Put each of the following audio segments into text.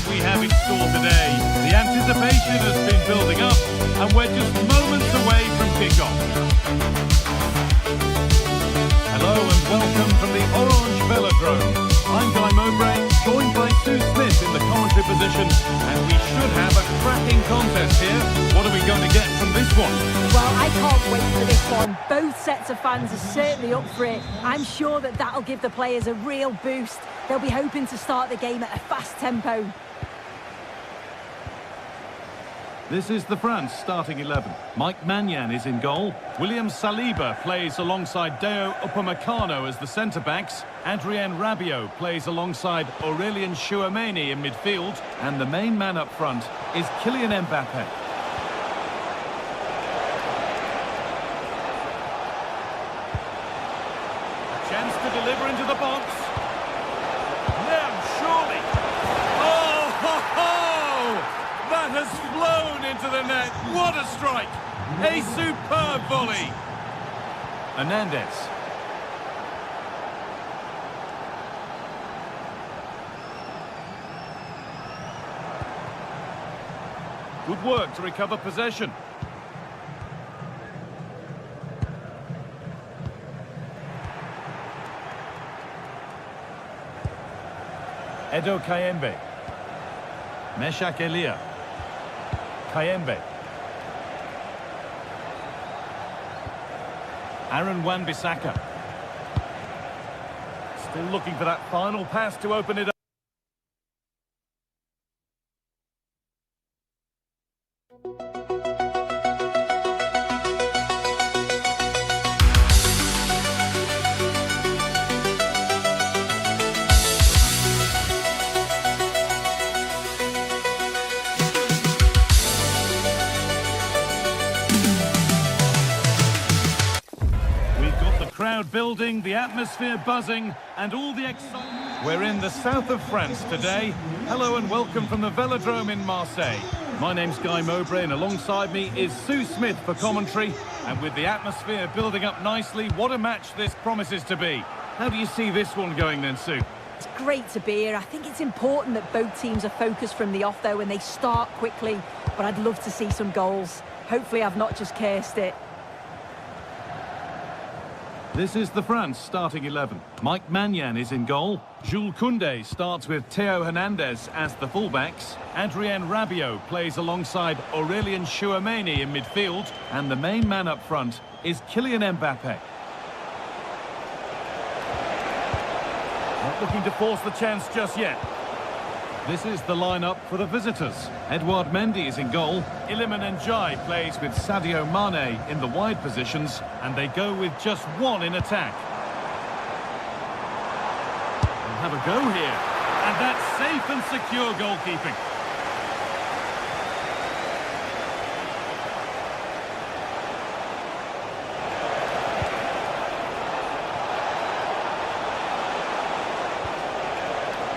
we have in store today. The anticipation has been building up, and we're just moments away from kick-off. Hello and welcome from the Orange Velodrome. I'm Guy Mowbray, joined by Sue Smith in the commentary position, and we should have a cracking contest here. What are we going to get from this one? Well, I can't wait for this one. Both sets of fans are certainly up for it. I'm sure that that'll give the players a real boost. They'll be hoping to start the game at a fast tempo. This is the France starting 11. Mike Maignan is in goal. William Saliba plays alongside Deo Upamecano as the centre-backs. Adrien Rabiot plays alongside Aurelien Tchouameni in midfield. And the main man up front is Kylian Mbappe. A chance to deliver into the box. Now, surely. Oh, ho, ho! That has flown into the net. What a strike! A superb volley. Hernandez. Good work to recover possession. Edo Kayembe. Meshak Elia. Kayembe. Aaron Wan-Bissaka. Still looking for that final pass to open it up. Crowd building, the atmosphere buzzing, and all the excitement. We're in the south of France today. Hello and welcome from the Velodrome in Marseille. My name's Guy Mowbray, and alongside me is Sue Smith for commentary. And with the atmosphere building up nicely, what a match this promises to be. How do you see this one going then, Sue? It's great to be here. I think it's important that both teams are focused from the off, though, and they start quickly. But I'd love to see some goals. Hopefully I've not just cursed it. This is the France starting 11. Mike Maignan is in goal. Jules Koundé starts with Theo Hernandez as the fullbacks. Adrien Rabiot plays alongside Aurelien Tchouameni in midfield. And the main man up front is Kylian Mbappe. Not looking to force the chance just yet. This is the lineup for the visitors. Edouard Mendy is in goal. Iliman Ndiaye plays with Sadio Mane in the wide positions, and they go with just one in attack. They'll have a go here, and that's safe and secure goalkeeping.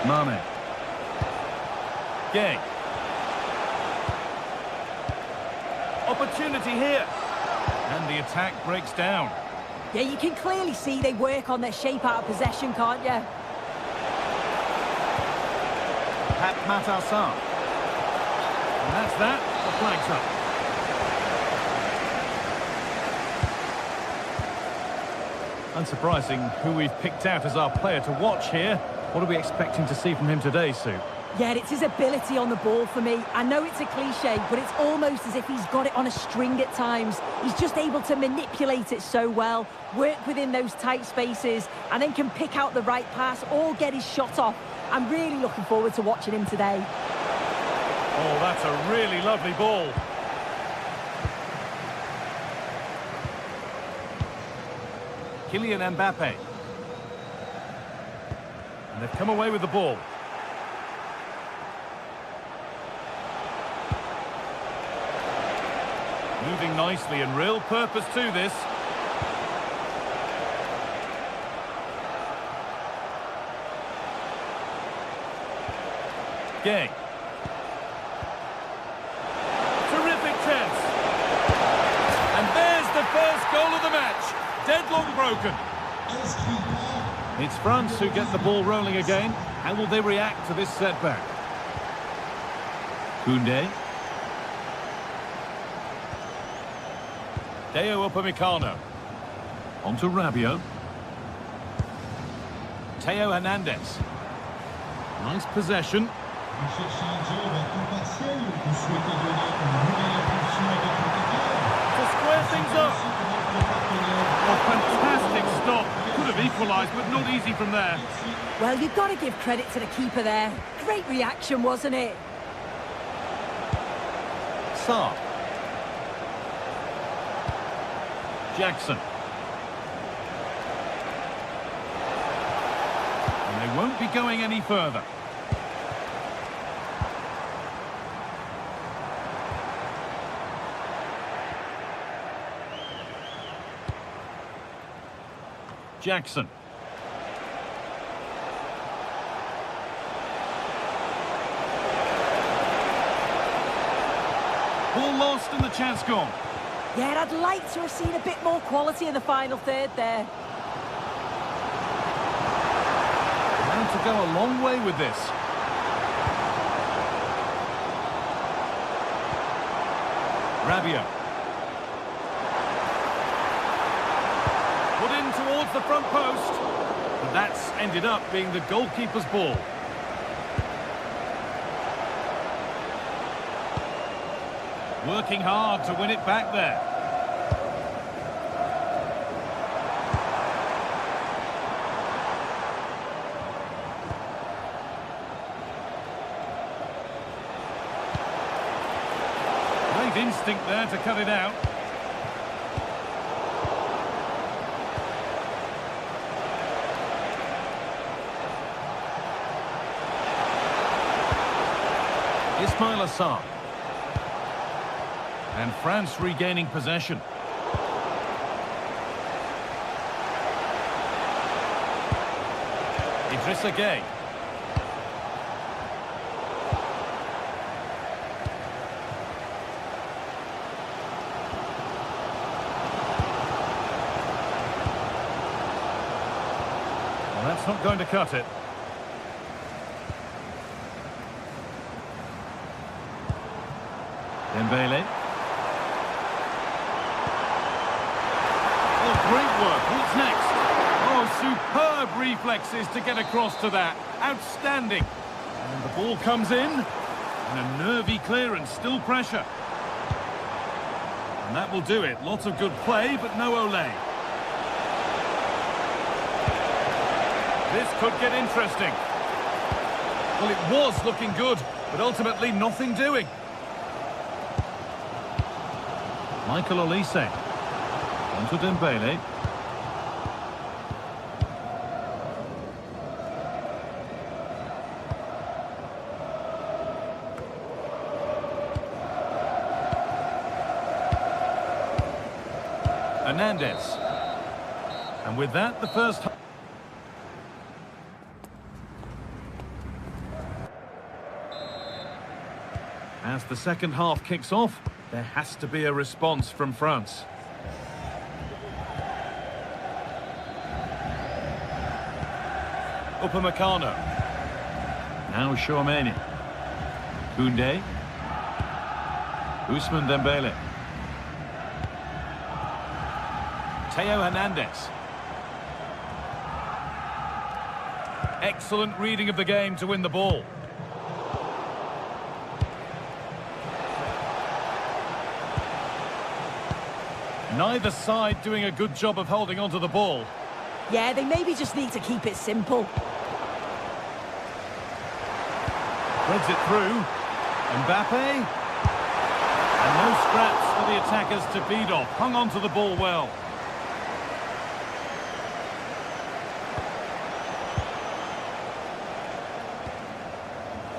Mane. Gang. Opportunity here. And the attack breaks down. Yeah, you can clearly see they work on their shape out of possession, can't you? Pat Matassar. And that's that. The flag's up. Unsurprising who we've picked out as our player to watch here. What are we expecting to see from him today, Sue? Yeah, it's his ability on the ball for me. I know it's a cliche, but it's almost as if he's got it on a string at times. He's just able to manipulate it so well, work within those tight spaces, and then can pick out the right pass or get his shot off. I'm really looking forward to watching him today. Oh, that's a really lovely ball. Kylian Mbappe. And they've come away with the ball. Moving nicely and real purpose to this. Gay. Terrific chance. And there's the first goal of the match. Deadlock broken. It's France who get the ball rolling again. How will they react to this setback? Koundé. Deo Upamecano. On to Rabiot. Theo Hernandez. Nice possession. To square things up. A fantastic stop. Could have equalised, but not easy from there. Well, you've got to give credit to the keeper there. Great reaction, wasn't it? Saar. Jackson. And they won't be going any further. Jackson. Ball lost and the chance gone. Yeah, I'd like to have seen a bit more quality in the final third there. Going to go a long way with this. Rabiot. Put in towards the front post. But that's ended up being the goalkeeper's ball. Working hard to win it back there. Great instinct there to cut it out. Ismail Assar. And France regaining possession. Idrissa Gueye. Well, that's not going to cut it. Dembele. Great work. What's next? Oh, superb reflexes to get across to that. Outstanding. And the ball comes in. And a nervy clearance, still pressure. And that will do it. Lots of good play, but no Olé. This could get interesting. Well, it was looking good, but ultimately nothing doing. Michael Olise. On to Dembele. Hernandez. And with that, the first... As the second half kicks off, there has to be a response from France. Upamecano. Now Chouameni. Koundé. Ousmane Dembele. Theo Hernandez. Excellent reading of the game to win the ball. Neither side doing a good job of holding onto the ball. Yeah, they maybe just need to keep it simple. Threads it through. Mbappe. And no scraps for the attackers to feed off. Hung onto the ball well.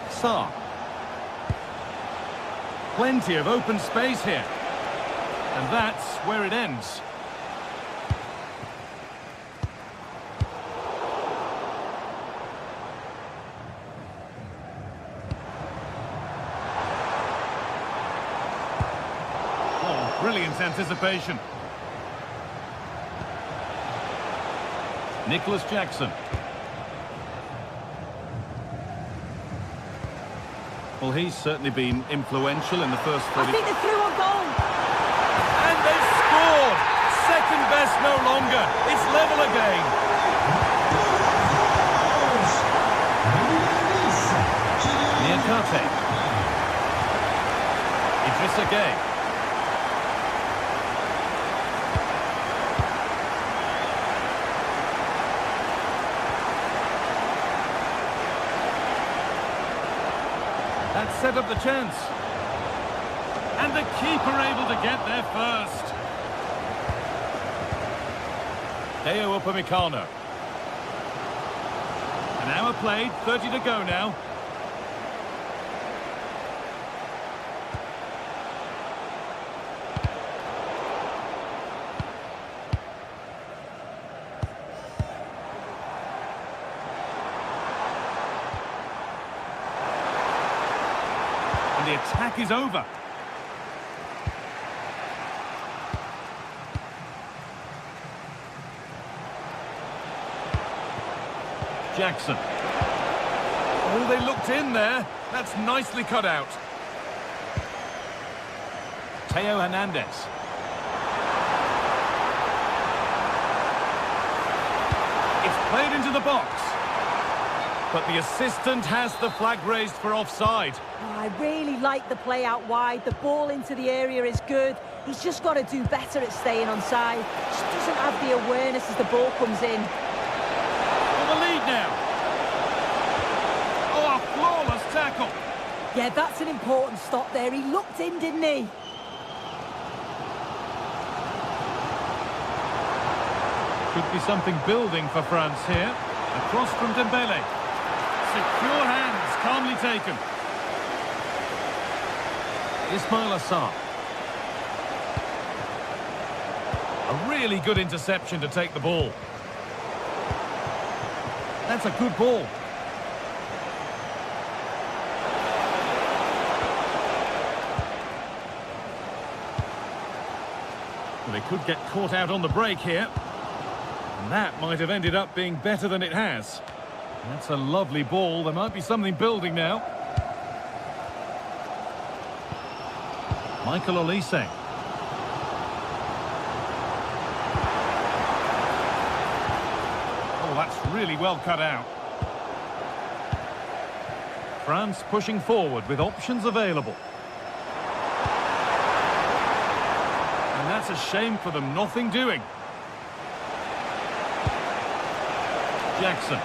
Saar. Plenty of open space here. And that's where it ends. Oh, brilliant anticipation. Nicholas Jackson. Well, he's certainly been influential in the first 30. I think they're through on goal. And they've scored! Second best no longer. It's level again. Niakate. Idrissa Gueye. That set up the chance. And the keeper able to get there first. Deo Upamecano. An hour played, 30 to go now. And the attack is over. Jackson. Oh, they looked in there. That's nicely cut out. Theo Hernandez. It's played into the box. But the assistant has the flag raised for offside. Oh, I really like the play out wide. The ball into the area is good. He's just got to do better at staying onside. Just doesn't have the awareness as the ball comes in. The lead now. Oh, a flawless tackle. Yeah, that's an important stop there. He looked in, didn't he? Could be something building for France here. Across from Dembele. Secure hands, calmly taken. Ismail Assar. A really good interception to take the ball. That's a good ball. Well, they could get caught out on the break here. And that might have ended up being better than it has. That's a lovely ball. There might be something building now. Michael Olise. That's really well cut out. France pushing forward with options available. And that's a shame for them, nothing doing. Jackson.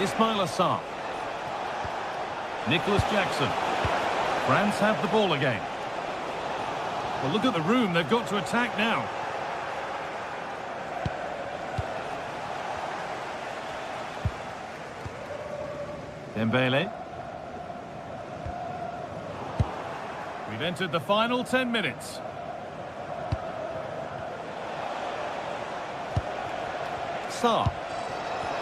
Ismail Assar. Nicholas Jackson. France have the ball again. Well, look at the room they've got to attack now. Dembele. We've entered the final 10 minutes. Sarr.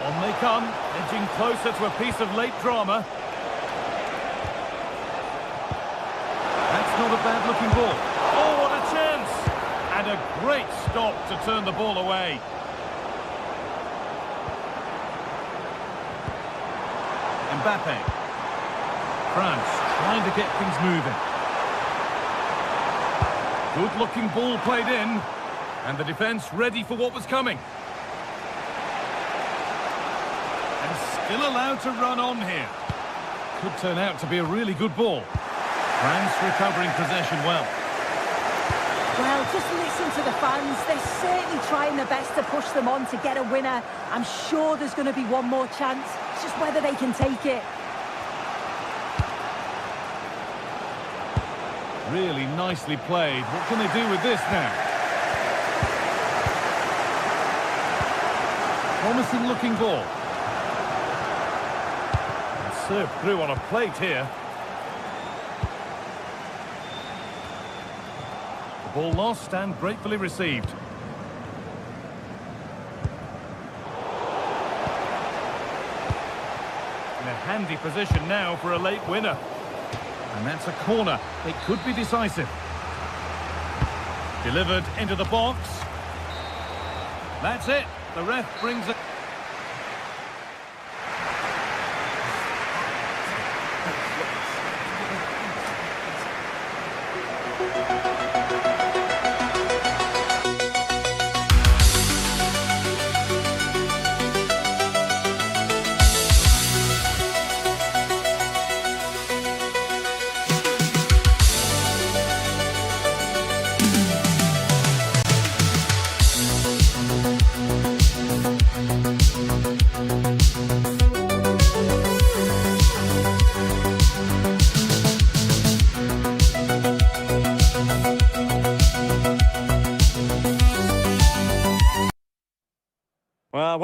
On they come, edging closer to a piece of late drama. That's not a bad-looking ball. Oh, what a chance! And a great stop to turn the ball away. Mbappe. France trying to get things moving. Good-looking ball played in. And the defence ready for what was coming. And still allowed to run on here. Could turn out to be a really good ball. France recovering possession well. Well, just listen to the fans. They're certainly trying their best to push them on to get a winner. I'm sure there's going to be one more chance. It's just whether they can take it. Really nicely played. What can they do with this now? Promising looking ball. And served through on a plate here. Ball lost and gratefully received. In a handy position now for a late winner. And that's a corner. It could be decisive. Delivered into the box. That's it. The ref brings it.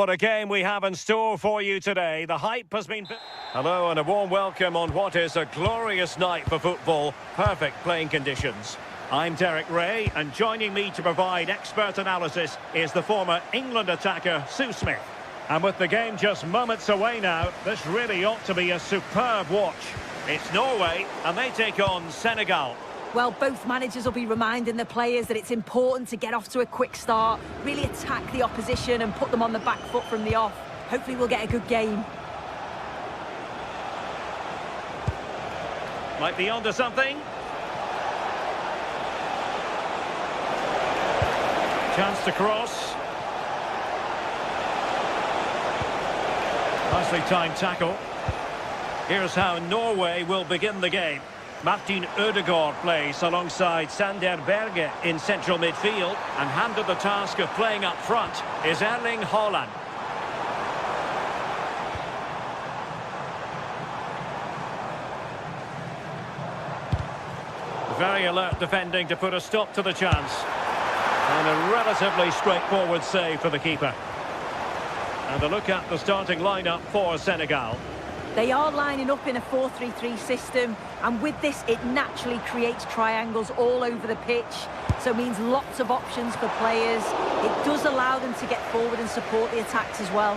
what a game we have in store for you today. The hype has been... Hello and a warm welcome on what is a glorious night for football. Perfect playing conditions. I'm Derek Ray, and joining me to provide expert analysis is the former England attacker, Sue Smith. And with the game just moments away now, this really ought to be a superb watch. It's Norway, and they take on Senegal. Well, both managers will be reminding the players that it's important to get off to a quick start, really attack the opposition and put them on the back foot from the off. Hopefully we'll get a good game. Might be onto something. Chance to cross. Nicely timed tackle. Here's how Norway will begin the game. Martin Ødegaard plays alongside Sander Berge in central midfield, and handed the task of playing up front is Erling Haaland. Very alert defending to put a stop to the chance. And a relatively straightforward save for the keeper. And a look at the starting lineup for Senegal. They are lining up in a 4-3-3 system, and with this it naturally creates triangles all over the pitch, so it means lots of options for players. It does allow them to get forward and support the attacks as well.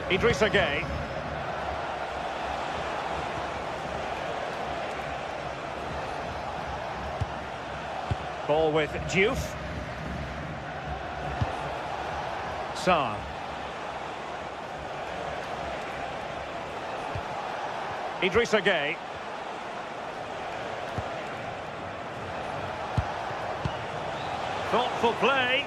Idrissa Gueye. Ball with Diouf. Sarr. Idrissa Gueye. Thoughtful play.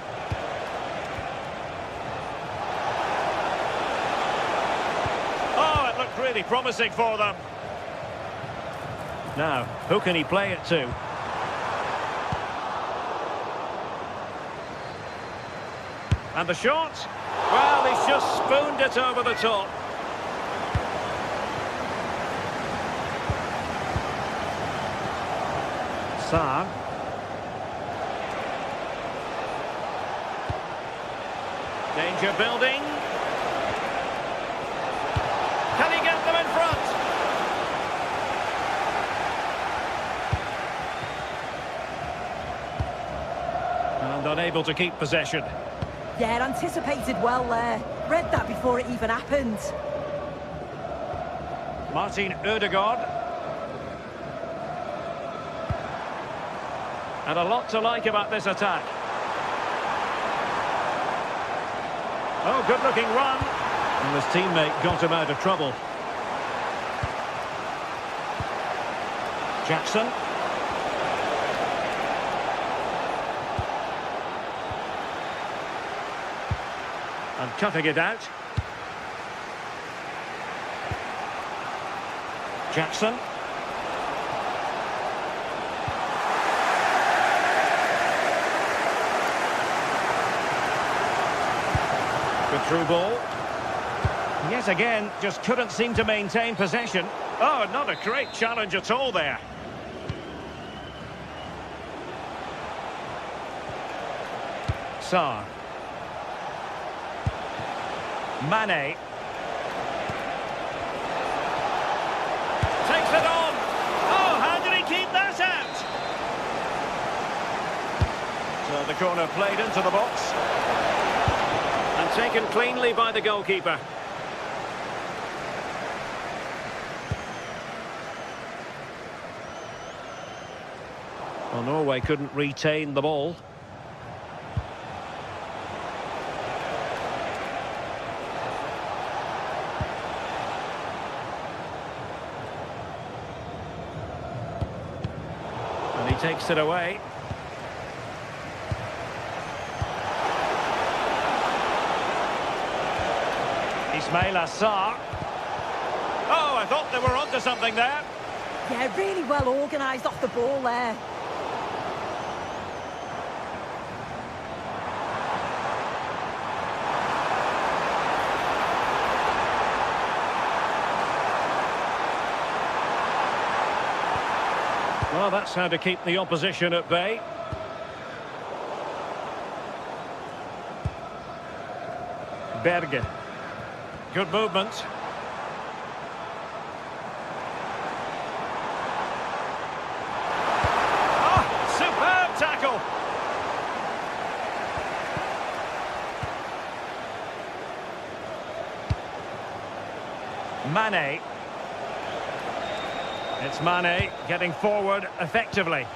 Oh, it looked really promising for them. Now, who can he play it to? And the shot? Well, he's just spooned it over the top. Sarr. Danger building. Can he get them in front? And unable to keep possession. Yeah, anticipated well there. Read that before it even happened. Martin Ødegaard. And a lot to like about this attack. Oh, good-looking run. And his teammate got him out of trouble. Jackson. And cutting it out. Jackson. Good through ball. Yet again, just couldn't seem to maintain possession. Oh, not a great challenge at all there. Sarr. Mane. Takes it on. Oh, how did he keep that out? So the corner played into the box. And taken cleanly by the goalkeeper. Well, Norway couldn't retain the ball. And he takes it away. Ismaila Sarr. Oh, I thought they were onto something there. Yeah, really well organised off the ball there. Well, that's how to keep the opposition at bay. Berge. Good movement. Oh, superb tackle. Mane. It's Mane getting forward effectively.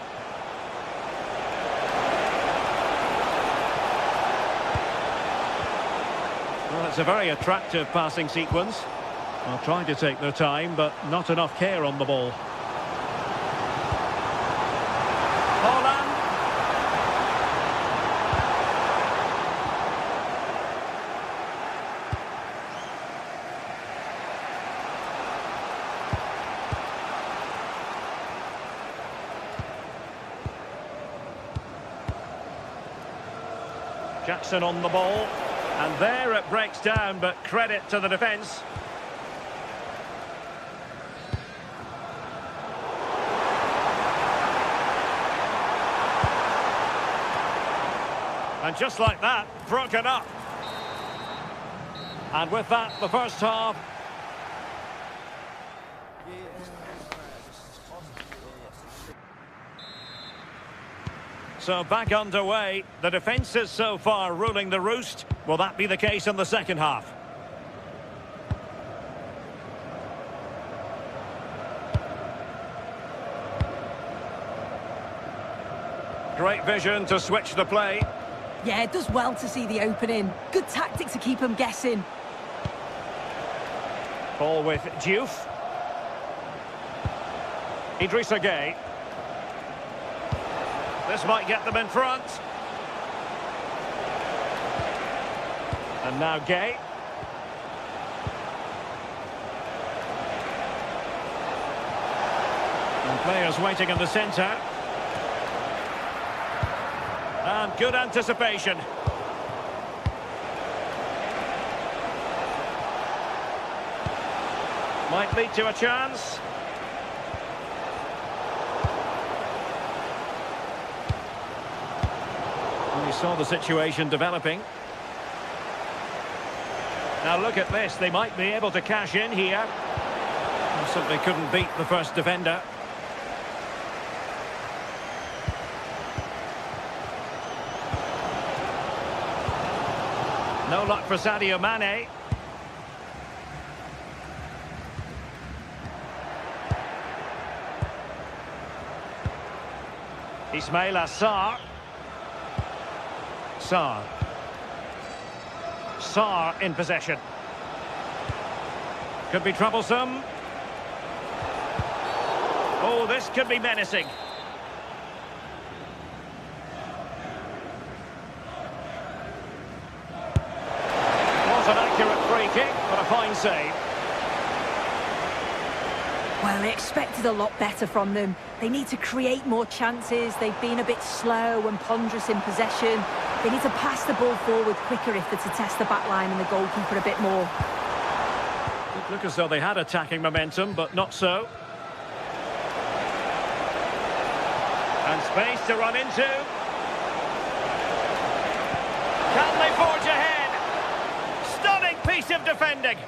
Well, it's a very attractive passing sequence. Well, trying to take their time, but not enough care on the ball. Holland. Jackson on the ball. And there it breaks down, but credit to the defence. And just like that, broken up. And with that, the first half. So back underway. The defence is so far ruling the roost. Will that be the case in the second half? Great vision to switch the play. Yeah, it does well to see the opening. Good tactic to keep them guessing. Ball with Diouf. Idrissa Gueye. This might get them in front. And now Gueye. And players waiting in the centre. And good anticipation. Might lead to a chance. We saw the situation developing. Now look at this, they might be able to cash in here. They simply couldn't beat the first defender. No luck for Sadio Mane. Ismail Assar. Sarr in possession. Could be troublesome. Oh, this could be menacing. Was an accurate free kick, but a fine save. Well, they expected a lot better from them. They need to create more chances. They've been a bit slow and ponderous in possession. They need to pass the ball forward quicker if they're to test the back line and the goalkeeper a bit more. It looked as though they had attacking momentum, but not so. And space to run into. Can they forge ahead? Stunning piece of defending.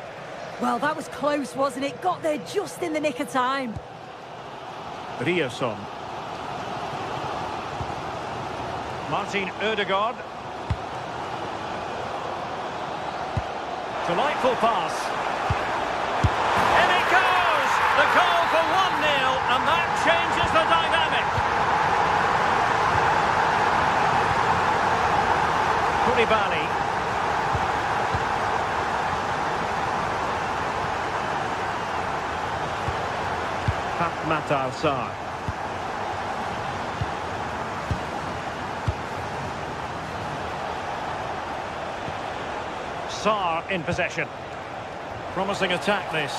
Well, that was close, wasn't it? Got there just in the nick of time. Ryerson. Martin Ødegaard. Delightful pass. In it goes! The goal for 1-0, and that changes the dynamic. Koulibaly. Matar Sarr. Sarr in possession. Promising attack this.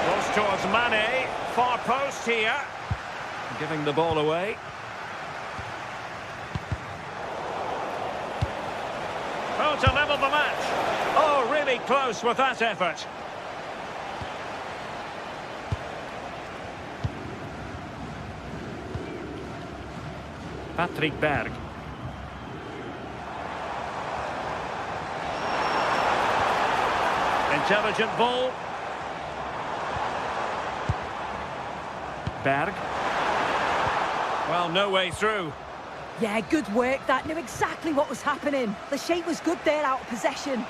Goes towards Mane. Far post here. Giving the ball away. Oh, to level the match. Oh, really close with that effort. Patrick Berg. Intelligent ball. Berg. Well, no way through. Yeah, good work. That knew exactly what was happening. The shape was good there out of possession.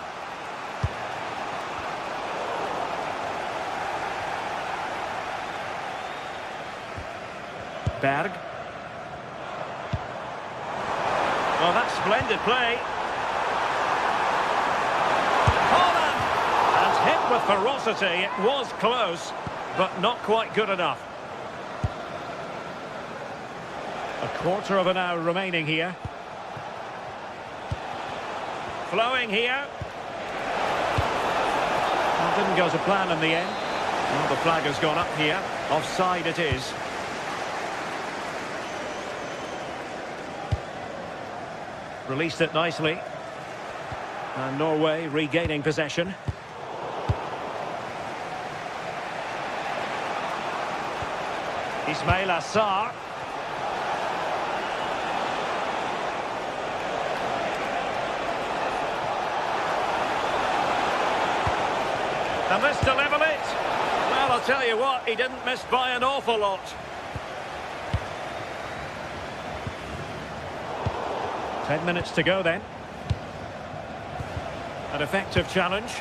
Berg. Well, that's splendid play. Holland! And hit with ferocity. It was close, but not quite good enough. A quarter of an hour remaining here. Flowing here. Well, didn't go to plan in the end. Well, the flag has gone up here. Offside it is. Released it nicely. And Norway regaining possession. Ismail Assar. And this to level it. Well, I'll tell you what, he didn't miss by an awful lot. Ten minutes to go then. An effective challenge.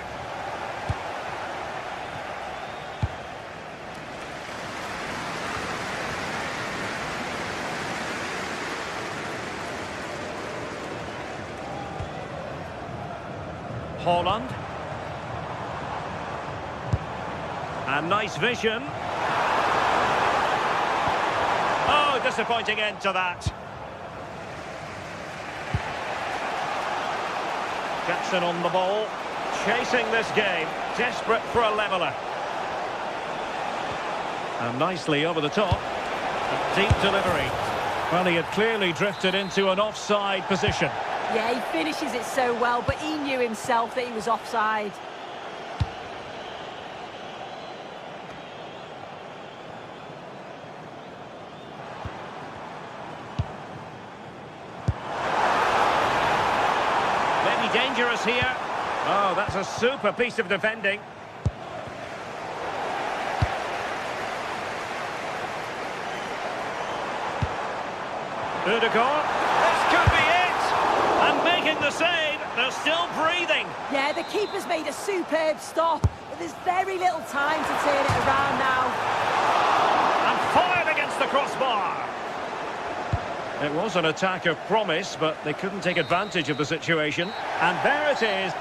Holland. And nice vision. Oh, disappointing end to that. Jackson on the ball, chasing this game, desperate for a leveller. And nicely over the top, a deep delivery. Well, he had clearly drifted into an offside position. Yeah, he finishes it so well, but he knew himself that he was offside. Dangerous here. Oh, that's a super piece of defending. Ødegaard. This could be it. And making the save. They're still breathing. Yeah, the keeper's made a superb stop, but there's very little time to turn it around now. And fired against the crossbar. It was an attack of promise, but they couldn't take advantage of the situation. And there it is.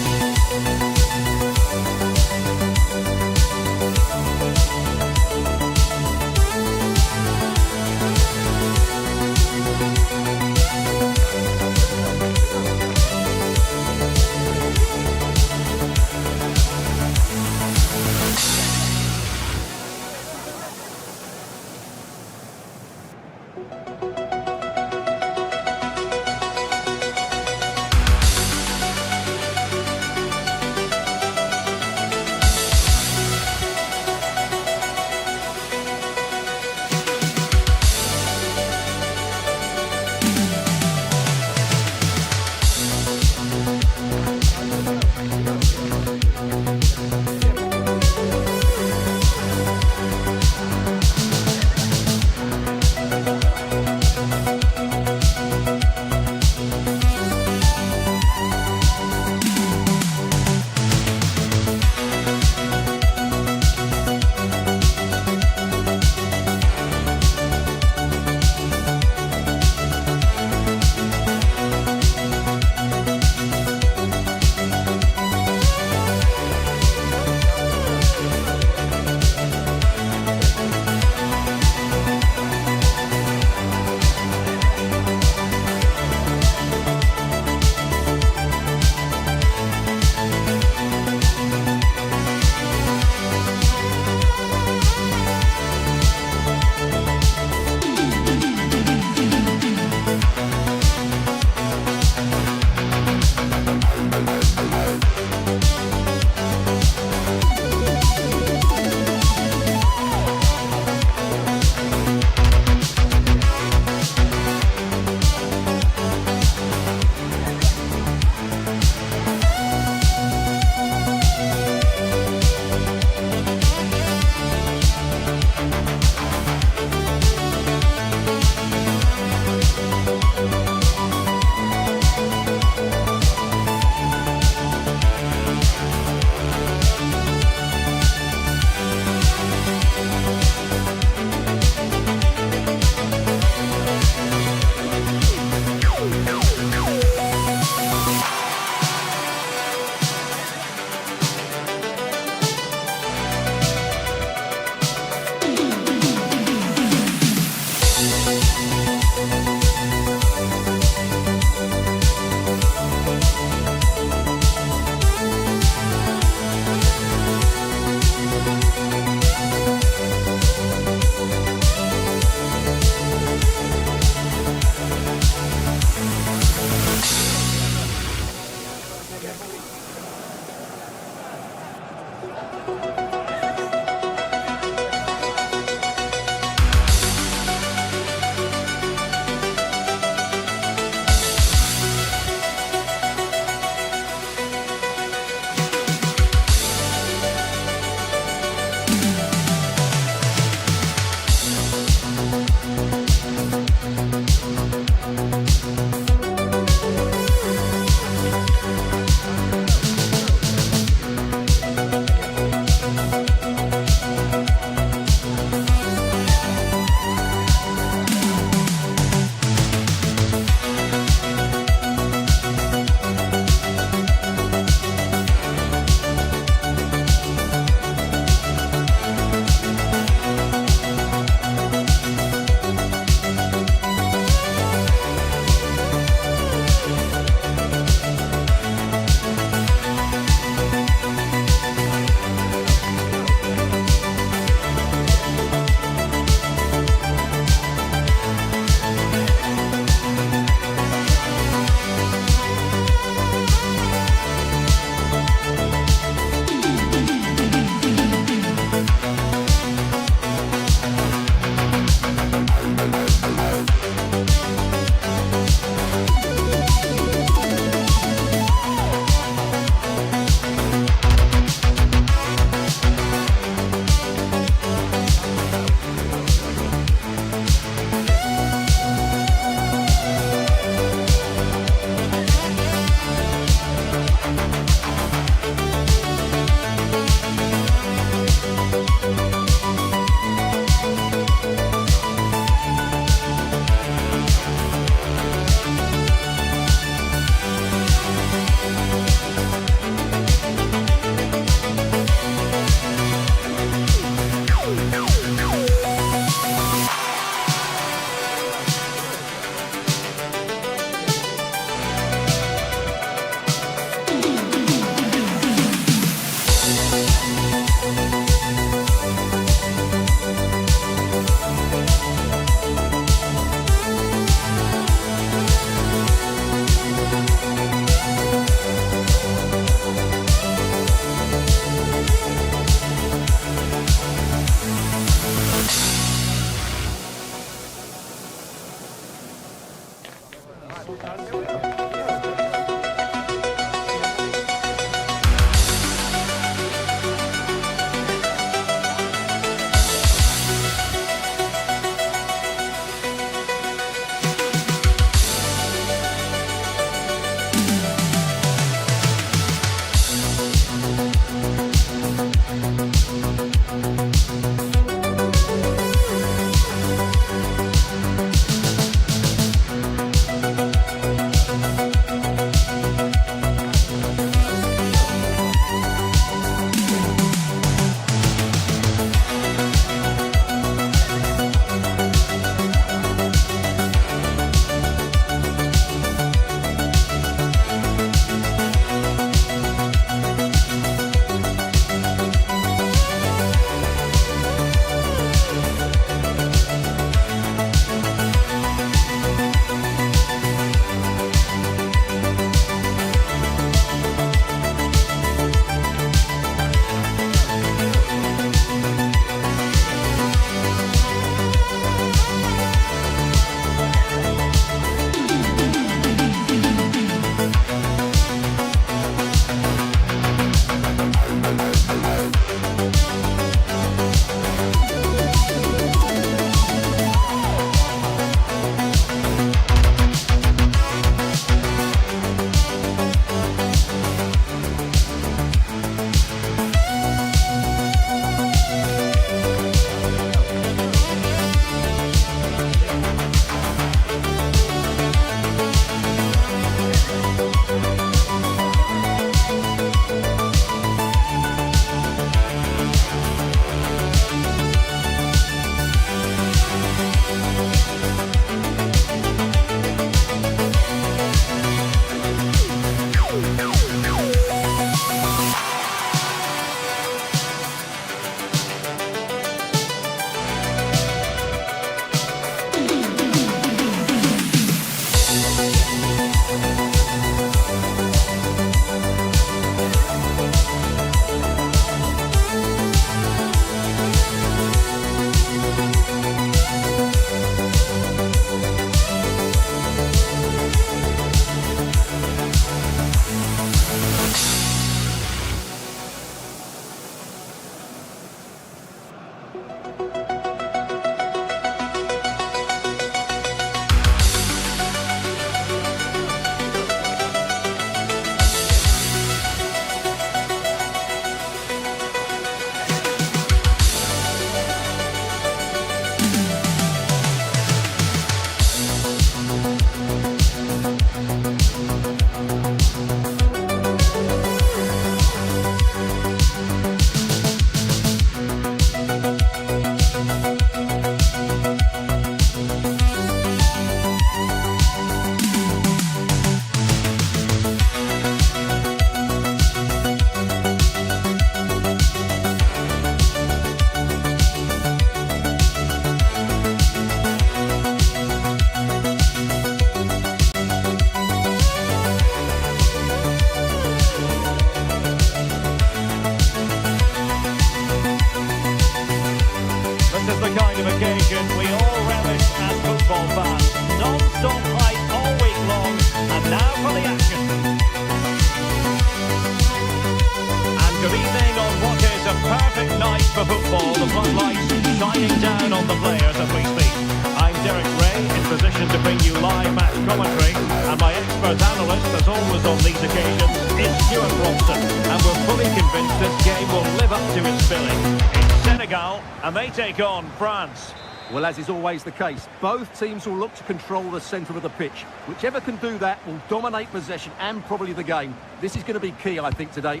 for football, the floodlights shining down on the players as we speak. I'm Derek Ray, in position to bring you live match commentary, and my expert analyst, as always on these occasions, is Stuart Robson, and we're fully convinced this game will live up to its billing. It's Senegal, and they take on France. Well, as is always the case, both teams will look to control the centre of the pitch. Whichever can do that will dominate possession and probably the game. This is going to be key, I think, today.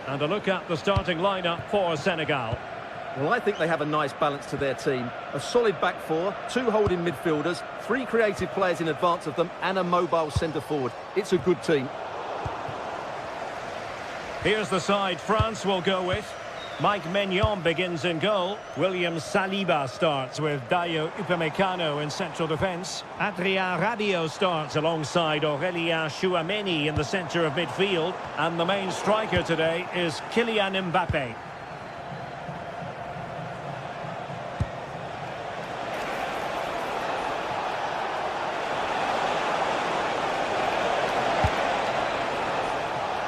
And a look at the starting lineup for Senegal. Well, I think they have a nice balance to their team. A solid back four, two holding midfielders, three creative players in advance of them, and a mobile centre-forward. It's a good team. Here's the side France will go with. Mike Maignan begins in goal. William Saliba starts with Dayo Upamecano in central defence. Adrien Rabiot starts alongside Aurélien Tchouameni in the centre of midfield. And the main striker today is Kylian Mbappé.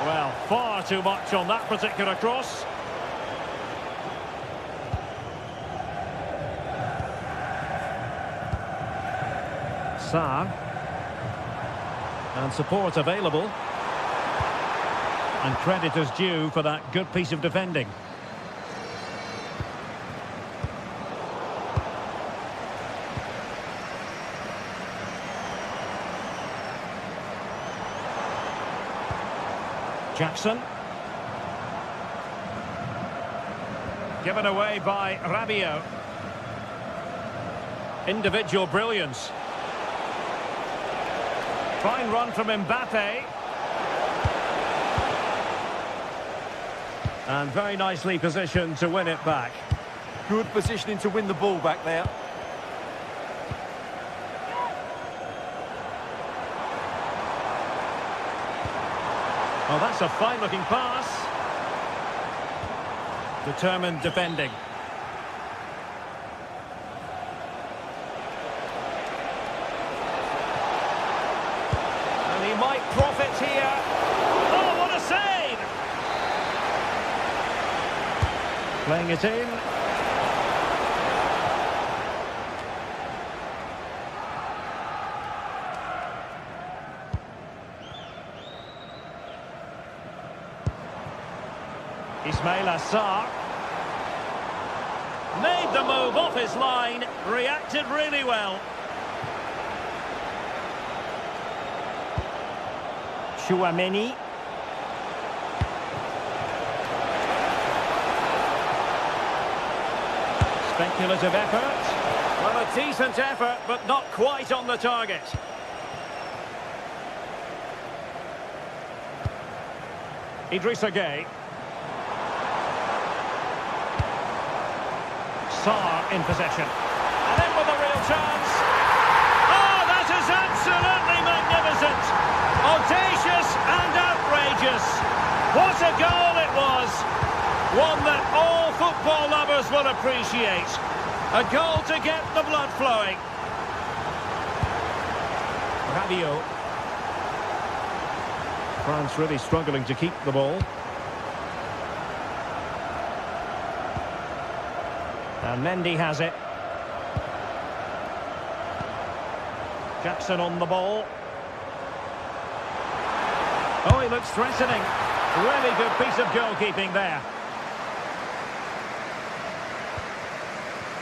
Well, far too much on that particular cross. Sarr, and support available, and credit is due for that good piece of defending. Jackson, given away by Rabiot. Individual brilliance. Fine run from Mbappé. And very nicely positioned to win it back. Good positioning to win the ball back there. Oh, that's a fine-looking pass. Determined defending. Might profit here. Oh, what a save! Playing it in. Ismaila Sarr made the move off his line, reacted really well. Tchouameni. Speculative effort. Well, a decent effort, but not quite on the target. Idrissa Gueye. Sarr in possession. And then with a real chance. Oh, that is absolutely magnificent. Audacious and outrageous. What a goal it was. One that all football lovers will appreciate. A goal to get the blood flowing. Rabiot. France really struggling to keep the ball. And Mendy has it. Jackson on the ball. Oh, he looks threatening. Really good piece of goalkeeping there.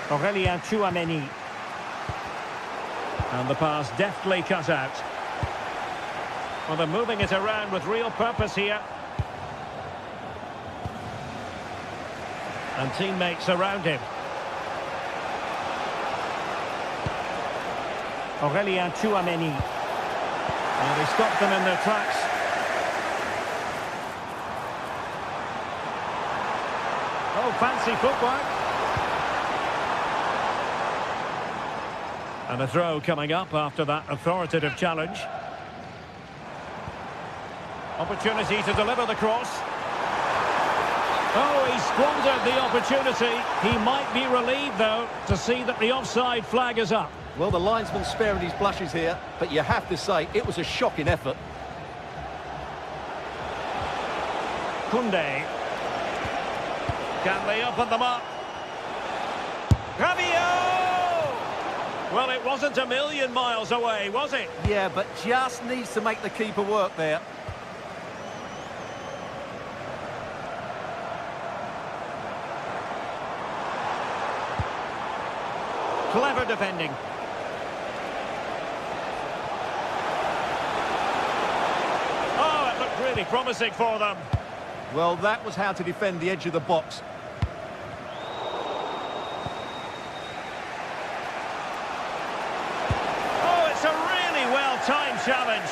Aurélien Tchouameni. And the pass deftly cut out. Well, they're moving it around with real purpose here. And teammates around him. Aurélien Tchouameni. And he stopped them in their tracks. Oh, fancy footwork. And a throw coming up after that authoritative challenge. Opportunity to deliver the cross. Oh, he squandered the opportunity. He might be relieved, though, to see that the offside flag is up. Well, the linesman's sparing his blushes here, but you have to say it was a shocking effort. Koundé. Can they open them up? Rabiot! Well, it wasn't a million miles away, was it? Yeah, but just needs to make the keeper work there. Clever defending. Oh, it looked really promising for them. Well, that was how to defend the edge of the box. Oh, it's a really well-timed challenge.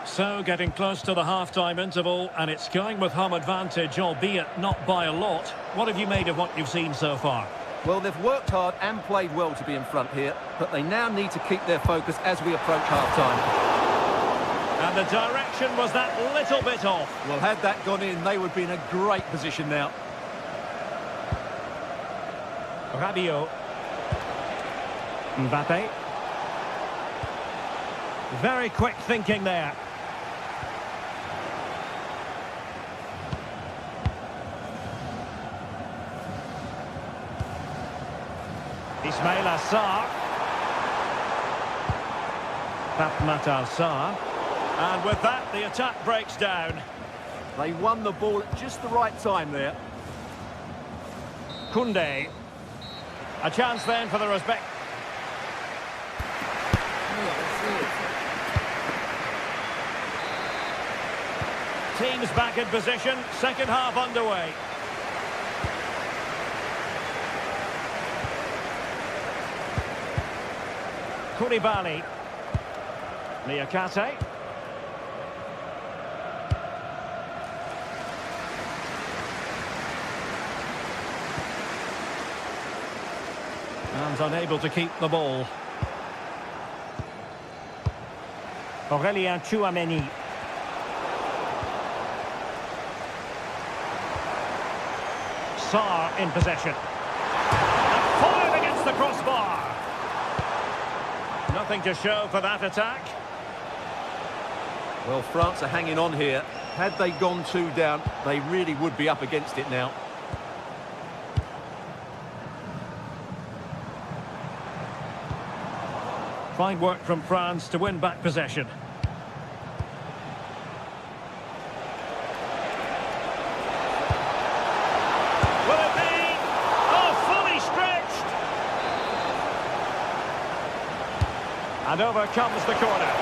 So, getting close to the half-time interval, and it's going with home advantage, albeit not by a lot. What have you made of what you've seen so far? Well, they've worked hard and played well to be in front here, but they now need to keep their focus as we approach half-time. And the direction was that little bit off. Well, had that gone in, they would be in a great position now. Rabiot. Mbappe. Very quick thinking there. Ismail Assar. Fatmat Assar. And with that, the attack breaks down. They won the ball at just the right time there. Koundé. A chance then for the respect. Teams back in position, second half underway. Koulibaly. Niakate. And unable to keep the ball. Aurélien Tchouameni. Sarr in possession. And foiled against the crossbar. Nothing to show for that attack. Well, France are hanging on here. Had they gone 2 down, they really would be up against it now. Fine work from France to win back possession. Will it be? Oh, fully stretched! And over comes the corner.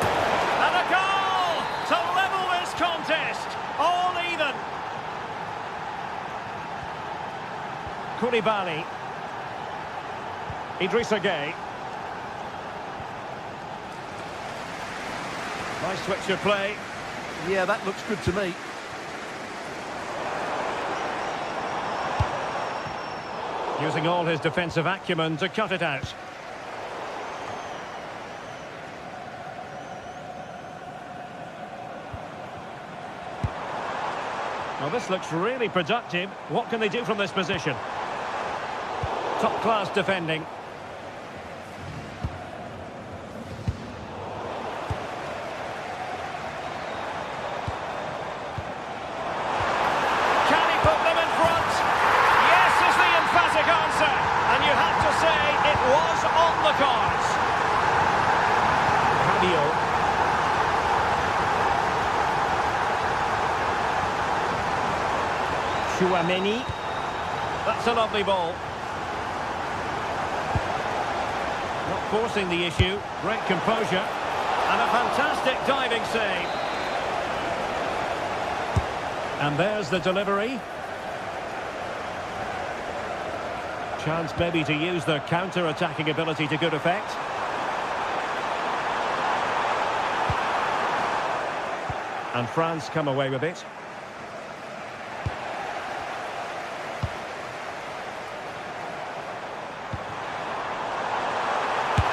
And a goal to level this contest. All even. Koulibaly. Idrissa Gueye. Nice switch of play. Yeah, that looks good to me. Using all his defensive acumen to cut it out. Well, this looks really productive. What can they do from this position? Top-class defending. On the cards. Rabiot. Tchouameni. That's a lovely ball. Not forcing the issue. Great composure. And a fantastic diving save. And there's the delivery. Chance maybe to use their counter-attacking ability to good effect. And France come away with it.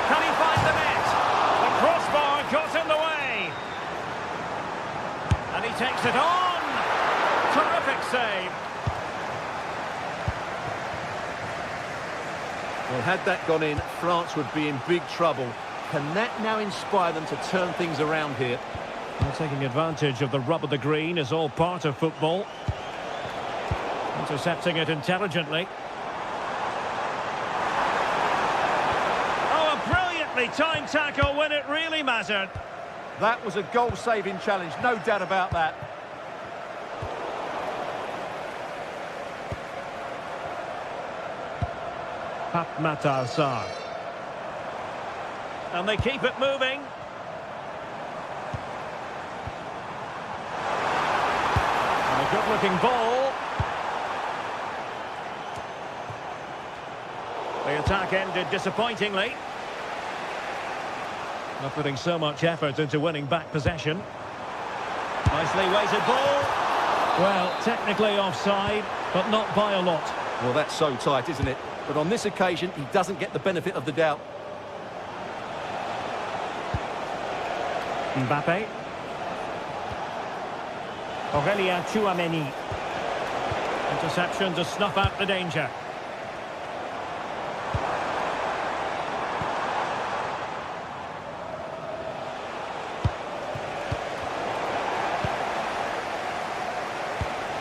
Can he find the net? The crossbar got in the way. And he takes it on. Terrific save. Well, had that gone in, France would be in big trouble. Can that now inspire them to turn things around here? Well, taking advantage of the rub of the green is all part of football. Intercepting it intelligently. Oh, a brilliantly timed tackle when it really mattered. That was a goal-saving challenge, no doubt about that. Papmatar Sarr. And they keep it moving. And a good-looking ball. The attack ended disappointingly. Not putting so much effort into winning back possession. Nicely weighted ball. Well, technically offside, but not by a lot. Well, that's so tight, isn't it? But on this occasion, he doesn't get the benefit of the doubt. Mbappe. Aurélien Tchouameni. Interception to snuff out the danger.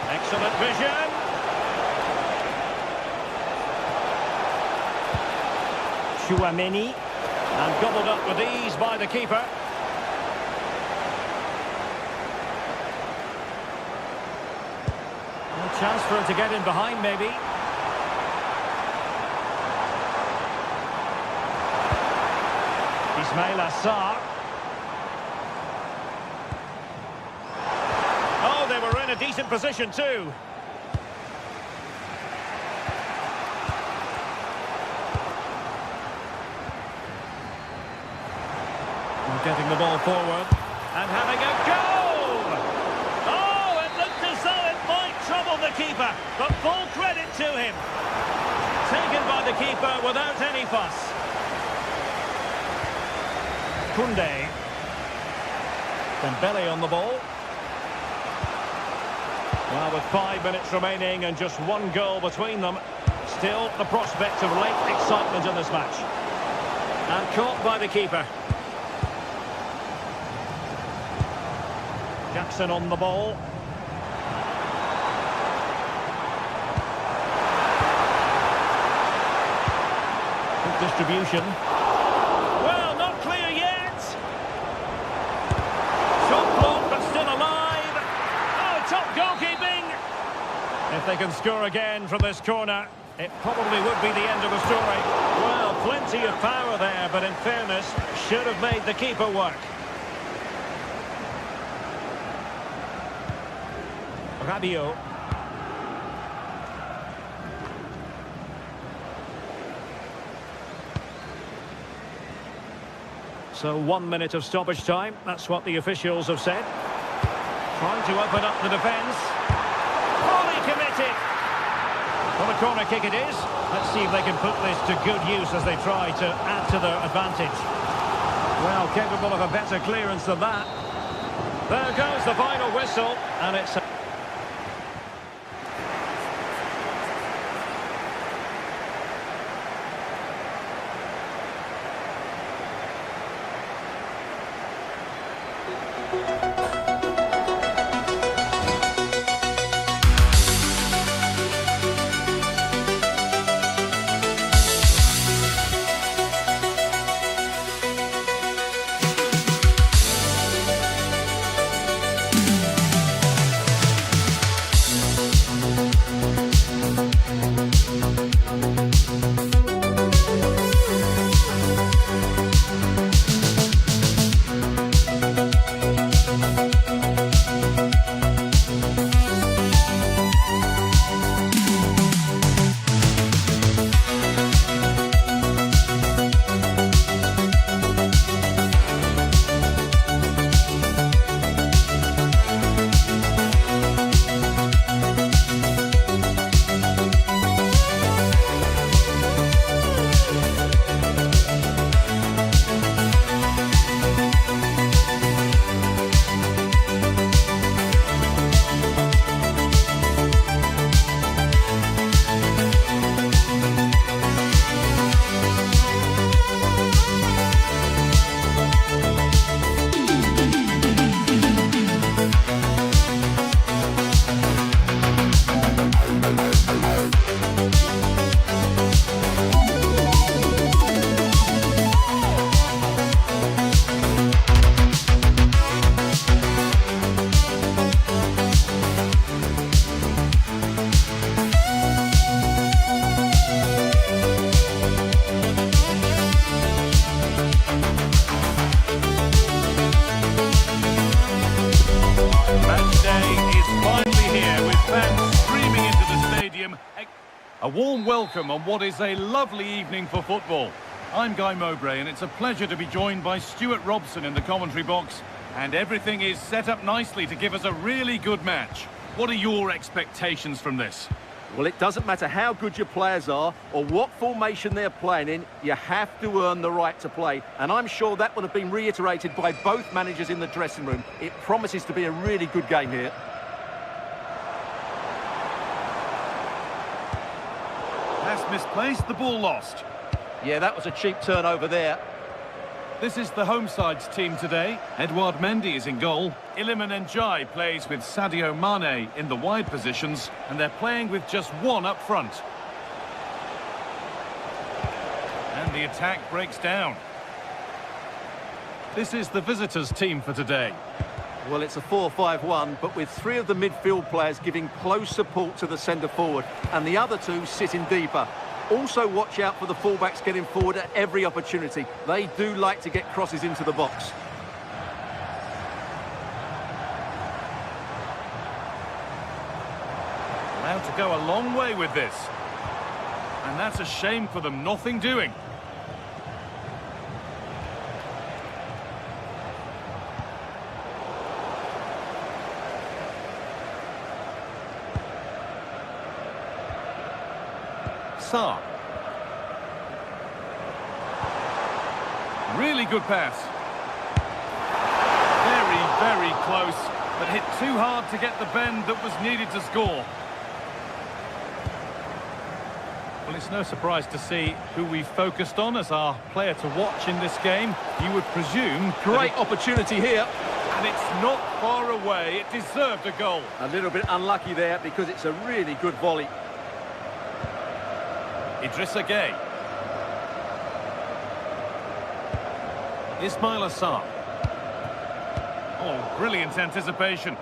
Excellent vision. Tchouameni. And gobbled up with ease by the keeper. A chance for him to get in behind, maybe. Ismail Assar. Oh, they were in a decent position too. Getting the ball forward and having a go! Oh, it looked as though it might trouble the keeper, but full credit to him. Taken by the keeper without any fuss. Koundé. Dembele on the ball. Well, with 5 minutes remaining and just one goal between them, still the prospect of late excitement in this match. And caught by the keeper. Jackson on the ball. Good distribution. Well, not clear yet. Shot blocked, but still alive. Oh, top goalkeeping. If they can score again from this corner, it probably would be the end of the story. Well, plenty of power there, but in fairness, should have made the keeper work. Rabiot. So 1 minute of stoppage time. That's what the officials have said. Trying to open up the defence. Fully committed. Well, a corner kick it is. Let's see if they can put this to good use as they try to add to their advantage. Well, capable of a better clearance than that. There goes the final whistle, and it's... A warm welcome on what is a lovely evening for football. I'm Guy Mowbray, and it's a pleasure to be joined by Stuart Robson in the commentary box. And everything is set up nicely to give us a really good match. What are your expectations from this? Well, it doesn't matter how good your players are or what formation they're playing in, you have to earn the right to play. And I'm sure that would have been reiterated by both managers in the dressing room. It promises to be a really good game here. Pass misplaced, the ball lost. Yeah, that was a cheap turnover there. This is the home side's team today. Edouard Mendy is in goal. Iliman Ndiaye plays with Sadio Mane in the wide positions, and they're playing with just one up front. And the attack breaks down. This is the visitors' team for today. Well, it's a 4-5-1, but with three of the midfield players giving close support to the centre-forward, and the other two sitting deeper. Also watch out for the fullbacks getting forward at every opportunity. They do like to get crosses into the box. Allowed to go a long way with this. And that's a shame for them, nothing doing. Sarr. Really good pass. Very, very close, but hit too hard to get the bend that was needed to score. Well, it's no surprise to see who we focused on as our player to watch in this game. You would presume... Great opportunity here. And it's not far away. It deserved a goal. A little bit unlucky there because it's a really good volley. Idrissa Gueye. Ismail Assar. Oh, brilliant anticipation.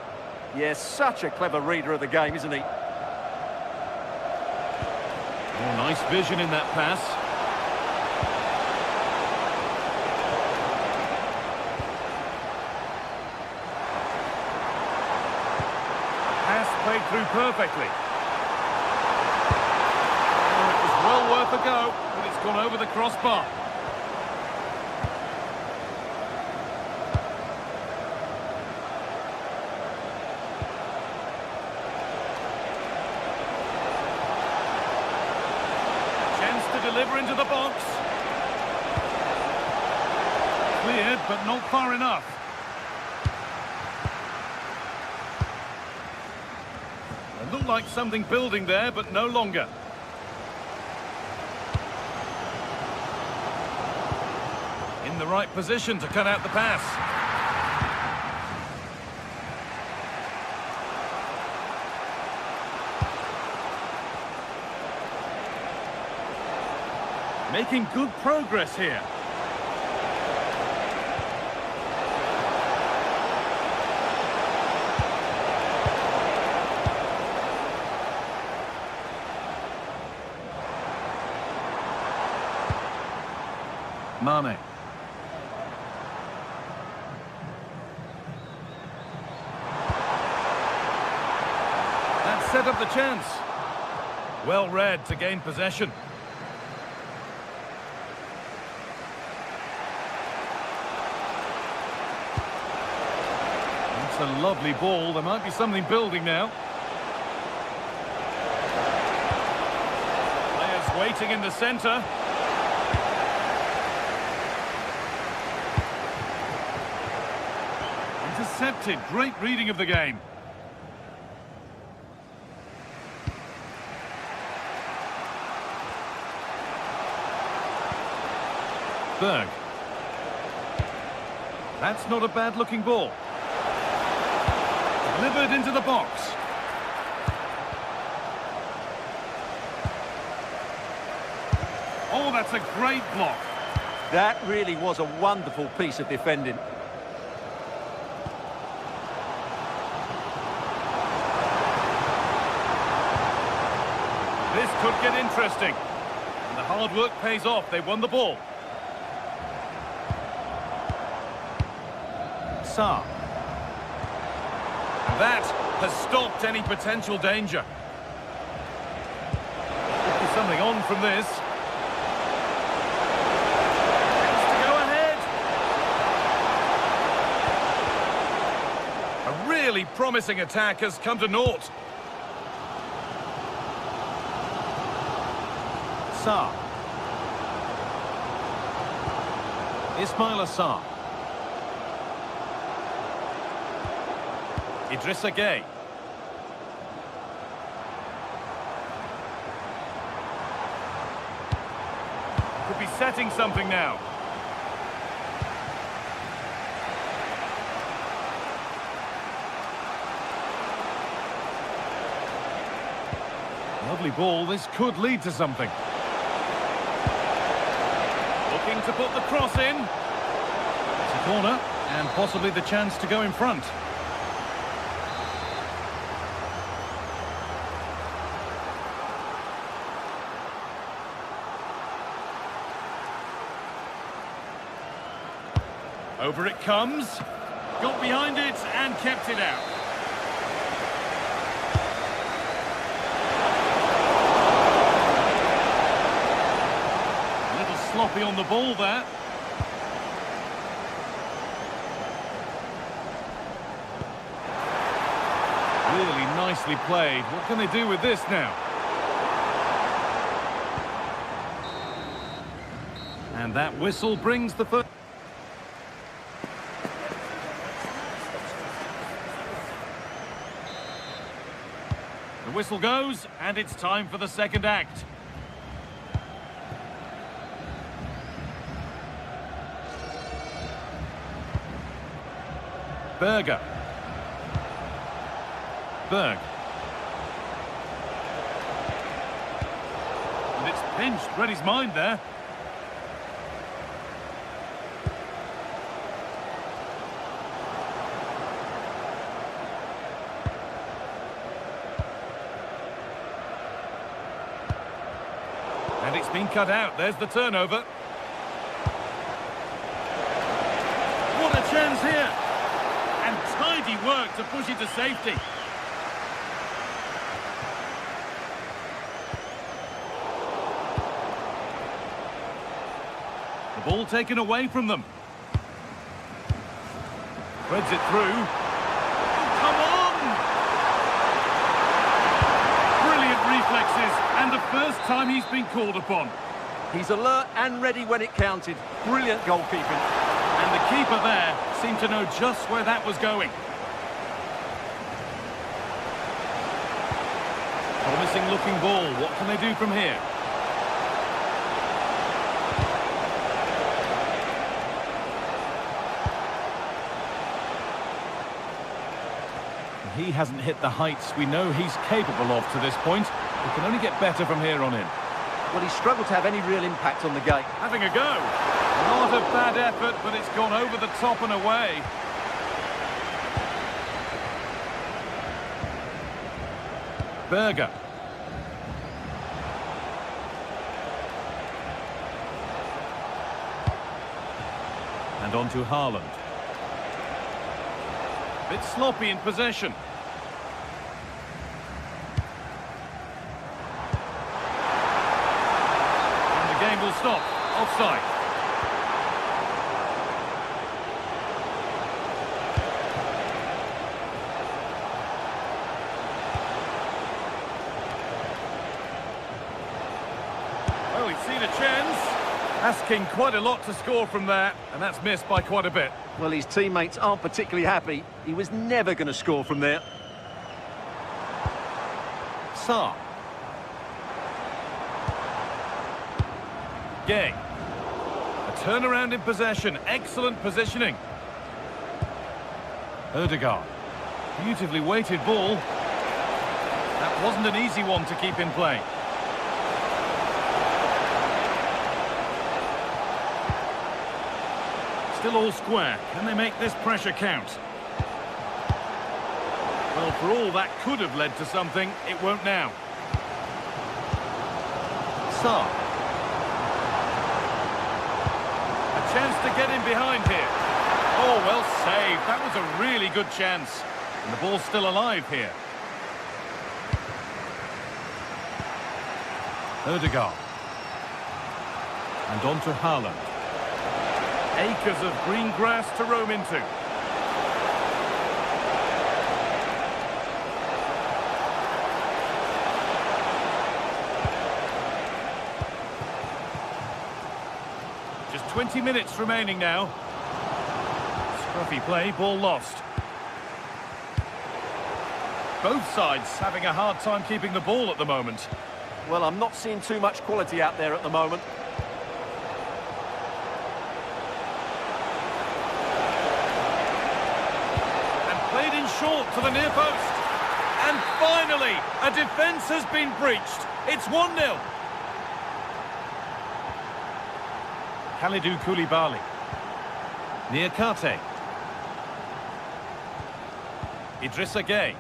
Yes, such a clever reader of the game, isn't he? Oh, nice vision in that pass. Pass played through perfectly. Oh, it was well worth a go, but it's gone over the crossbar. Deliver into the box. Cleared, but not far enough. It looked like something building there, but no longer. In the right position to cut out the pass. Making good progress here. Mane. That set up the chance. Well read to gain possession. A lovely ball. There might be something building now. Players waiting in the centre. Intercepted. Great reading of the game. Berg. That's not a bad looking ball. Delivered into the box. Oh, that's a great block. That really was a wonderful piece of defending. This could get interesting. And the hard work pays off. They won the ball. Sarr. That has stopped any potential danger. Coming on from this. To go ahead. A really promising attack has come to naught. Sarr. Ismail Sarr. Idrissa Gueye. Could be setting something now. Lovely ball. This could lead to something. Looking to put the cross in. It's a corner and possibly the chance to go in front. Over it comes. Got behind it and kept it out. A little sloppy on the ball there. Really nicely played. What can they do with this now? And that whistle brings the first. The whistle goes, and it's time for the second act. Berger. Berg. And it's pinched, read his mind there. And it's been cut out. There's the turnover. What a chance here. And tidy work to push it to safety. The ball taken away from them. Threads it through. Oh, come on! Brilliant reflexes, and the first time he's been called upon. He's alert and ready when it counted. Brilliant goalkeeping. And the keeper there seemed to know just where that was going. Promising looking ball. What can they do from here? He hasn't hit the heights we know he's capable of to this point. He can only get better from here on in. Well, he struggled to have any real impact on the game. Having a go. Not a bad effort, but it's gone over the top and away. Berger. And on to Haaland. Bit sloppy in possession. And the game will stop. Offside. Well, he's seen a chance. Asking quite a lot to score from there, and that's missed by quite a bit. Well, his teammates aren't particularly happy. He was never going to score from there. Sarr. Gueye. A turnaround in possession. Excellent positioning. Ødegaard. Beautifully weighted ball. That wasn't an easy one to keep in play. Still all square. Can they make this pressure count? Well, for all that could have led to something, it won't now. Sarr. A chance to get in behind here. Oh, well saved. That was a really good chance. And the ball's still alive here. Odegaard. And on to Haaland. Acres of green grass to roam into. Just 20 minutes remaining now. Scruffy play, ball lost. Both sides having a hard time keeping the ball at the moment. Well, I'm not seeing too much quality out there at the moment. And played in short to the near post. And finally, a defence has been breached. It's 1-0. Kalidou Koulibaly. Niakate. Idrissa Gueye.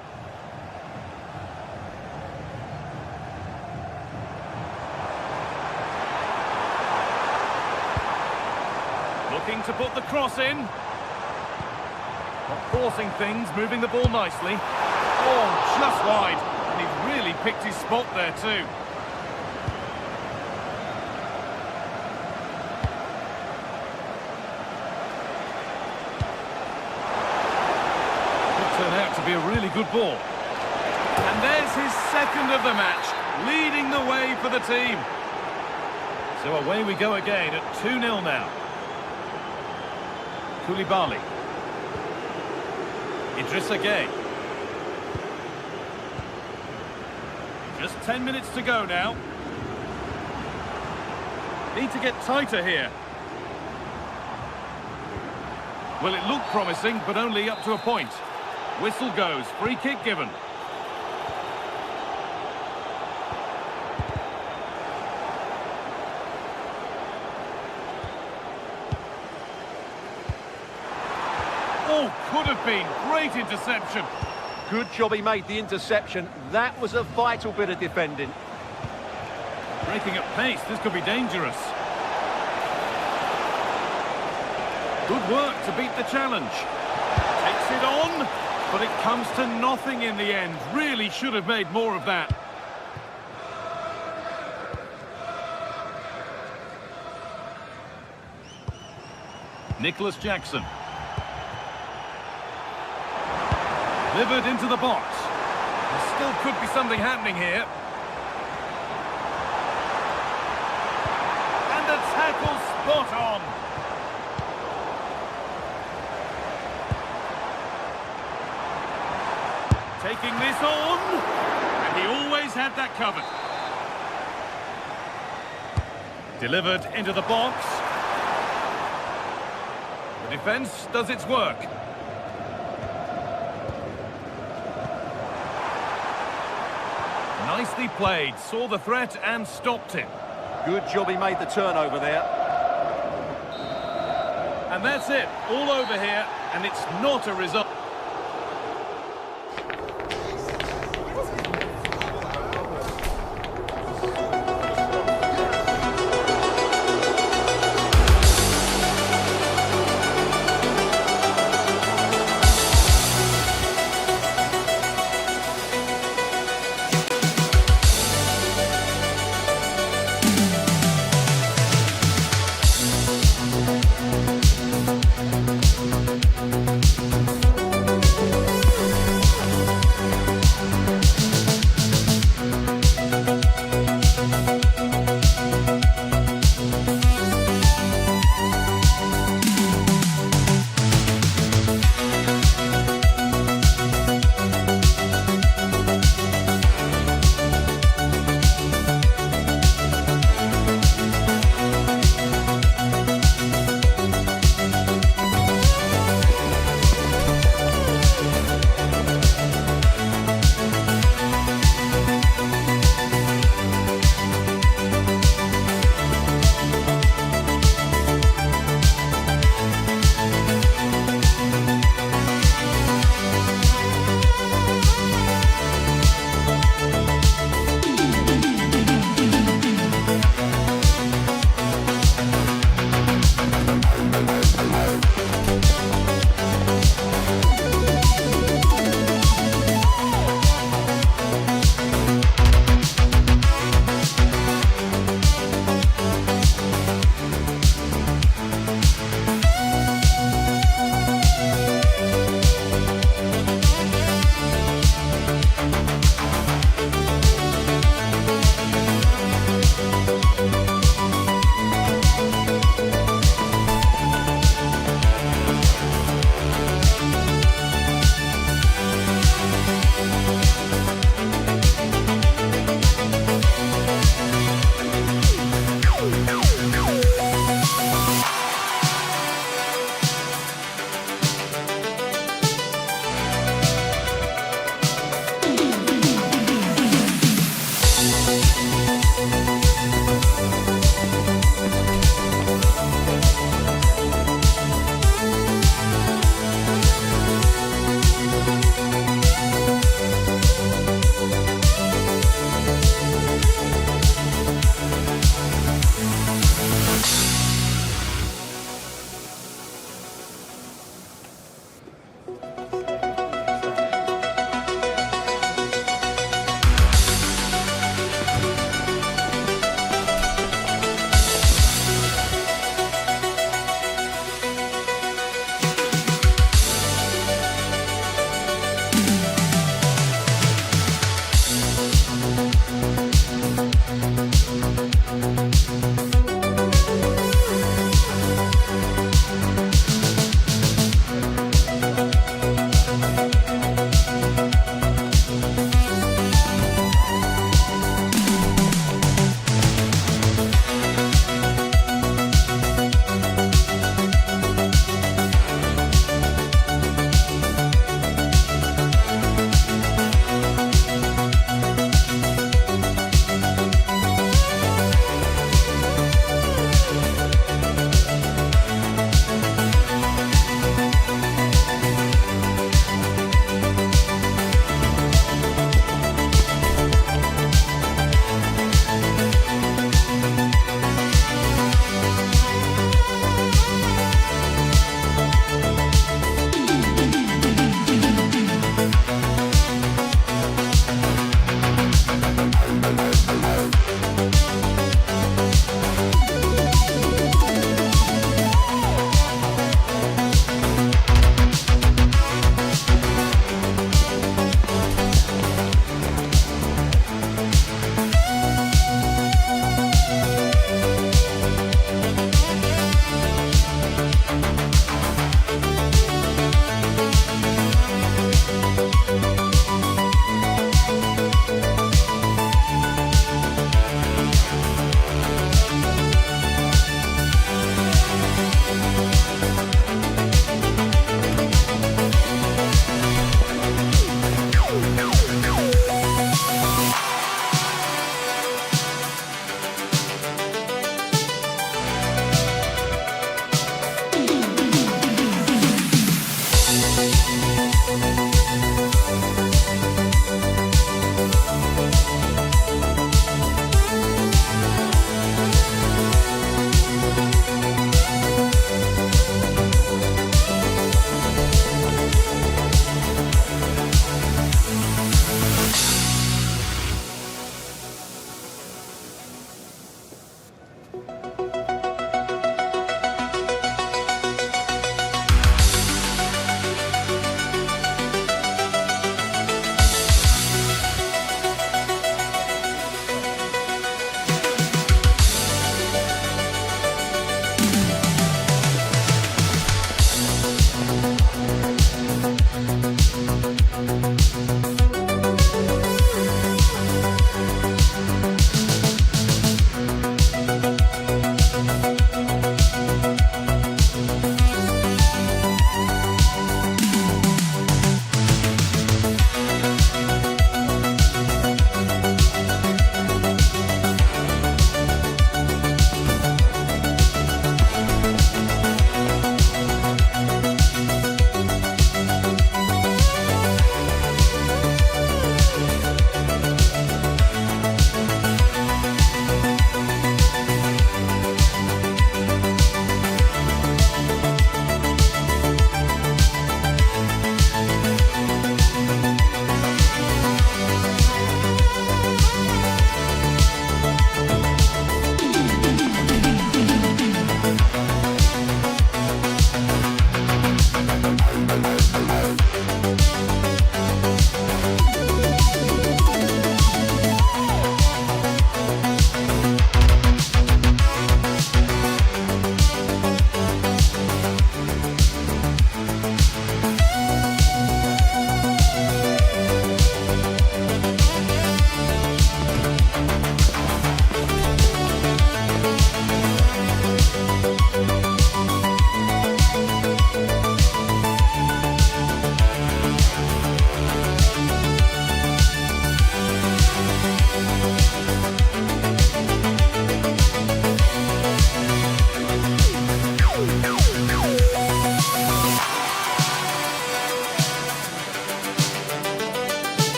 Looking to put the cross in. Not forcing things, moving the ball nicely. Oh, just wide. And he's really picked his spot there too. Could turn out to be a really good ball. And there's his second of the match, leading the way for the team. So away we go again at 2-0 now. Koulibaly. Idrissa Gueye. Just 10 minutes to go now. Need to get tighter here. Well, it looked promising, but only up to a point. Whistle goes, free kick given. Oh, could have been. Great interception. Good job he made the interception. That was a vital bit of defending. Breaking at pace, this could be dangerous. Good work to beat the challenge. Takes it on, but it comes to nothing in the end. Really should have made more of that. Nicholas Jackson. Delivered into the box. There still could be something happening here. And a tackle spot on. Taking this on. And he always had that covered. Delivered into the box. The defence does its work. Nicely played, saw the threat and stopped him. Good job he made the turnover there. And that's it, all over here, and it's not a result.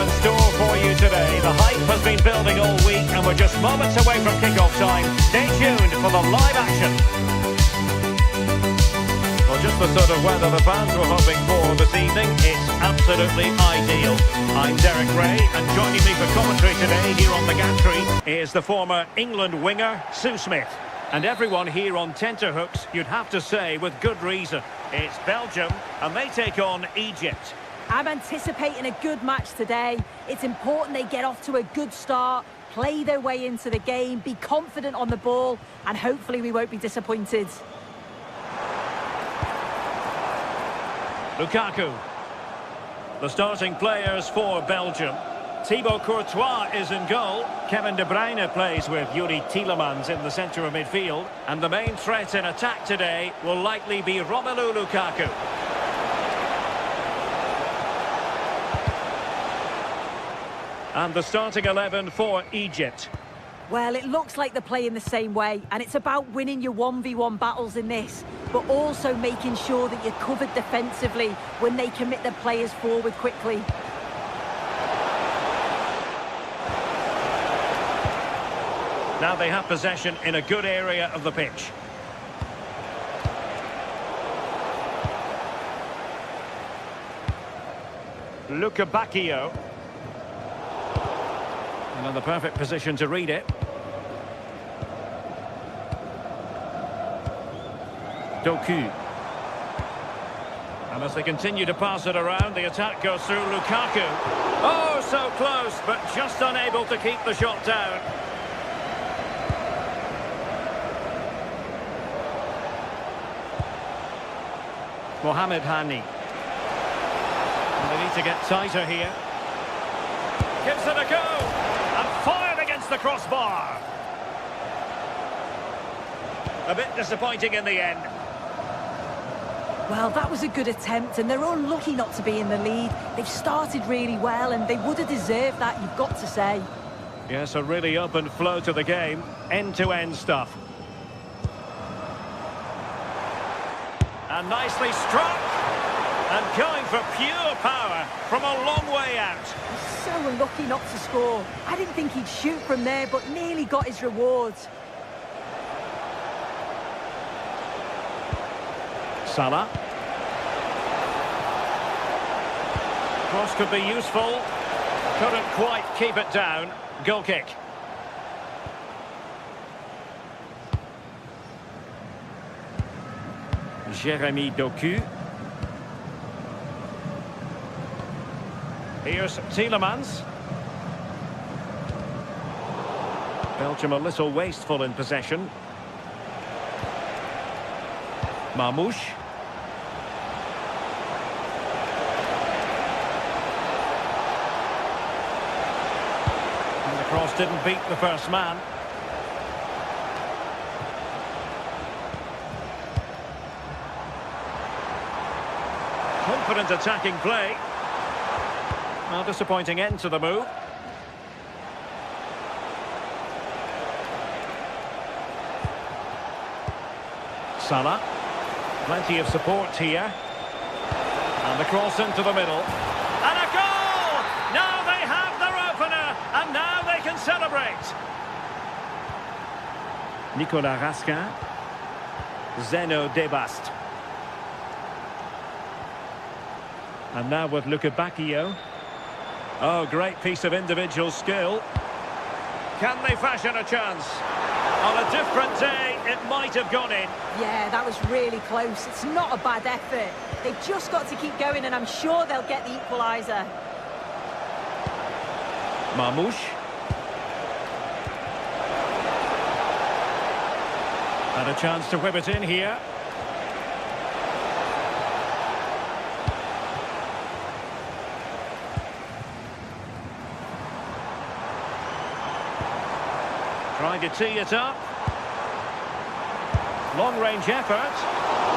in store for you today. The hype has been building all week and we're just moments away from kick-off time. Stay tuned for the live action. Well, just the sort of weather the fans were hoping for this evening. It's absolutely ideal. I'm Derek Ray, and joining me for commentary today here on the gantry is the former England winger, Sue Smith. And everyone here on tenterhooks, you'd have to say, with good reason. It's Belgium, and they take on Egypt. I'm anticipating a good match today. It's important they get off to a good start, play their way into the game, be confident on the ball, and hopefully we won't be disappointed. Lukaku. The starting players for Belgium. Thibaut Courtois is in goal. Kevin De Bruyne plays with Yuri Tielemans in the centre of midfield. And the main threat in attack today will likely be Romelu Lukaku. And the starting 11 for Egypt. Well, it looks like they're playing the same way, and it's about winning your 1v1 battles in this, but also making sure that you're covered defensively when they commit their players forward quickly. Now they have possession in a good area of the pitch. Lukaku. And in the perfect position to read it. Doku. And as they continue to pass it around, the attack goes through Lukaku. Oh, so close, but just unable to keep the shot down. Mohamed Hani. And they need to get tighter here. Gives it a go. And fired against the crossbar. A bit disappointing in the end. Well, that was a good attempt, and they're unlucky not to be in the lead. They've started really well, and they would have deserved that, you've got to say. Yes, a really open flow to the game. End-to-end stuff. And nicely struck. And going for pure power from a long way out. He's so unlucky not to score. I didn't think he'd shoot from there, but nearly got his rewards. Salah. Cross could be useful. Couldn't quite keep it down. Goal kick. Jeremy Doku. Here's Tielemans. Belgium a little wasteful in possession. Marmoush. And the cross didn't beat the first man. Confident attacking play. Well, disappointing end to the move. Salah. Plenty of support here. And the cross into the middle. And a goal! Now they have their opener, and now they can celebrate. Nicolas Raskin. Zeno Debast. And now with Lukaku. Oh, great piece of individual skill. Can they fashion a chance? On a different day, it might have gone in. Yeah, that was really close. It's not a bad effort. They've just got to keep going, and I'm sure they'll get the equaliser. Marmoush. And a chance to whip it in here. Trying to tee it up. Long-range effort.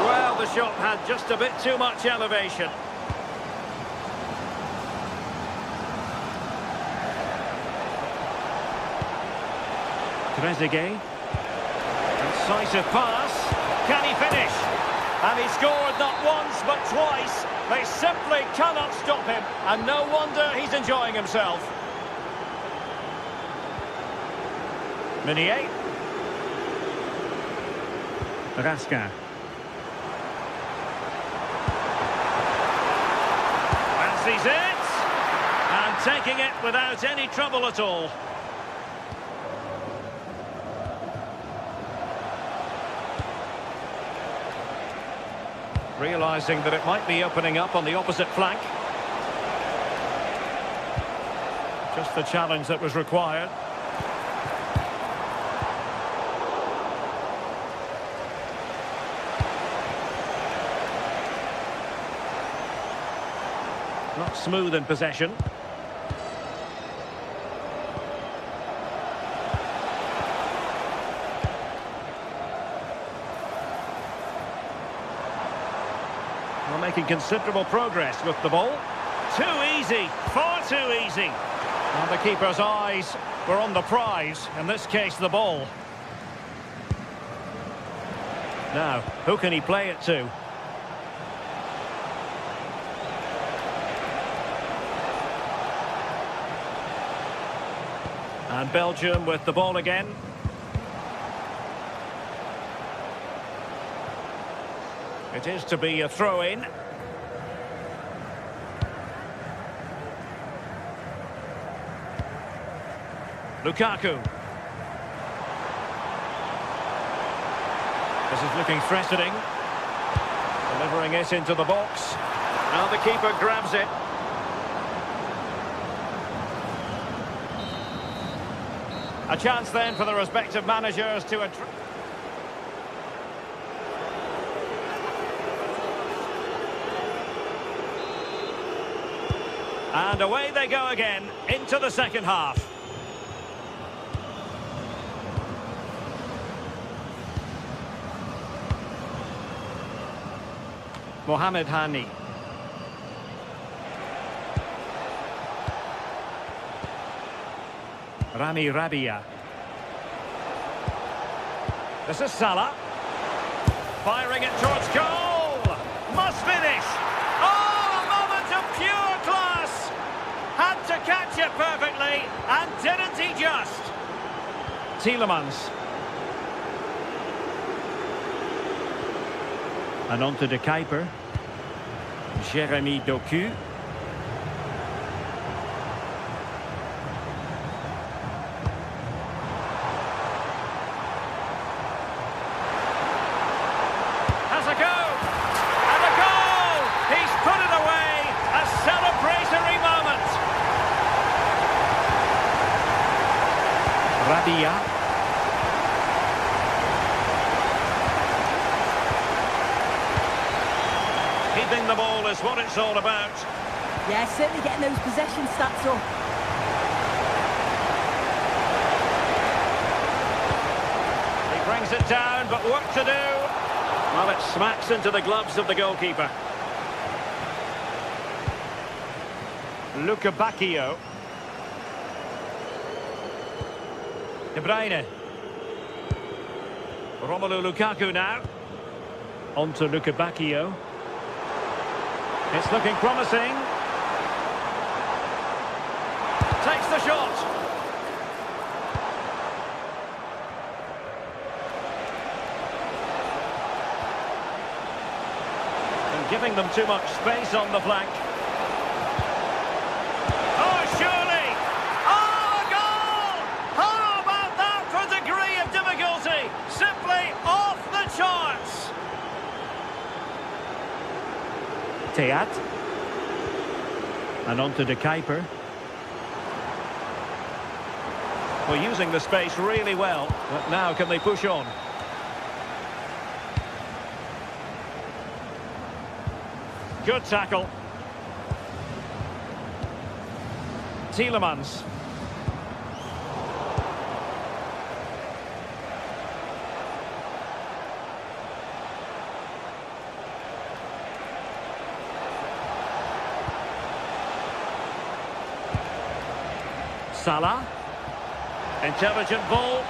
Well, the shot had just a bit too much elevation. Trezeguet. Incisive pass. Can he finish? And he scored not once, but twice. They simply cannot stop him. And no wonder he's enjoying himself. Meunier. Raskin. Fancies it. And taking it without any trouble at all. Realising that it might be opening up on the opposite flank. Just the challenge that was required. Not smooth in possession. We're making considerable progress with the ball. Too easy, far too easy. And the keeper's eyes were on the prize, in this case the ball. Now, who can he play it to? And Belgium with the ball again. It is to be a throw-in. Lukaku. This is looking threatening. Delivering it into the box. Now the keeper grabs it. A chance then for the respective managers to... And away they go again, into the second half. Mohamed Hani. Rami Rabia. This is Salah. Firing it towards goal. Must finish. Oh, a moment of pure class. Had to catch it perfectly, and didn't he just? Tielemans. And on to the Kuiper. Jeremy Doku. Has a go! And a goal! He's put it away! A celebratory moment! Rabia. Keeping the ball is what it's all about. Yeah, certainly getting those possession stats up. He brings it down, but work to do. Well, it smacks into the gloves of the goalkeeper. Luca Bacchio. De Bruyne. Romelu Lukaku now. On to Luca Bacchio. It's looking promising. Takes the shot. And giving them too much space on the flank. Oh, surely! Oh, a goal! How about that for degree of difficulty? Simply off the charts. Teat. And on to the Kuiper. Well, using the space really well, but now can they push on? Good tackle. Tielemans. Salah. Intelligent ball.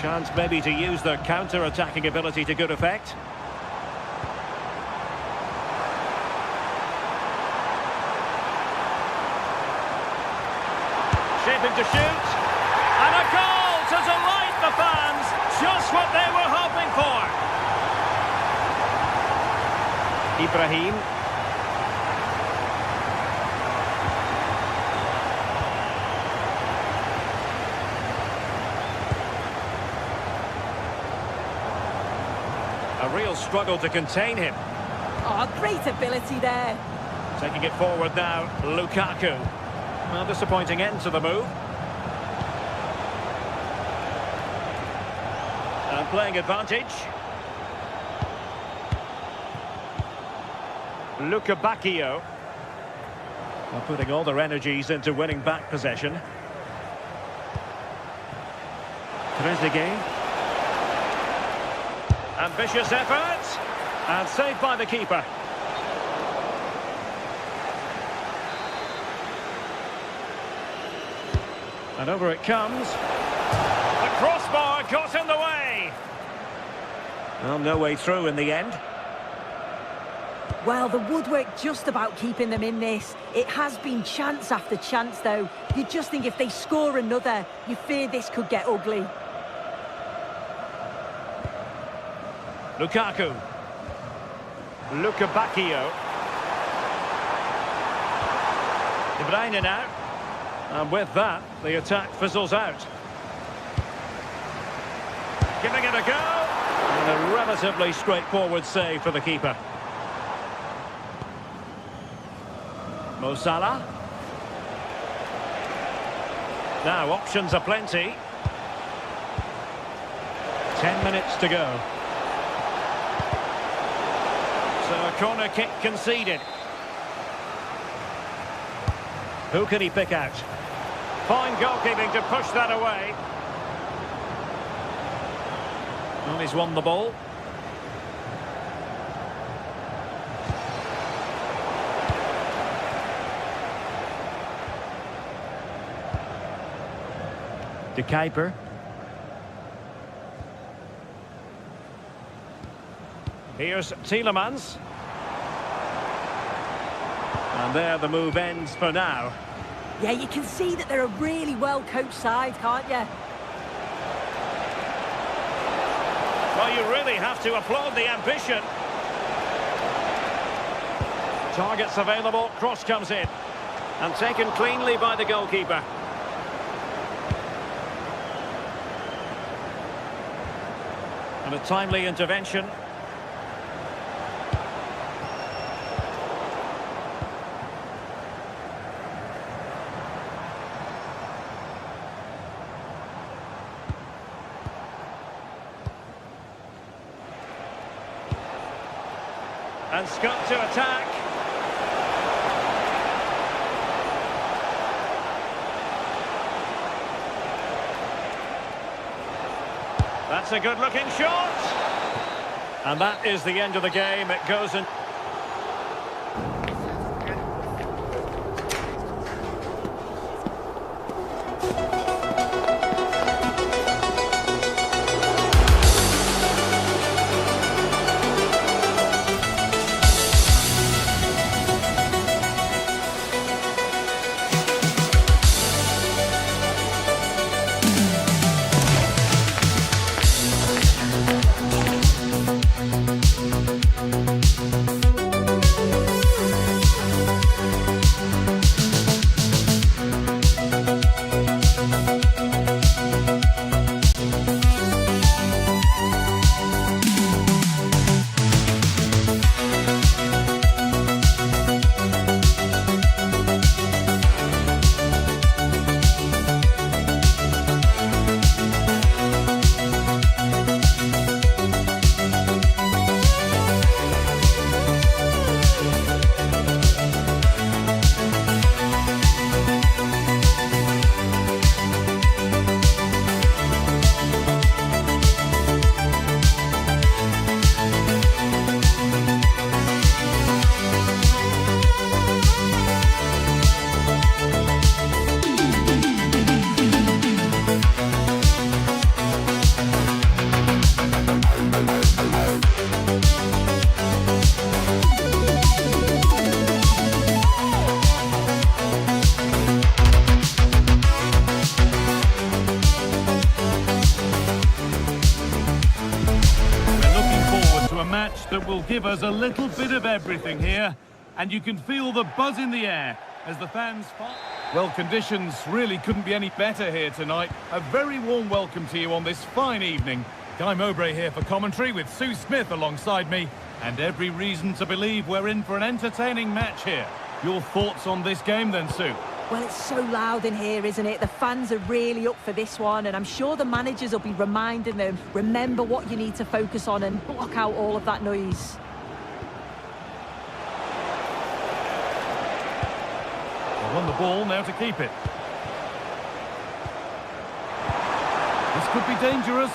Chance maybe to use their counter-attacking ability to good effect. Shaping to shoot. And a goal to delight the fans. Just what they were hoping for. Ibrahim. A real struggle to contain him. Oh, great ability there. Taking it forward now, Lukaku. Well, disappointing end to the move. And playing advantage. Lukaku. Well, putting all their energies into winning back possession. Trezeguet. Ambitious effort. And saved by the keeper. And over it comes. The crossbar got in the way. Well, no way through in the end. Well, the woodwork just about keeping them in this. It has been chance after chance, though. You just think if they score another, you fear this could get ugly. Lukaku. Lukaku. De Bruyne now. And with that, the attack fizzles out. Giving it a go. And a relatively straightforward save for the keeper. Mo Salah. Now, options are plenty. 10 minutes to go. So a corner kick conceded. Who can he pick out? Fine goalkeeping to push that away. Well, he's won the ball. De Kuiper. Here's Tielemans. And there the move ends for now. Yeah, you can see that they're a really well-coached side, can't you? Well, you really have to applaud the ambition. Targets available, cross comes in. And taken cleanly by the goalkeeper. And a timely intervention. And Scott to attack. That's a good-looking shot. And that is the end of the game. It goes in. that will give us a little bit of everything here. And you can feel the buzz in the air as the fans... Well, conditions really couldn't be any better here tonight. A very warm welcome to you on this fine evening. Guy Mowbray here for commentary with Sue Smith alongside me. And every reason to believe we're in for an entertaining match here. Your thoughts on this game then, Sue? Well, it's so loud in here, isn't it? The fans are really up for this one, and I'm sure the managers will be reminding them, remember what you need to focus on and block out all of that noise. They won the ball, now to keep it. This could be dangerous.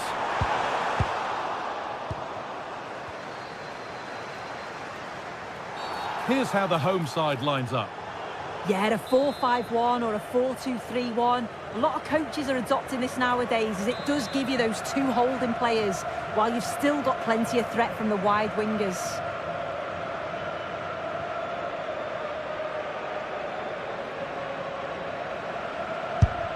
Here's how the home side lines up. Yeah, a 4-5-1 or a 4-2-3-1. A lot of coaches are adopting this nowadays, as it does give you those two holding players, while you've still got plenty of threat from the wide wingers.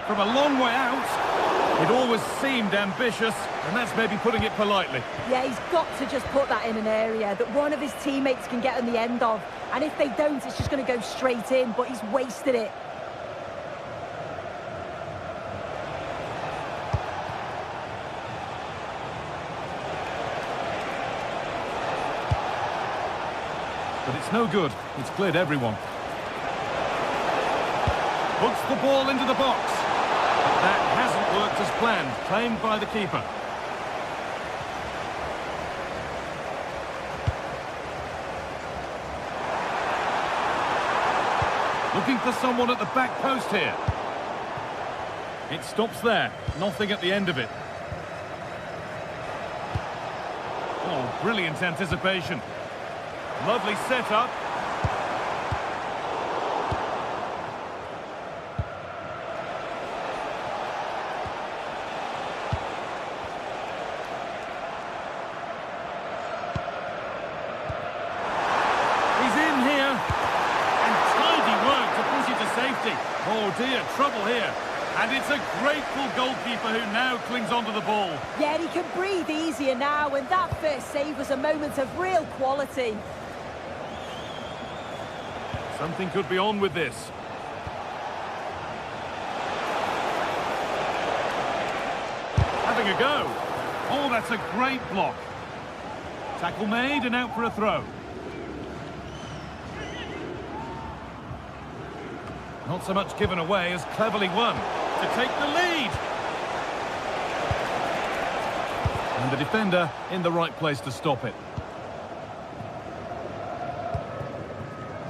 From a long way out, it always seemed ambitious, and that's maybe putting it politely. Yeah, he's got to just put that in an area that one of his teammates can get on the end of. And if they don't, it's just going to go straight in, but he's wasted it. But it's no good. It's cleared everyone. Puts the ball into the box. But that hasn't worked as planned. Claimed by the keeper. Looking for someone at the back post here. It stops there. Nothing at the end of it. Oh, brilliant anticipation. Lovely setup. Oh dear, trouble here. And it's a grateful goalkeeper who now clings onto the ball. Yeah, he can breathe easier now, and that first save was a moment of real quality. Something could be on with this. Having a go. Oh, that's a great block. Tackle made and out for a throw. Not so much given away as cleverly won to take the lead. And the defender in the right place to stop it.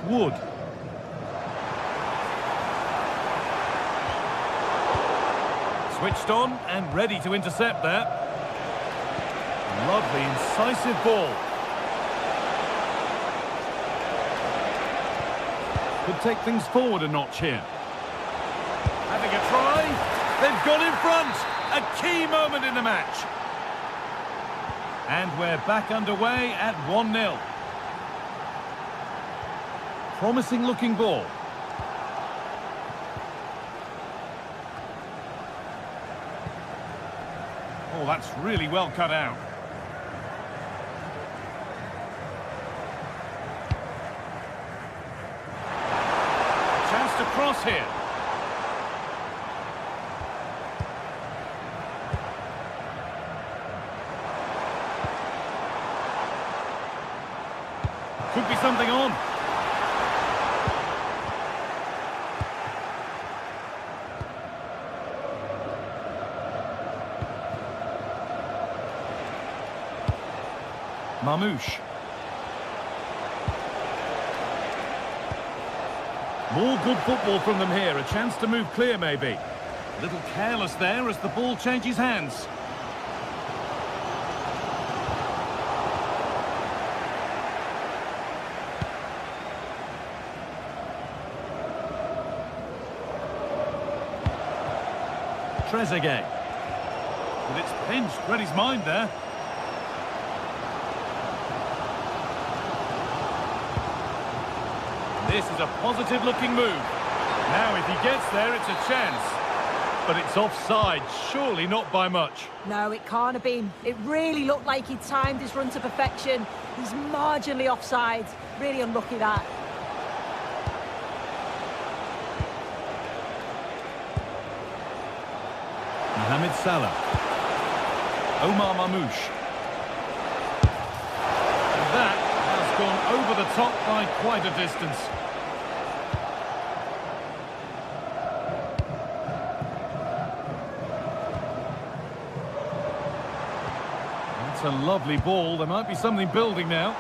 Wood. Switched on and ready to intercept there. Lovely, incisive ball. Could take things forward a notch here. Having a try. They've got in front. A key moment in the match. And we're back underway at 1-0. Promising looking ball. Oh, that's really well cut out. Chance to cross here. Could be something on. Mamouche. More good football from them here. A chance to move clear, maybe. A little careless there as the ball changes hands. Trezeguet. But it's pinched. Read his mind there. This is a positive-looking move. Now, if he gets there, it's a chance. but it's offside, surely not by much. No, it can't have been. It really looked like he timed his run to perfection. He's marginally offside. Really unlucky that. Mohamed Salah. Omar Mamouche. And that has gone over the top by quite a distance. That's a lovely ball. There might be something building now.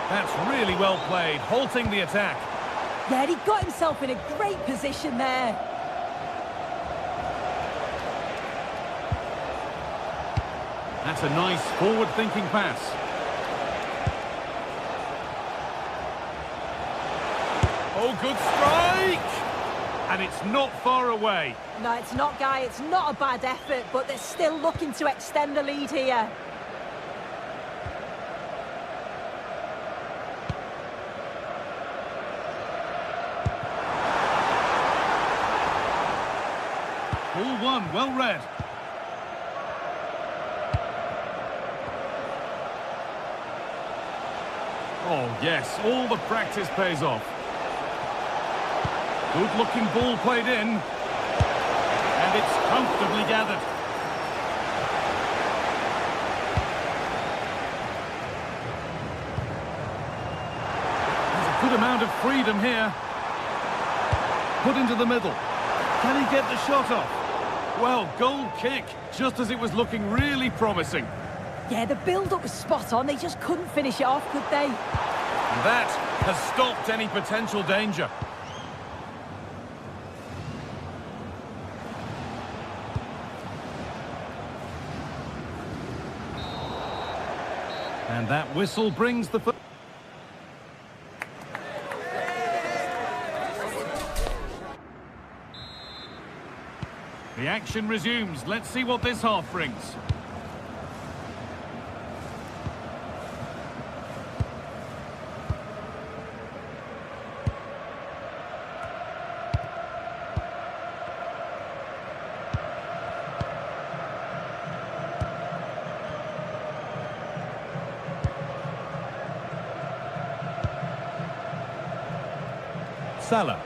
That's really well played, halting the attack. Yeah, he got himself in a great position there. That's a nice forward-thinking pass. Oh, good strike! And it's not far away. No, it's not, Guy. It's not a bad effort, but they're still looking to extend the lead here. Ball one, well read. Oh, yes, all the practice pays off. Good-looking ball played in. And it's comfortably gathered. There's a good amount of freedom here. Put into the middle. Can he get the shot off? Well, goal kick, just as it was looking really promising. Yeah, the build-up was spot on. They just couldn't finish it off, could they? And that has stopped any potential danger. And that whistle brings the... The action resumes. Let's see what this half brings. Salah.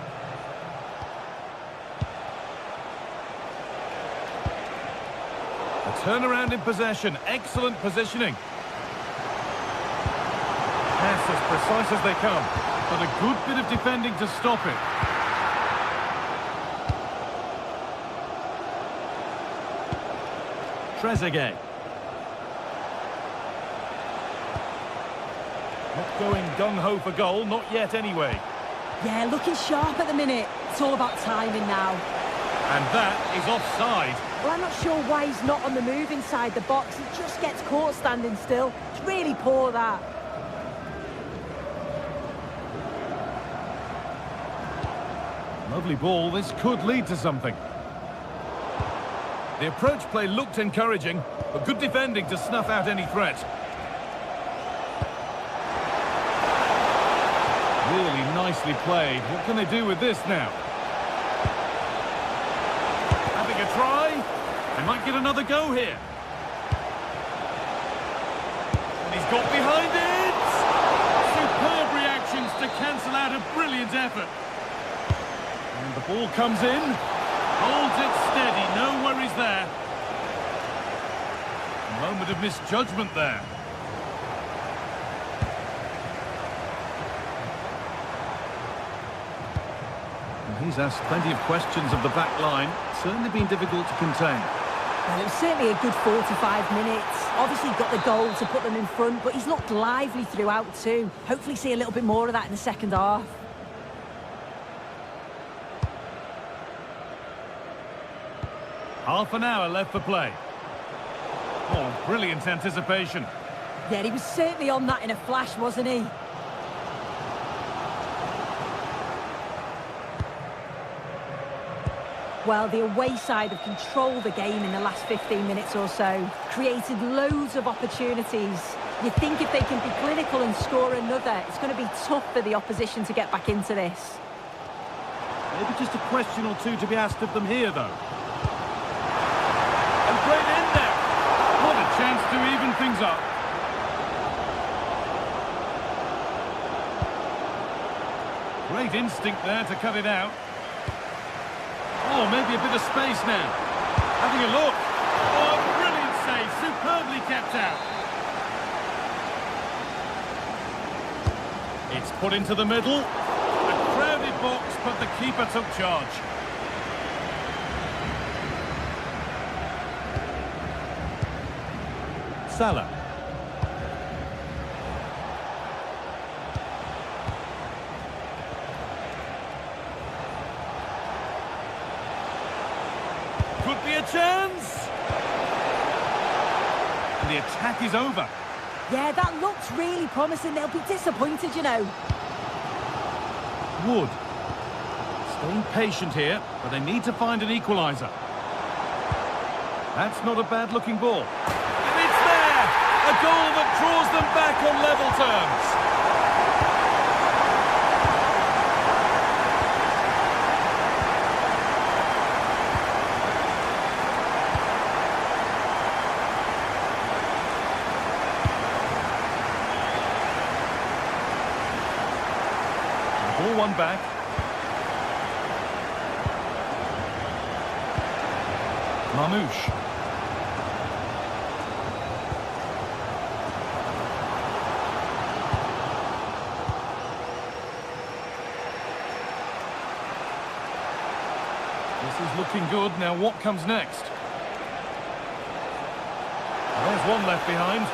A turnaround in possession. Excellent positioning. Pass as precise as they come, but a good bit of defending to stop it. Trezeguet. Not going gung-ho for goal, not yet anyway. Yeah, looking sharp at the minute. It's all about timing now. And that is offside. Well, I'm not sure why he's not on the move inside the box. He just gets caught standing still. It's really poor, that. Lovely ball. This could lead to something. The approach play looked encouraging, but good defending to snuff out any threat. Really nicely played. What can they do with this now? Having a try. They might get another go here. And he's got behind it. Superb reactions to cancel out a brilliant effort. And the ball comes in. Holds it steady. No worries there. A moment of misjudgment there. He's asked plenty of questions of the back line. Certainly been difficult to contain. Well, it was certainly a good 45 minutes. Obviously got the goal to put them in front, but he's looked lively throughout too. Hopefully see a little bit more of that in the second half. Half an hour left for play. Oh, brilliant anticipation. Yeah, he was certainly on that in a flash, wasn't he? Well, the away side have controlled the game in the last 15 minutes or so. Created loads of opportunities. You think if they can be clinical and score another, it's going to be tough for the opposition to get back into this. Maybe just a question or two to be asked of them here, though. things up. Great instinct there to cut it out. Oh, maybe a bit of space now. Having a look. Oh, brilliant save. Superbly kept out. It's put into the middle. A crowded box, but the keeper took charge. Salah. Could be a chance. And the attack is over. Yeah, that looks really promising. They'll be disappointed, you know. Wood. Staying patient here, but they need to find an equaliser. That's not a bad-looking ball. And it's there! A goal that draws them back on level terms. Ball one back. Mamouche. This is looking good. Now what comes next? There's one left behind.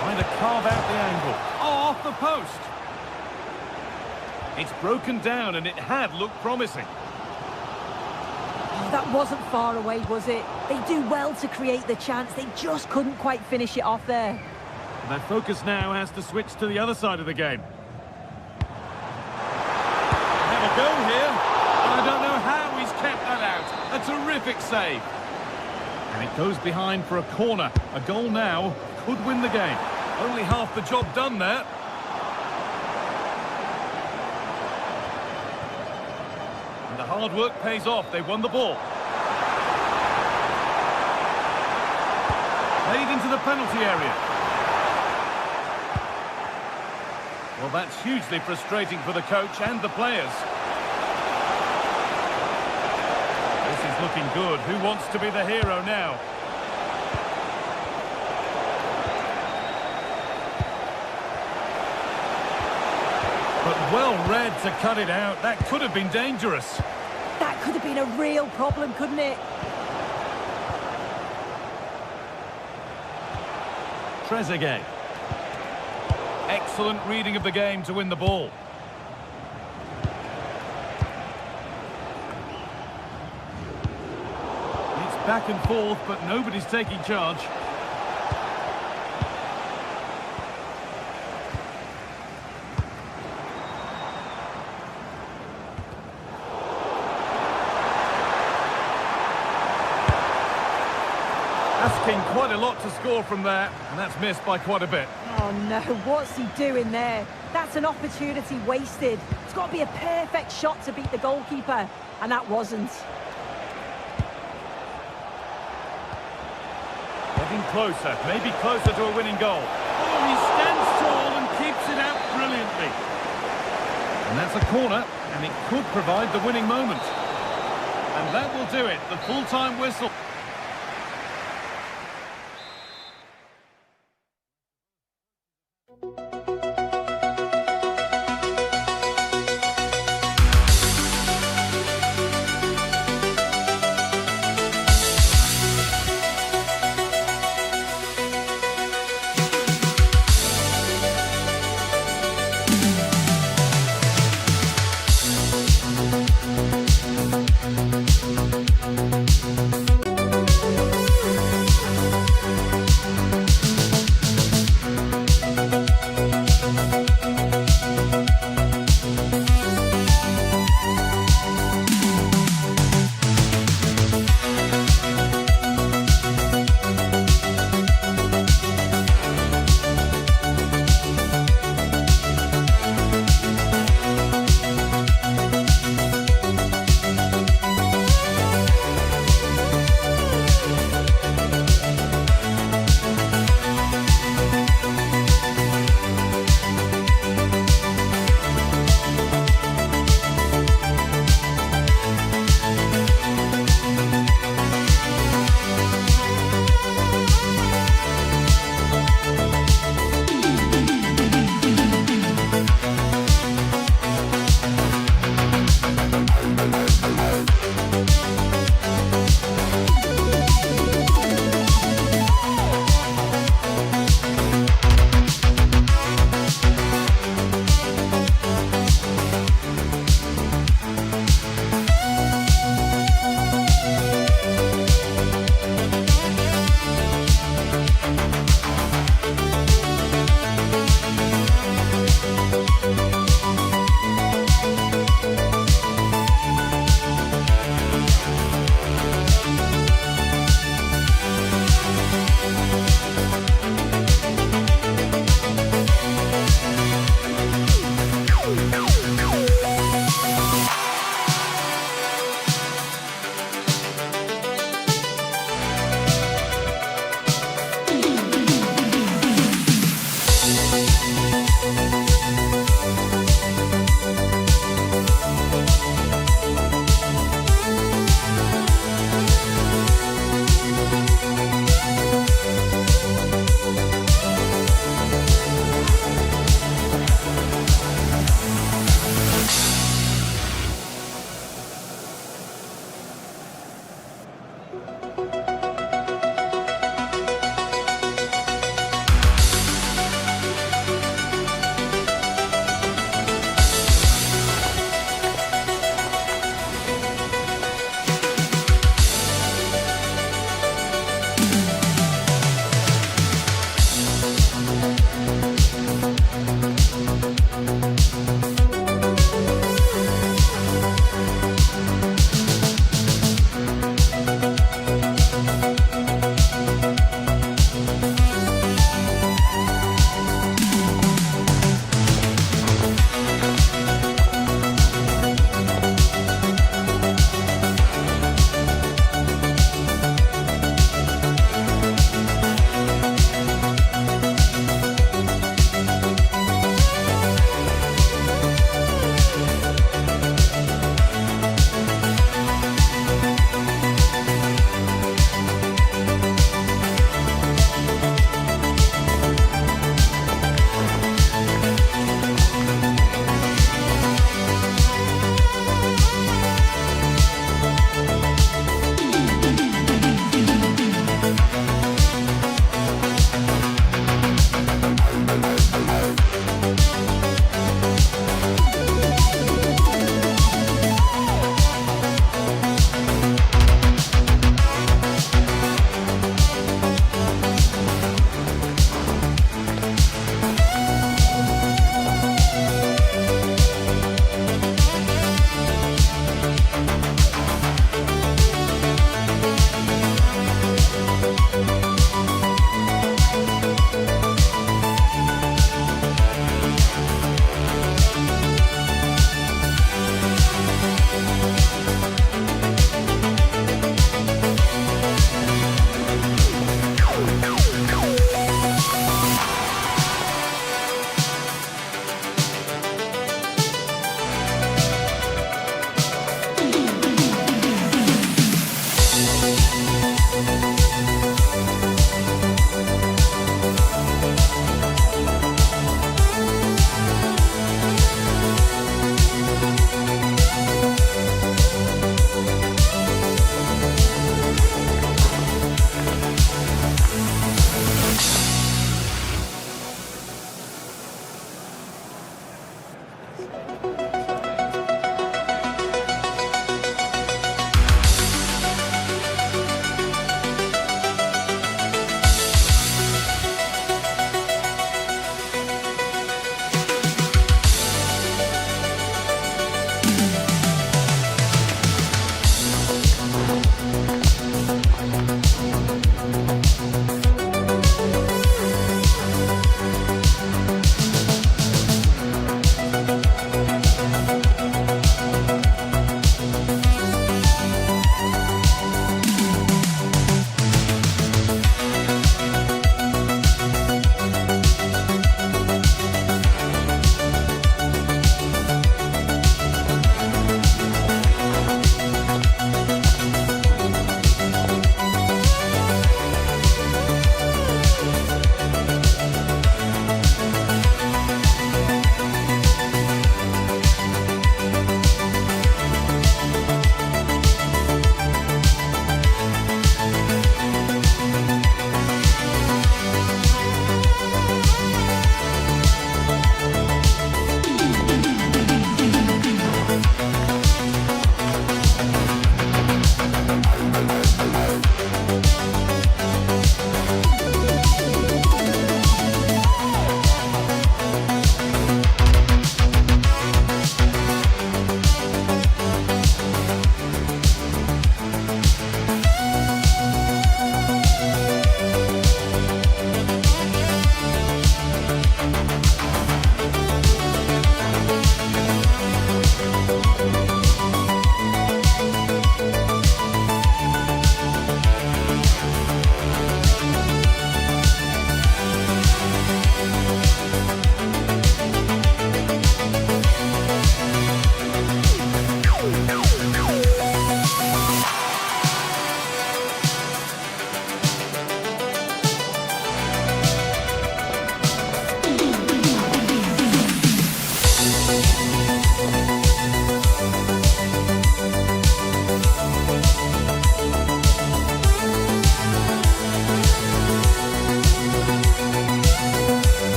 Trying to carve out the angle. Oh, off the post. It's broken down and it had looked promising. Oh, that wasn't far away, was it? They do well to create the chance. They just couldn't quite finish it off there. Their focus now has to switch to the other side of the game. Have a go here. I don't know how he's kept that out. A terrific save. And it goes behind for a corner. A goal now could win the game. Only half the job done there. And the hard work pays off. They won the ball. Played into the penalty area. Well, that's hugely frustrating for the coach and the players. This is looking good. Who wants to be the hero now? But well read to cut it out. That could have been dangerous. That could have been a real problem, couldn't it? Trezeguet. Excellent reading of the game to win the ball. It's back and forth, but nobody's taking charge. Asking quite a lot to score from there, and that's missed by quite a bit. Oh no, what's he doing there? That's an opportunity wasted. It's got to be a perfect shot to beat the goalkeeper, and that wasn't. Getting closer, maybe closer to a winning goal. Oh, he stands tall and keeps it out brilliantly. And that's a corner, and it could provide the winning moment. And that will do it, the full-time whistle.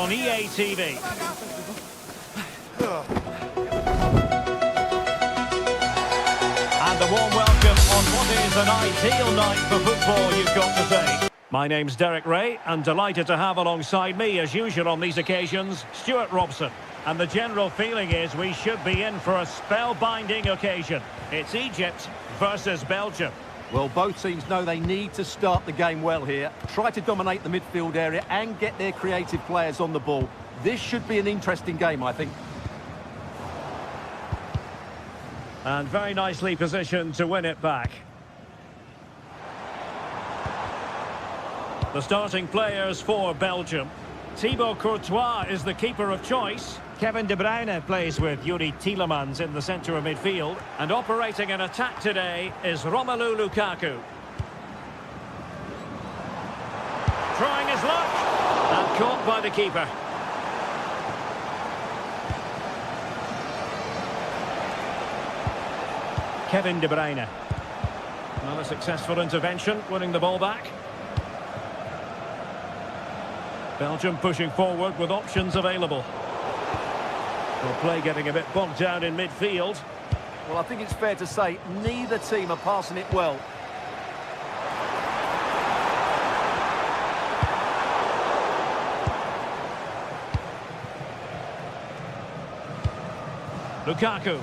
on EA TV. And a warm welcome on what is an ideal night for football, you've got to say. My name's Derek Ray, and delighted to have alongside me, as usual on these occasions, Stuart Robson. And the general feeling is we should be in for a spellbinding occasion. It's Egypt versus Belgium. Well, both teams know they need to start the game well here. Try to dominate the midfield area and get their creative players on the ball. This should be an interesting game, I think. And very nicely positioned to win it back. The starting players for Belgium. Thibaut Courtois is the keeper of choice. Kevin De Bruyne plays with Yuri Tielemans in the centre of midfield. And operating an attack today is Romelu Lukaku. Trying his luck. And caught by the keeper. Kevin De Bruyne. Not a successful intervention, winning the ball back. Belgium pushing forward with options available. Well, play getting a bit bogged down in midfield. Well, I think it's fair to say neither team are passing it well. Lukaku.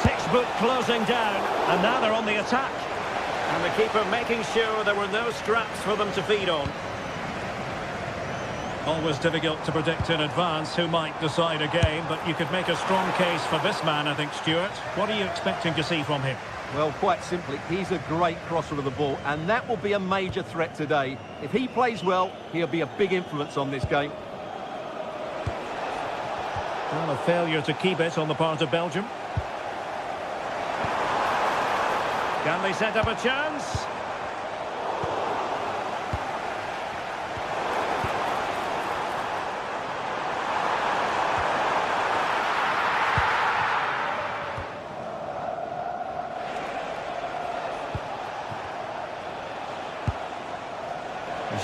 Textbook closing down, and now they're on the attack. And the keeper making sure there were no scraps for them to feed on. Always difficult to predict in advance who might decide a game, but you could make a strong case for this man, I think, Stuart. What are you expecting to see from him? Well, quite simply, he's a great crosser of the ball, and that will be a major threat today. If he plays well, he'll be a big influence on this game. Well, a failure to keep it on the part of Belgium. Can they set up a chance?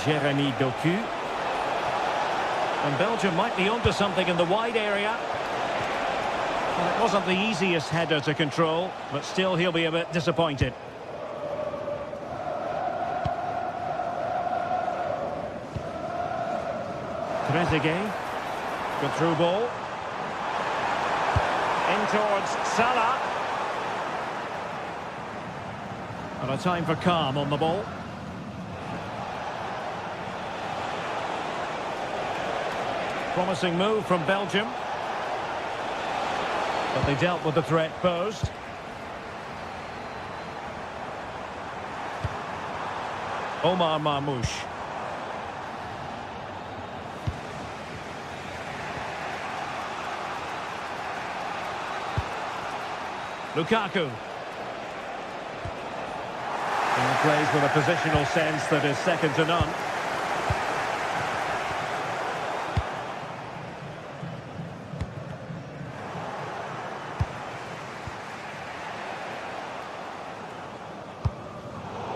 Jeremy Doku. And Belgium might be onto something in the wide area. Well, it wasn't the easiest header to control, but still he'll be a bit disappointed. Trezeguet. Good through ball. In towards Salah. And a time for calm on the ball. Promising move from Belgium. But they dealt with the threat posed. Omar Marmoush. Lukaku. And plays with a positional sense that is second to none.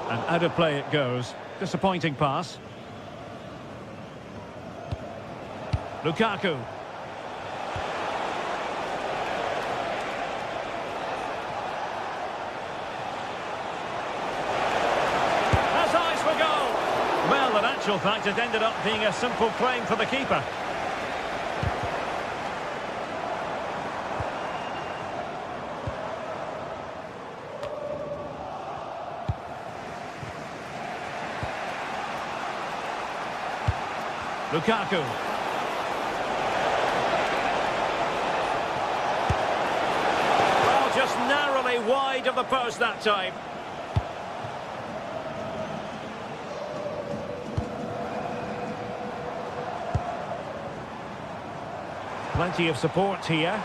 And out of play it goes. Disappointing pass. Lukaku. Has eyes for goal. Well, in actual fact, it ended up being a simple claim for the keeper. Lukaku. Well, just narrowly wide of the post that time. Plenty of support here.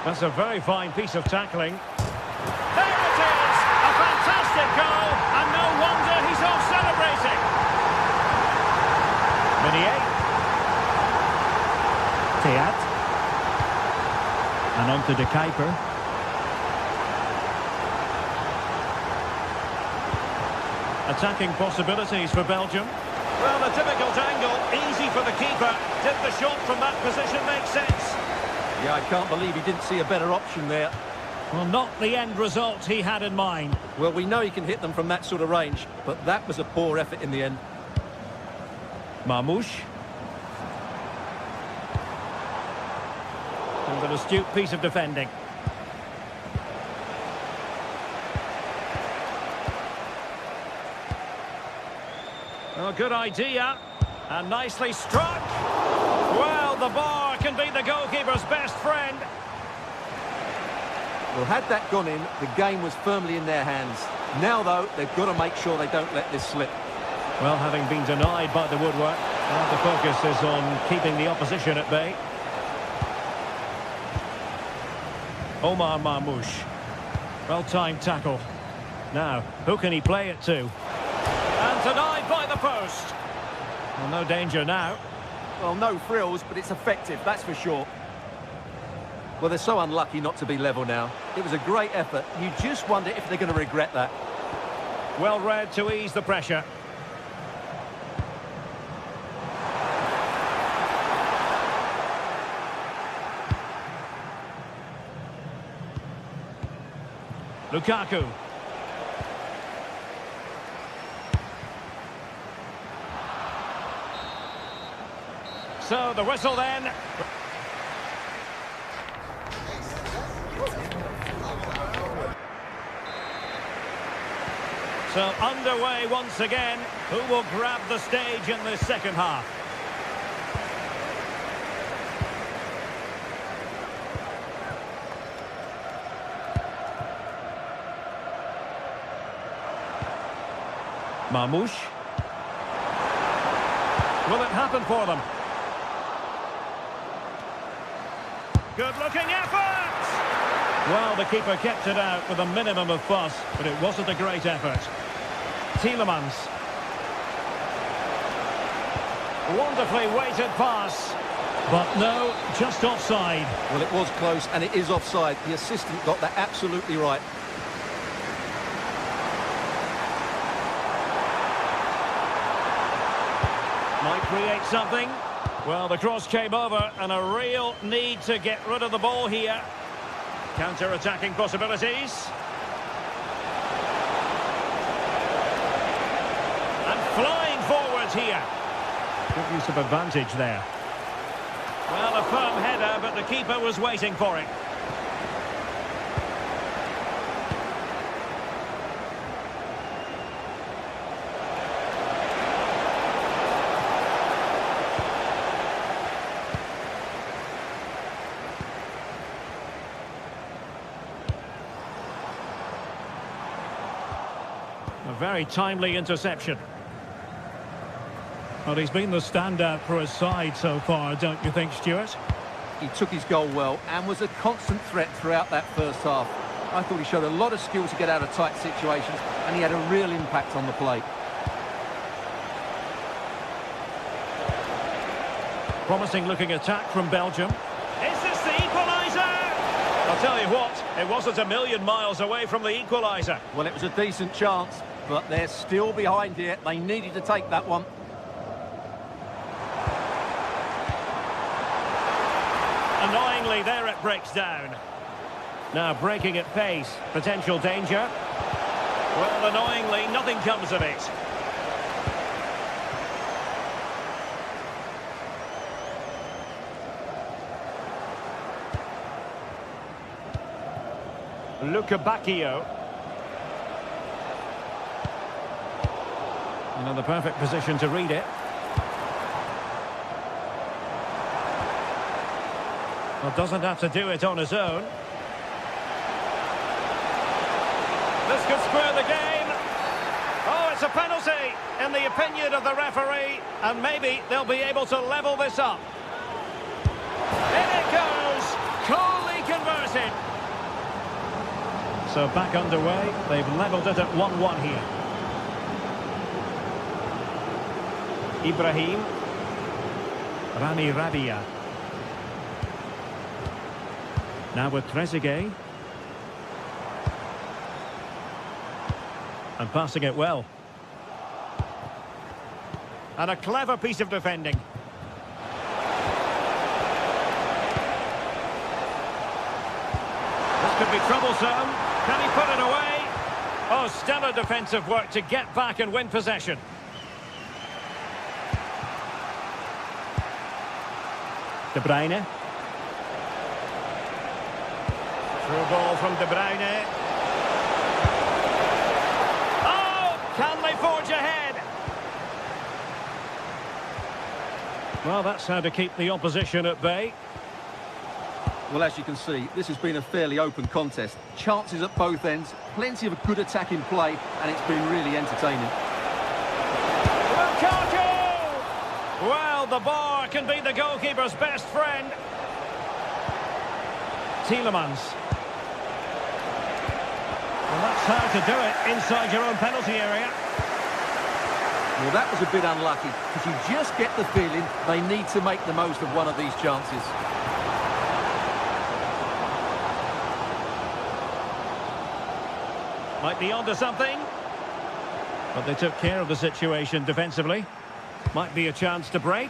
That's a very fine piece of tackling. There it is! A fantastic goal, and no wonder he's off celebrating. Meunier. Theat. And on to De Kuiper. Attacking possibilities for Belgium. Well, a difficult angle, easy for the keeper. Did the shot from that position make sense? Yeah, I can't believe he didn't see a better option there. Well, not the end result he had in mind. Well, we know he can hit them from that sort of range, but that was a poor effort in the end. Marmouche. And an astute piece of defending. Oh, good idea. And nicely struck. Well, the bar can be the goalkeeper's best friend. Well, had that gone in, the game was firmly in their hands. Now, though, they've got to make sure they don't let this slip. Well, having been denied by the woodwork, the focus is on keeping the opposition at bay. Omar Marmouche. Well-timed tackle. Now, who can he play it to? And denied by the post. Well, no danger now. Well, no frills, but it's effective, that's for sure. Well, they're so unlucky not to be level now. It was a great effort. You just wonder if they're going to regret that. Well read to ease the pressure. Lukaku. So the whistle then. So underway once again. Who will grab the stage in this second half? Marmouche. Will it happen for them? Good-looking effort! Well, the keeper kept it out with a minimum of fuss, but it wasn't a great effort. Tielemans. Wonderfully weighted pass. But no, just offside. Well, it was close, and it is offside. The assistant got that absolutely right. Might create something. Well, the cross came over, and a real need to get rid of the ball here. Counter-attacking possibilities. And flying forwards here. Good use of advantage there. Well, a firm header, but the keeper was waiting for it. A very timely interception. Well, he's been the standout for his side so far, don't you think, Stuart? He took his goal well and was a constant threat throughout that first half. I thought he showed a lot of skill to get out of tight situations, and he had a real impact on the play. Promising looking attack from Belgium. Is this the equaliser? I'll tell you what, it wasn't a million miles away from the equaliser. Well, it was a decent chance, but they're still behind here. They needed to take that one. Annoyingly, there it breaks down. Now breaking at pace. Potential danger. Well, annoyingly, nothing comes of it. Luca Bacchio. And in the perfect position to read it. Well, doesn't have to do it on his own. This could square the game. Oh, it's a penalty, in the opinion of the referee. And maybe they'll be able to level this up. In it goes. Coolly converted. So back underway. They've levelled it at 1-1 here. Ibrahim. Rami Rabia. Now with Trezeguet. And passing it well. And a clever piece of defending. This could be troublesome. Can he put it away? Oh, stellar defensive work to get back and win possession. De Bruyne. Through ball from De Bruyne. Oh, can they forge ahead? Well, that's how to keep the opposition at bay. Well, as you can see, this has been a fairly open contest. Chances at both ends, plenty of good attacking play, and it's been really entertaining. Lukaku! Well, the bar can be the goalkeeper's best friend. Tielemans. Well, that's how to do it inside your own penalty area. Well, that was a bit unlucky, because you just get the feeling they need to make the most of one of these chances. Might be onto something. But they took care of the situation defensively. Might be a chance to break.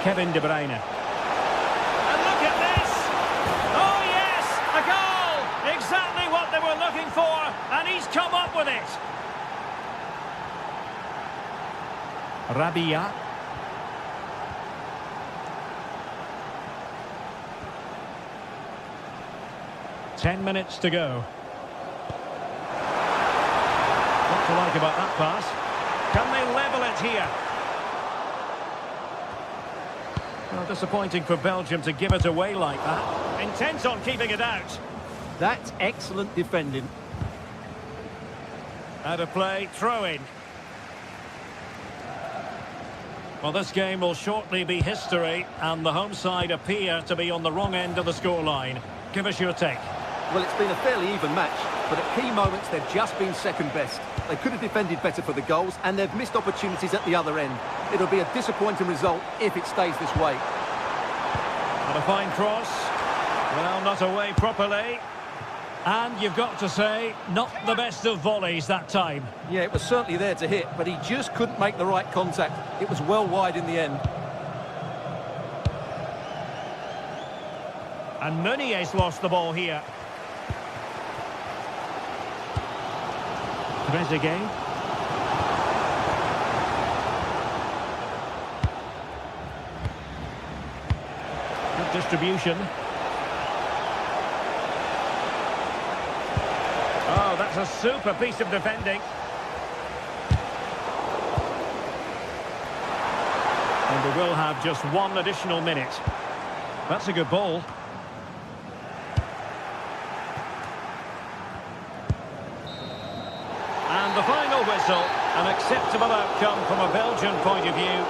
Kevin De Bruyne. And look at this! Oh yes! A goal! Exactly what they were looking for, and he's come up with it! Rabia. Ten minutes to go. What to like about that pass? Can they level it here? Well, disappointing for Belgium to give it away like that. Intent on keeping it out. That's excellent defending. Out of play, throw in. Well, this game will shortly be history, and the home side appear to be on the wrong end of the scoreline. Give us your take. Well, it's been a fairly even match, but at key moments they've just been second best. They could have defended better for the goals, and they've missed opportunities at the other end. It'll be a disappointing result if it stays this way. And a fine cross. Well, not away properly. And you've got to say, not the best of volleys that time. Yeah, it was certainly there to hit, but he just couldn't make the right contact. It was well wide in the end. And Meunier's lost the ball here. Trezeguet. Good distribution. Oh, that's a super piece of defending. And we will have just one additional minute. That's a good ball. And the final whistle, an acceptable outcome from a Belgian point of view.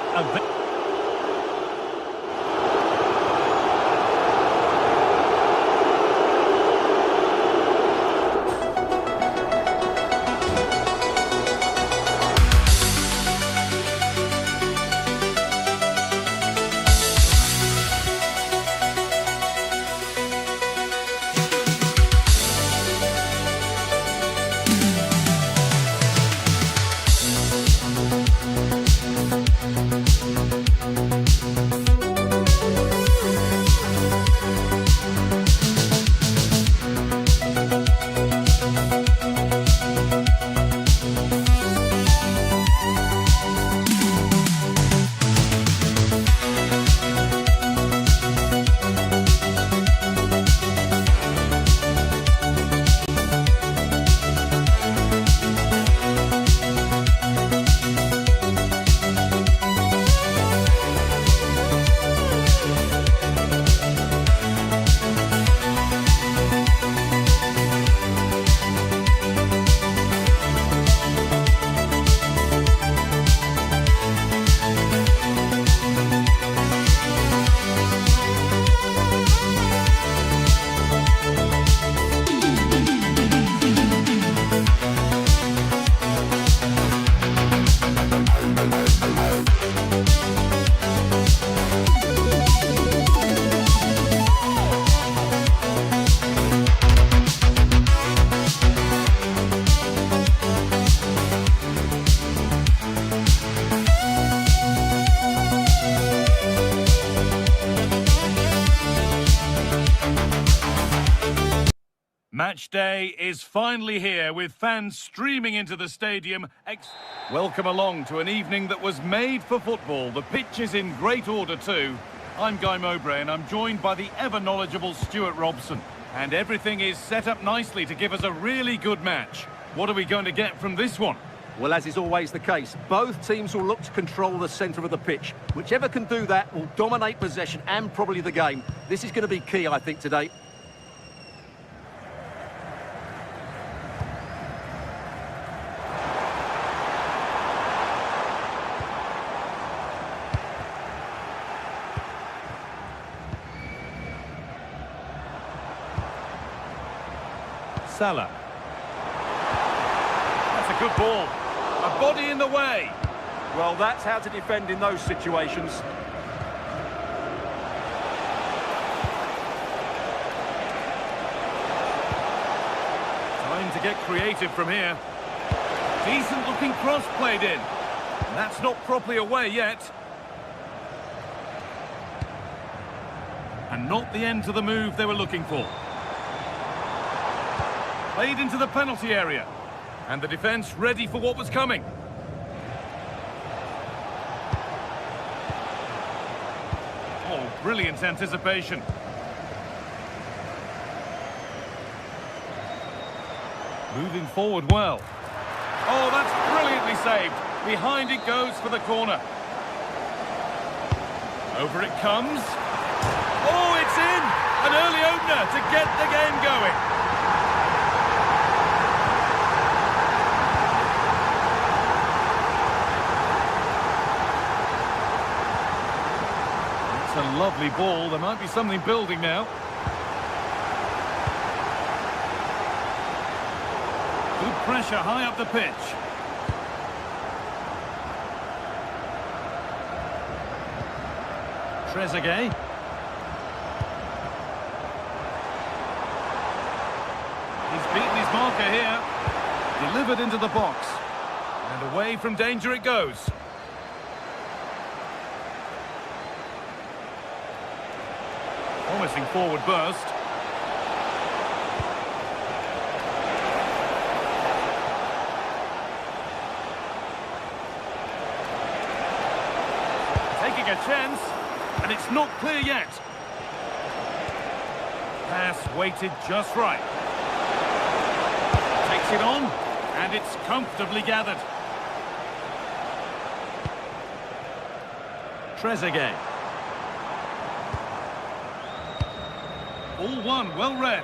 Match day is finally here with fans streaming into the stadium. Welcome along to an evening that was made for football. The pitch is in great order too. I'm Guy Mowbray and I'm joined by the ever-knowledgeable Stuart Robson. And everything is set up nicely to give us a really good match. What are we going to get from this one? Well, as is always the case, both teams will look to control the centre of the pitch. Whichever can do that will dominate possession and probably the game. This is going to be key, I think, today. Salah. That's a good ball. A body in the way. Well, that's how to defend in those situations. Time to get creative from here. Decent looking cross played in. And that's not properly away yet. And not the end to the move they were looking for. Played into the penalty area. And the defence ready for what was coming. Oh, brilliant anticipation. Moving forward well. Oh, that's brilliantly saved. Behind it goes for the corner. Over it comes. Oh, it's in! An early opener to get the game going. A lovely ball. There might be something building now. Good pressure high up the pitch. Trezeguet. He's beaten his marker here. Delivered into the box. And away from danger it goes. Promising forward burst. Taking a chance, and it's not clear yet. Pass weighted just right. Takes it on, and it's comfortably gathered. Trezeguet. All one, well read.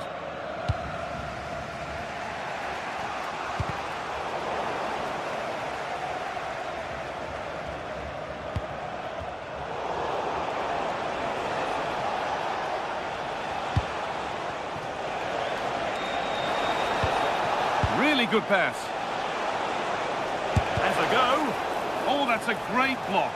Really good pass. As a go. Oh, that's a great block.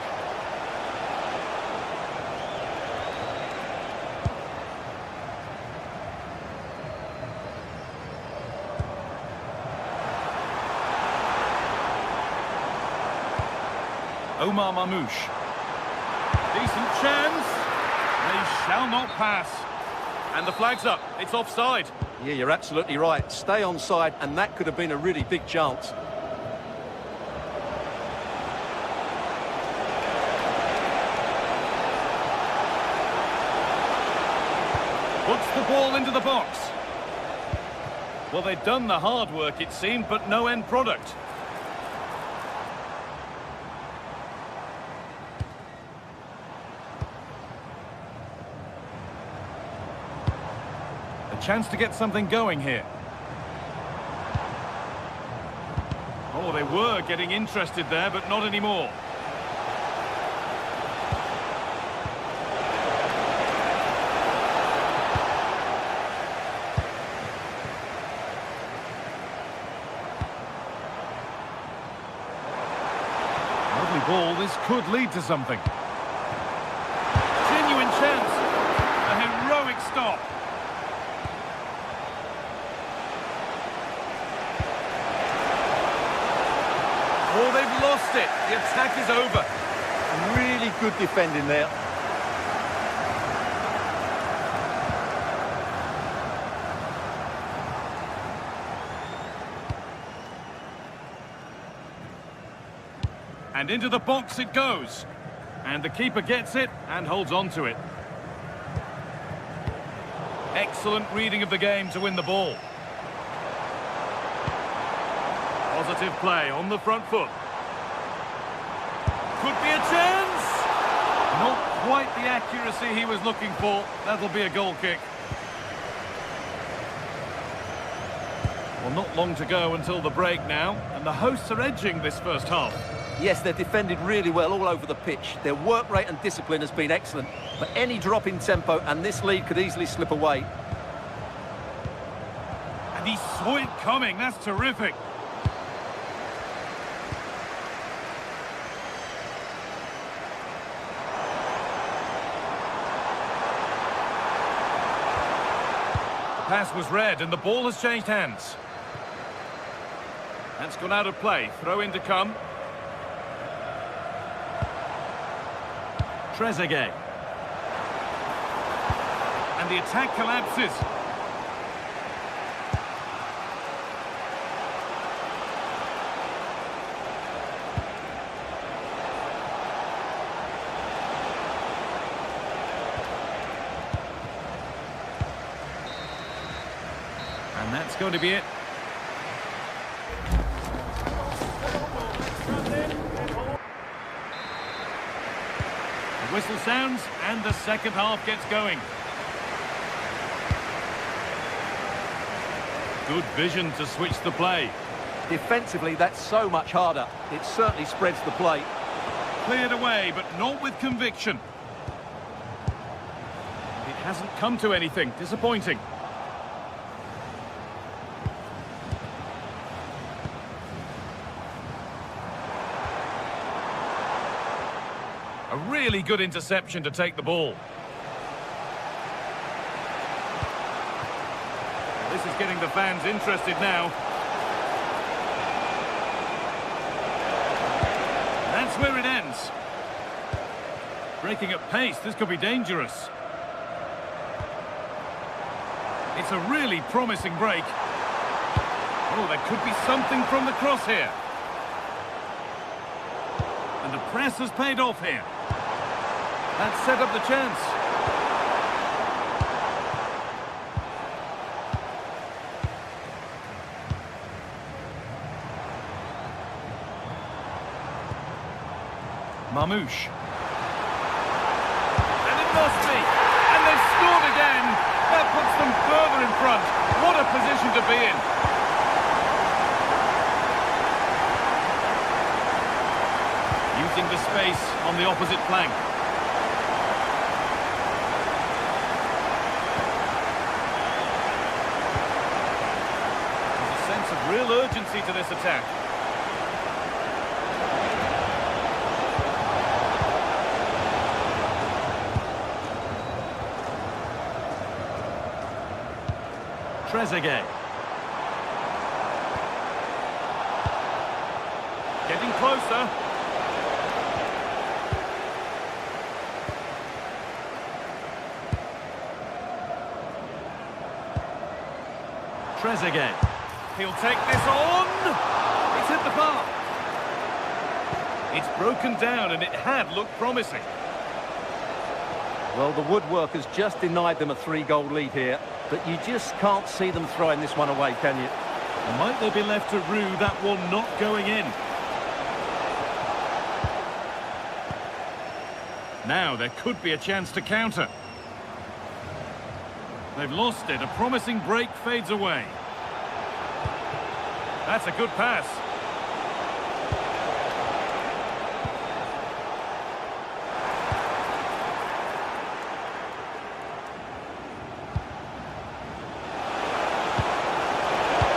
Omar Mamouche. Decent chance. They shall not pass. And the flag's up. It's offside. Yeah, you're absolutely right. Stay onside, and that could have been a really big chance. Puts the ball into the box. Well, they'd done the hard work, it seemed, but no end product. Chance to get something going here. Oh, they were getting interested there, but not anymore. Lovely ball. This could lead to something. Genuine chance. A heroic stop. Oh, they've lost it. The attack is over. Really good defending there. And into the box it goes. And the keeper gets it and holds on to it. Excellent reading of the game to win the ball. Positive play on the front foot. Could be a chance. Not quite the accuracy he was looking for. That'll be a goal kick. Well, not long to go until the break now, and the hosts are edging this first half. Yes, they're defended really well all over the pitch. Their work rate and discipline has been excellent. But any drop in tempo and this lead could easily slip away. And he saw it coming. That's terrific. The pass was read and the ball has changed hands. That's gone out of play. Throw in to come. Trezeguet. And the attack collapses. And that's going to be it. The whistle sounds and the second half gets going. Good vision to switch the play. Defensively, that's so much harder. It certainly spreads the play. Cleared away, but not with conviction. It hasn't come to anything. Disappointing. A really good interception to take the ball. This is getting the fans interested now. That's where it ends. Breaking at pace, this could be dangerous. It's a really promising break. Oh, there could be something from the cross here. And the press has paid off here. That set up the chance. Mamouche. And it must be. And they've scored again. That puts them further in front. What a position to be in. Using the space on the opposite flank. There's a sense of real urgency to this attack. Trezeguet. Getting closer. Trezeguet. He'll take this on. It's hit the bar. It's broken down and it had looked promising. Well, the woodwork has just denied them a 3-goal lead here, but you just can't see them throwing this one away, can you? And might they be left to rue that one not going in? Now there could be a chance to counter. They've lost it. A promising break fades away. That's a good pass.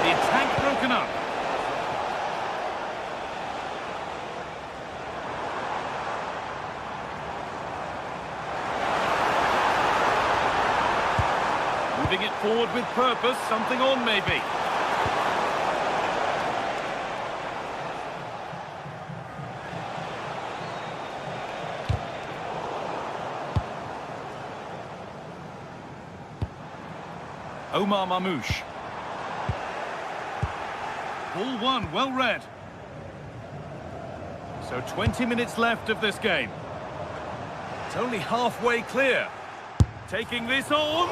The attack broken up. Moving it forward with purpose, something on maybe. Omar Mamouche. Ball one, well read. So 20 minutes left of this game. It's only halfway clear. Taking this on.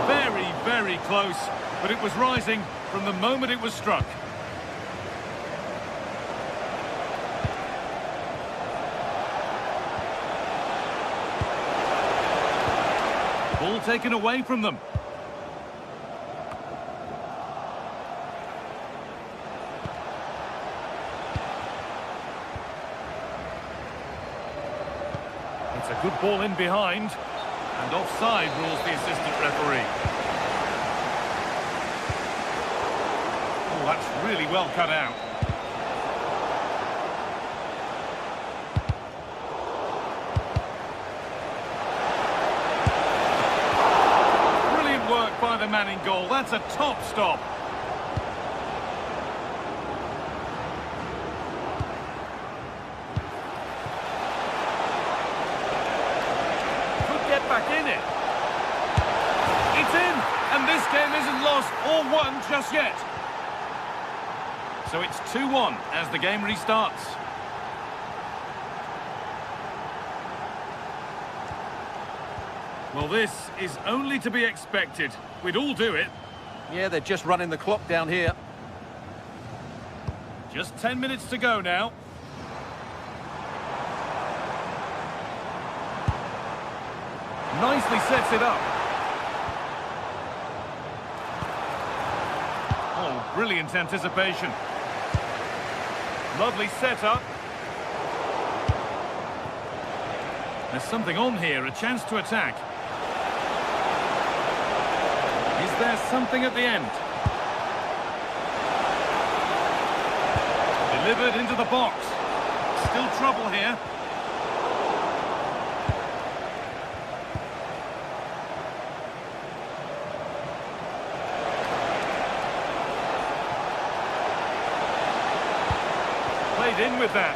Very, very close. But it was rising from the moment it was struck. Ball taken away from them. It's a good ball in behind. And offside rules the assistant referee. Oh, that's really well cut out. Brilliant work by the man in goal. That's a top stop. Get back in it. It's in, and this game isn't lost or won just yet. So it's 2-1 as the game restarts. Well, this is only to be expected. We'd all do it. Yeah, they're just running the clock down here. Just 10 minutes to go now. Nicely sets it up. Oh, brilliant anticipation. Lovely setup. There's something on here, a chance to attack. Is there something at the end? Delivered into the box. Still trouble here. In with that.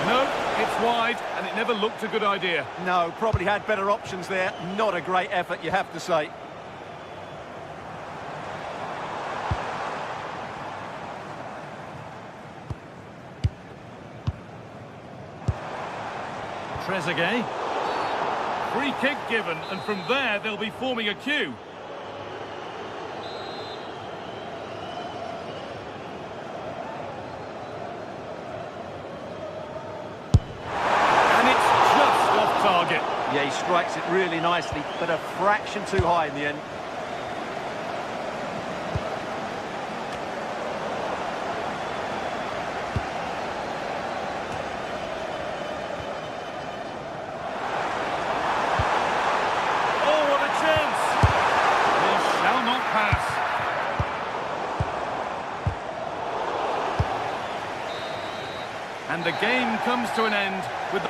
No, it's wide, and it never looked a good idea. No, probably had better options there. Not a great effort, you have to say. Trezeguet. Free kick given, and from there they'll be forming a queue. Yeah, he strikes it really nicely, but a fraction too high in the end. Oh, what a chance! This shall not pass. And the game comes to an end with the...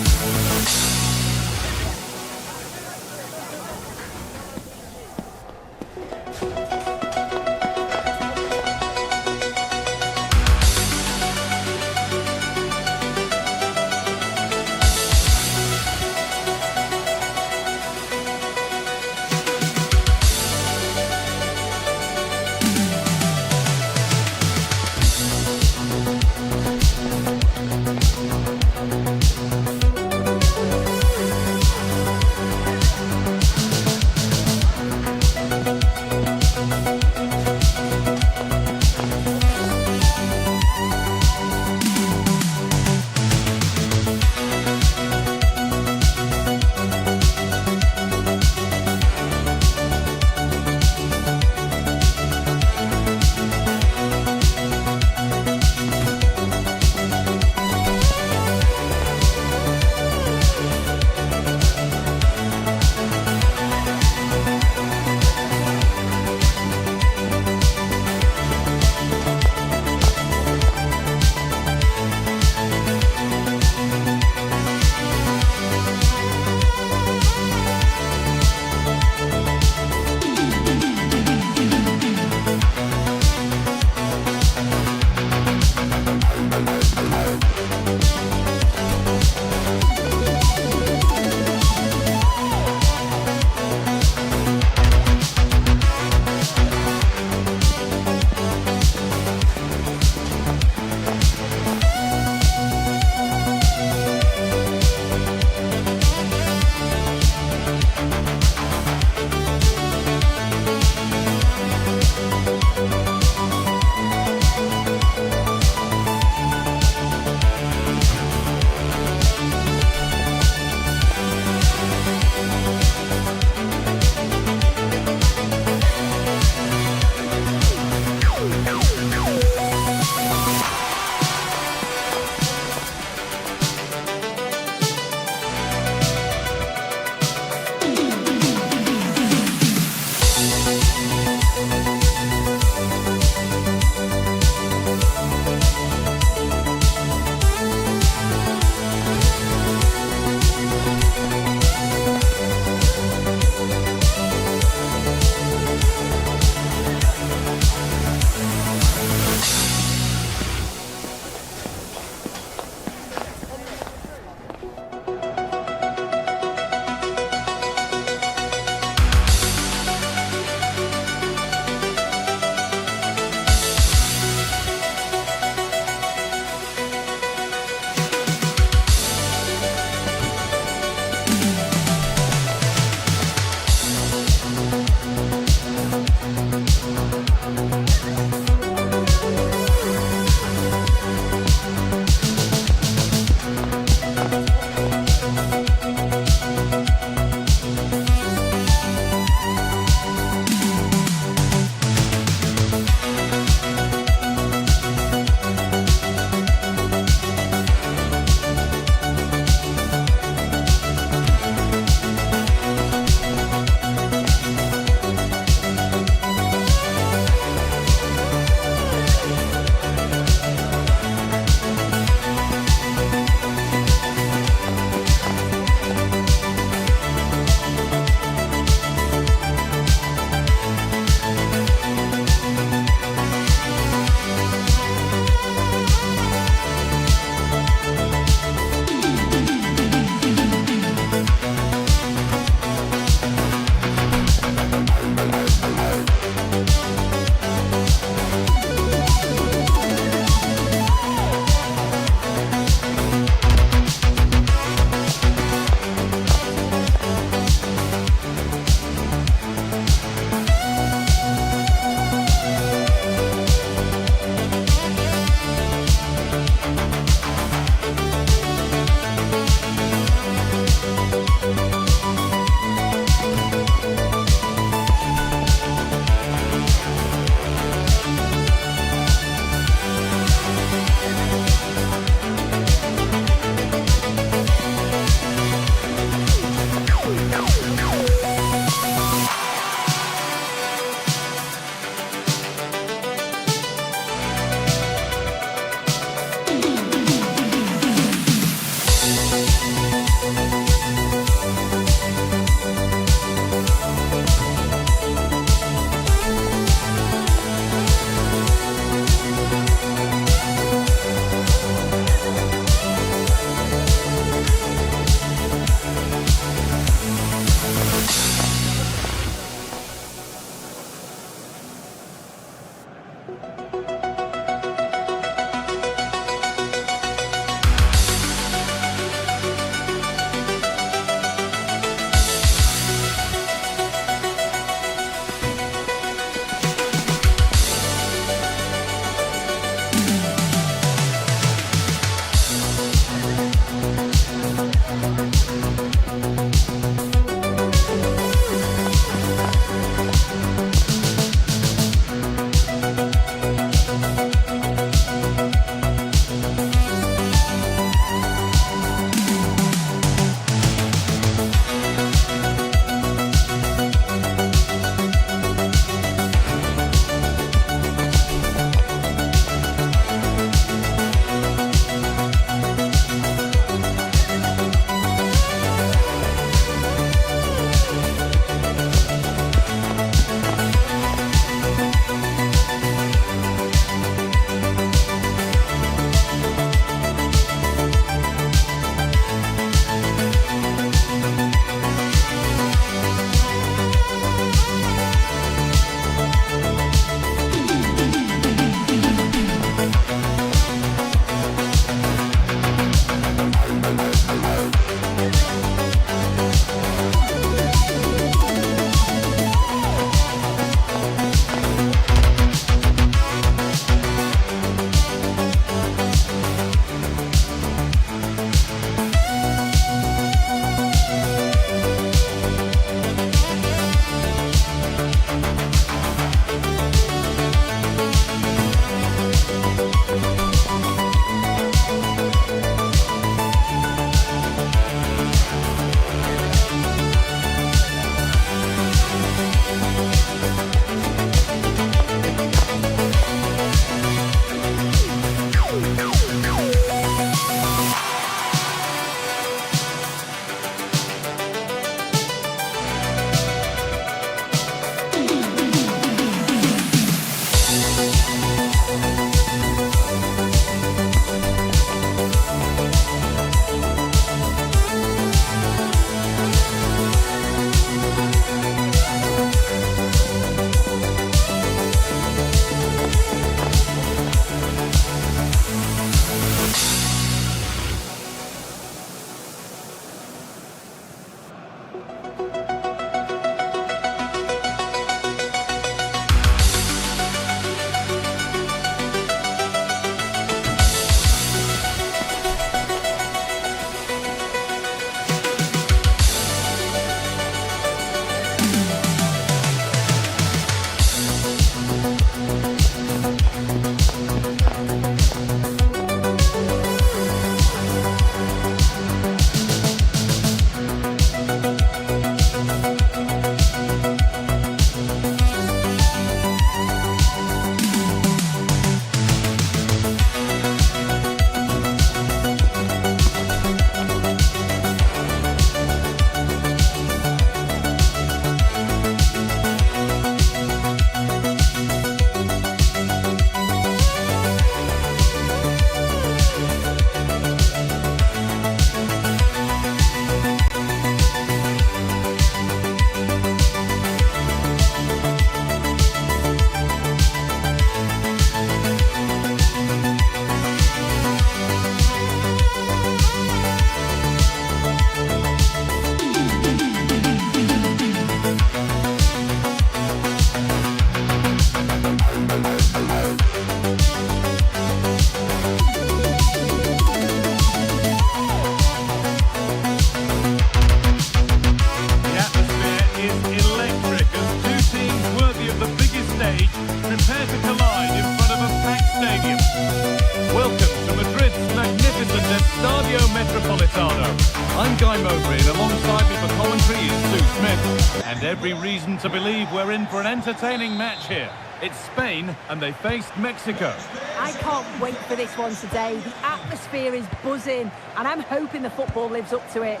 Stadio Metropolitano. I'm Guy Mowbray, and alongside me for commentary is Sue Smith. And every reason to believe we're in for an entertaining match here. It's Spain, and they faced Mexico. I can't wait for this one today. The atmosphere is buzzing, and I'm hoping the football lives up to it.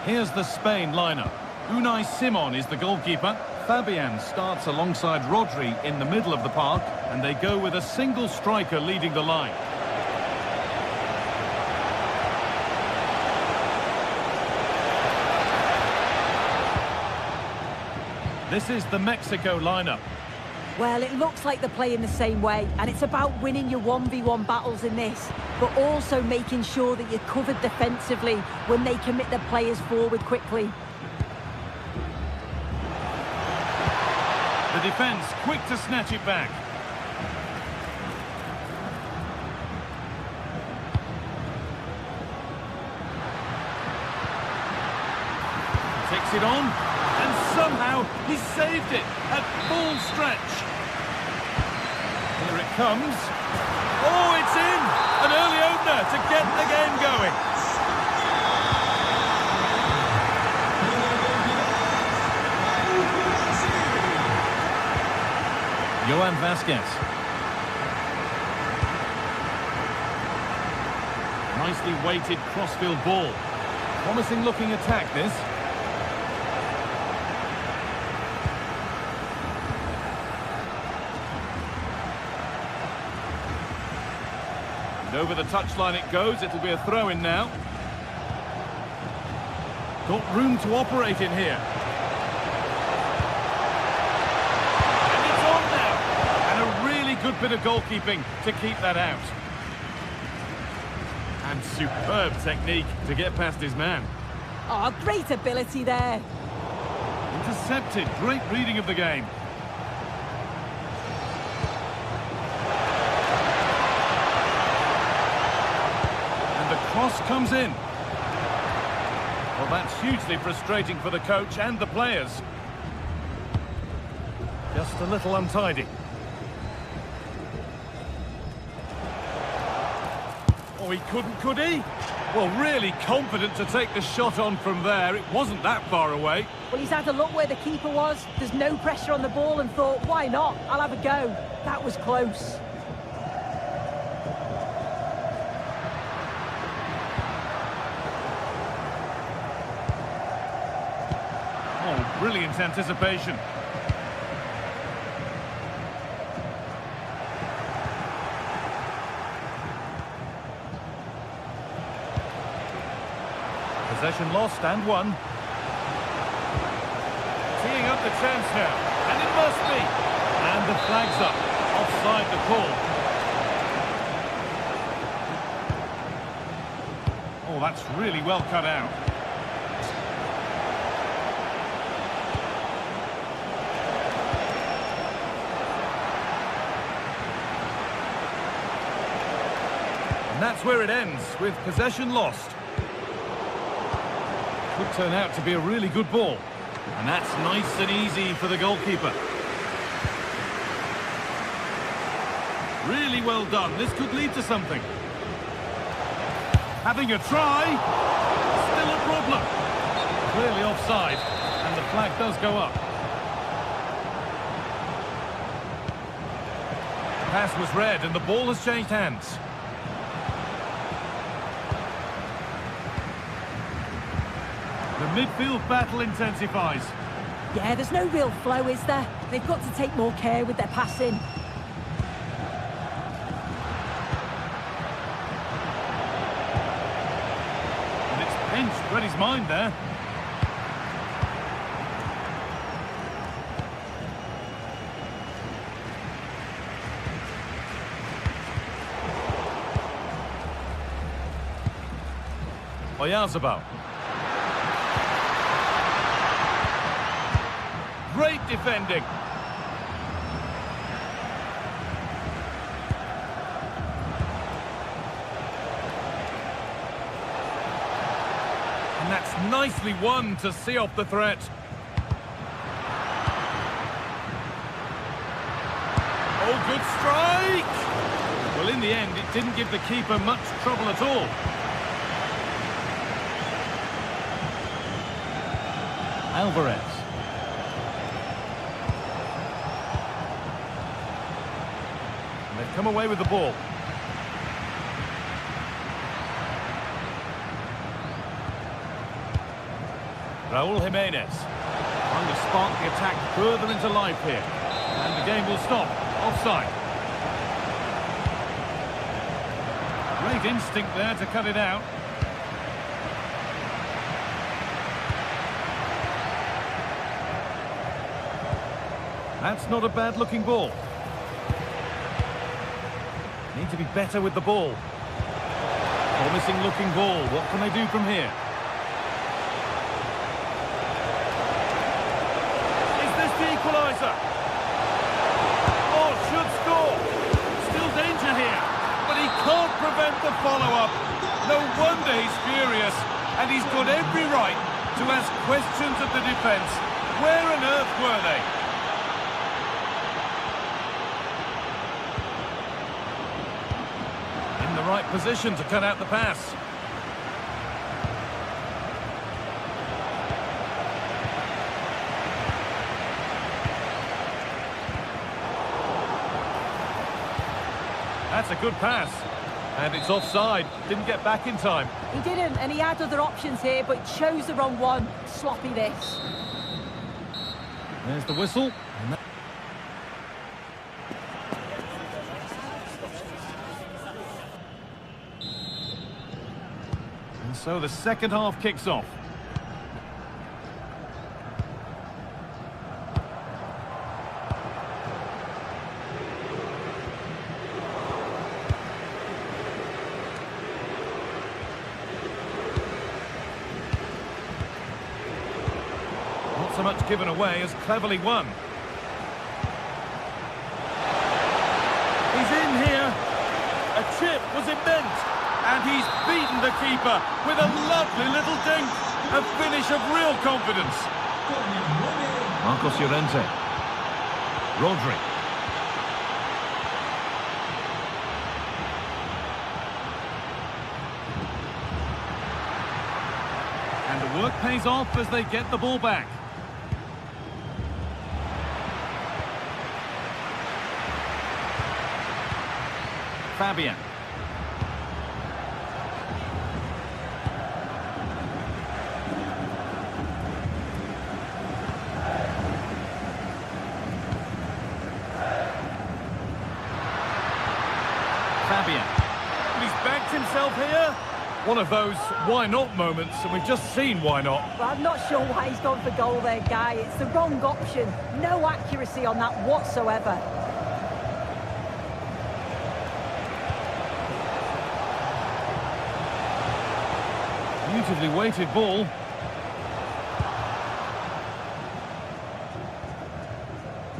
Here's the Spain lineup. Unai Simon is the goalkeeper. Fabian starts alongside Rodri in the middle of the park, and they go with a single striker leading the line. This is the Mexico lineup. Well, it looks like they're playing the same way, and it's about winning your 1v1 battles in this, but also making sure that you're covered defensively when they commit their players forward quickly. The defence quick to snatch it back. Takes it on, and somehow he saved it at full stretch. Here it comes. Oh, it's in! An early opener to get the game going. Johan Vasquez. Nicely weighted crossfield ball. Promising looking attack this. And over the touchline it goes. It'll be a throw-in now. Got room to operate in here. Good bit of goalkeeping to keep that out. And superb technique to get past his man. Oh, great ability there. Intercepted. Great reading of the game. And the cross comes in. Well, that's hugely frustrating for the coach and the players. Just a little untidy. Oh, he couldn't, could he? Well, really confident to take the shot on from there. It wasn't that far away. Well, he's had a look where the keeper was. There's no pressure on the ball and thought, why not? I'll have a go. That was close. Oh, brilliant anticipation. Possession lost and won. Teeing up the chance now, and it must be. And the flag's up, offside the call. Oh, that's really well cut out. And that's where it ends, with possession lost. Could turn out to be a really good ball. And that's nice and easy for the goalkeeper. Really well done. This could lead to something. Having a try. Still a problem. Clearly offside. And the flag does go up. The pass was red and the ball has changed hands. The midfield battle intensifies. Yeah, there's no real flow, is there? They've got to take more care with their passing. And it's pinched, read his mind there. Oyarzabal. Great defending. And that's nicely won to see off the threat. Oh, good strike! Well, in the end, it didn't give the keeper much trouble at all. Alvarez. And they've come away with the ball. Raúl Jiménez. Trying to spark the attack further into life here. And the game will stop. Offside. Great instinct there to cut it out. That's not a bad-looking ball. Need to be better with the ball. Promising-looking ball. What can they do from here? Is this the equaliser? Oh, should score. Still danger here. But he can't prevent the follow-up. No wonder he's furious. And he's got every right to ask questions of the defence. Where on earth were they? In the right position to cut out the pass. That's a good pass. And it's offside. Didn't get back in time. He didn't, and he had other options here, but chose the wrong one. Sloppy this. There's the whistle. And so the second half kicks off. Not so much given away as cleverly won. He's in here. A chip, was it meant? And he's beaten the keeper with a lovely little dink. A finish of real confidence. Marcos Llorente. Rodri. And the work pays off as they get the ball back. Fabian. Fabian. He's backed himself here. One of those why not moments, and we've just seen why not. Well, I'm not sure why he's gone for goal there, Guy. It's the wrong option. No accuracy on that whatsoever. Beautifully weighted ball.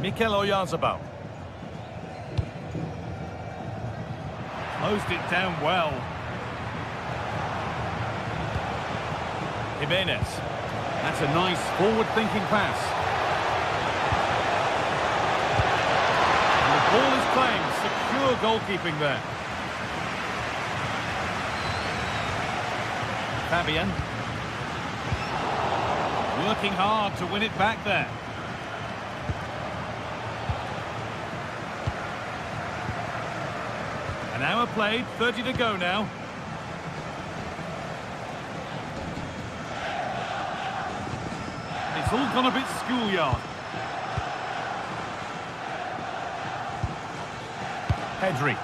Mikel Oyarzabal. Closed it down well. Jimenez. That's a nice forward-thinking pass. And the ball is claimed. Secure goalkeeping there. Fabian. Working hard to win it back there. An hour played, 30 to go now. It's all gone a bit schoolyard. Pedri.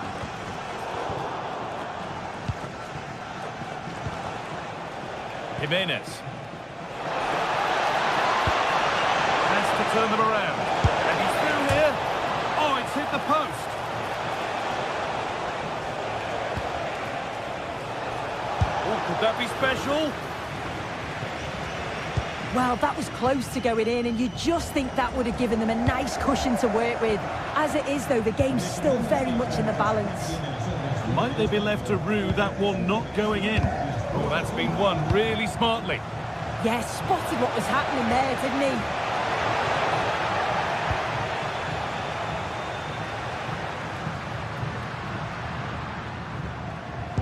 Jimenez. Has to turn them around. And he's through here. Oh, it's hit the post. Oh, could that be special? Well, that was close to going in, and you just think that would have given them a nice cushion to work with. As it is, though, the game's still very much in the balance. Might they be left to rue that one not going in? Oh, that's been won really smartly. Yeah, spotted what was happening there, didn't he?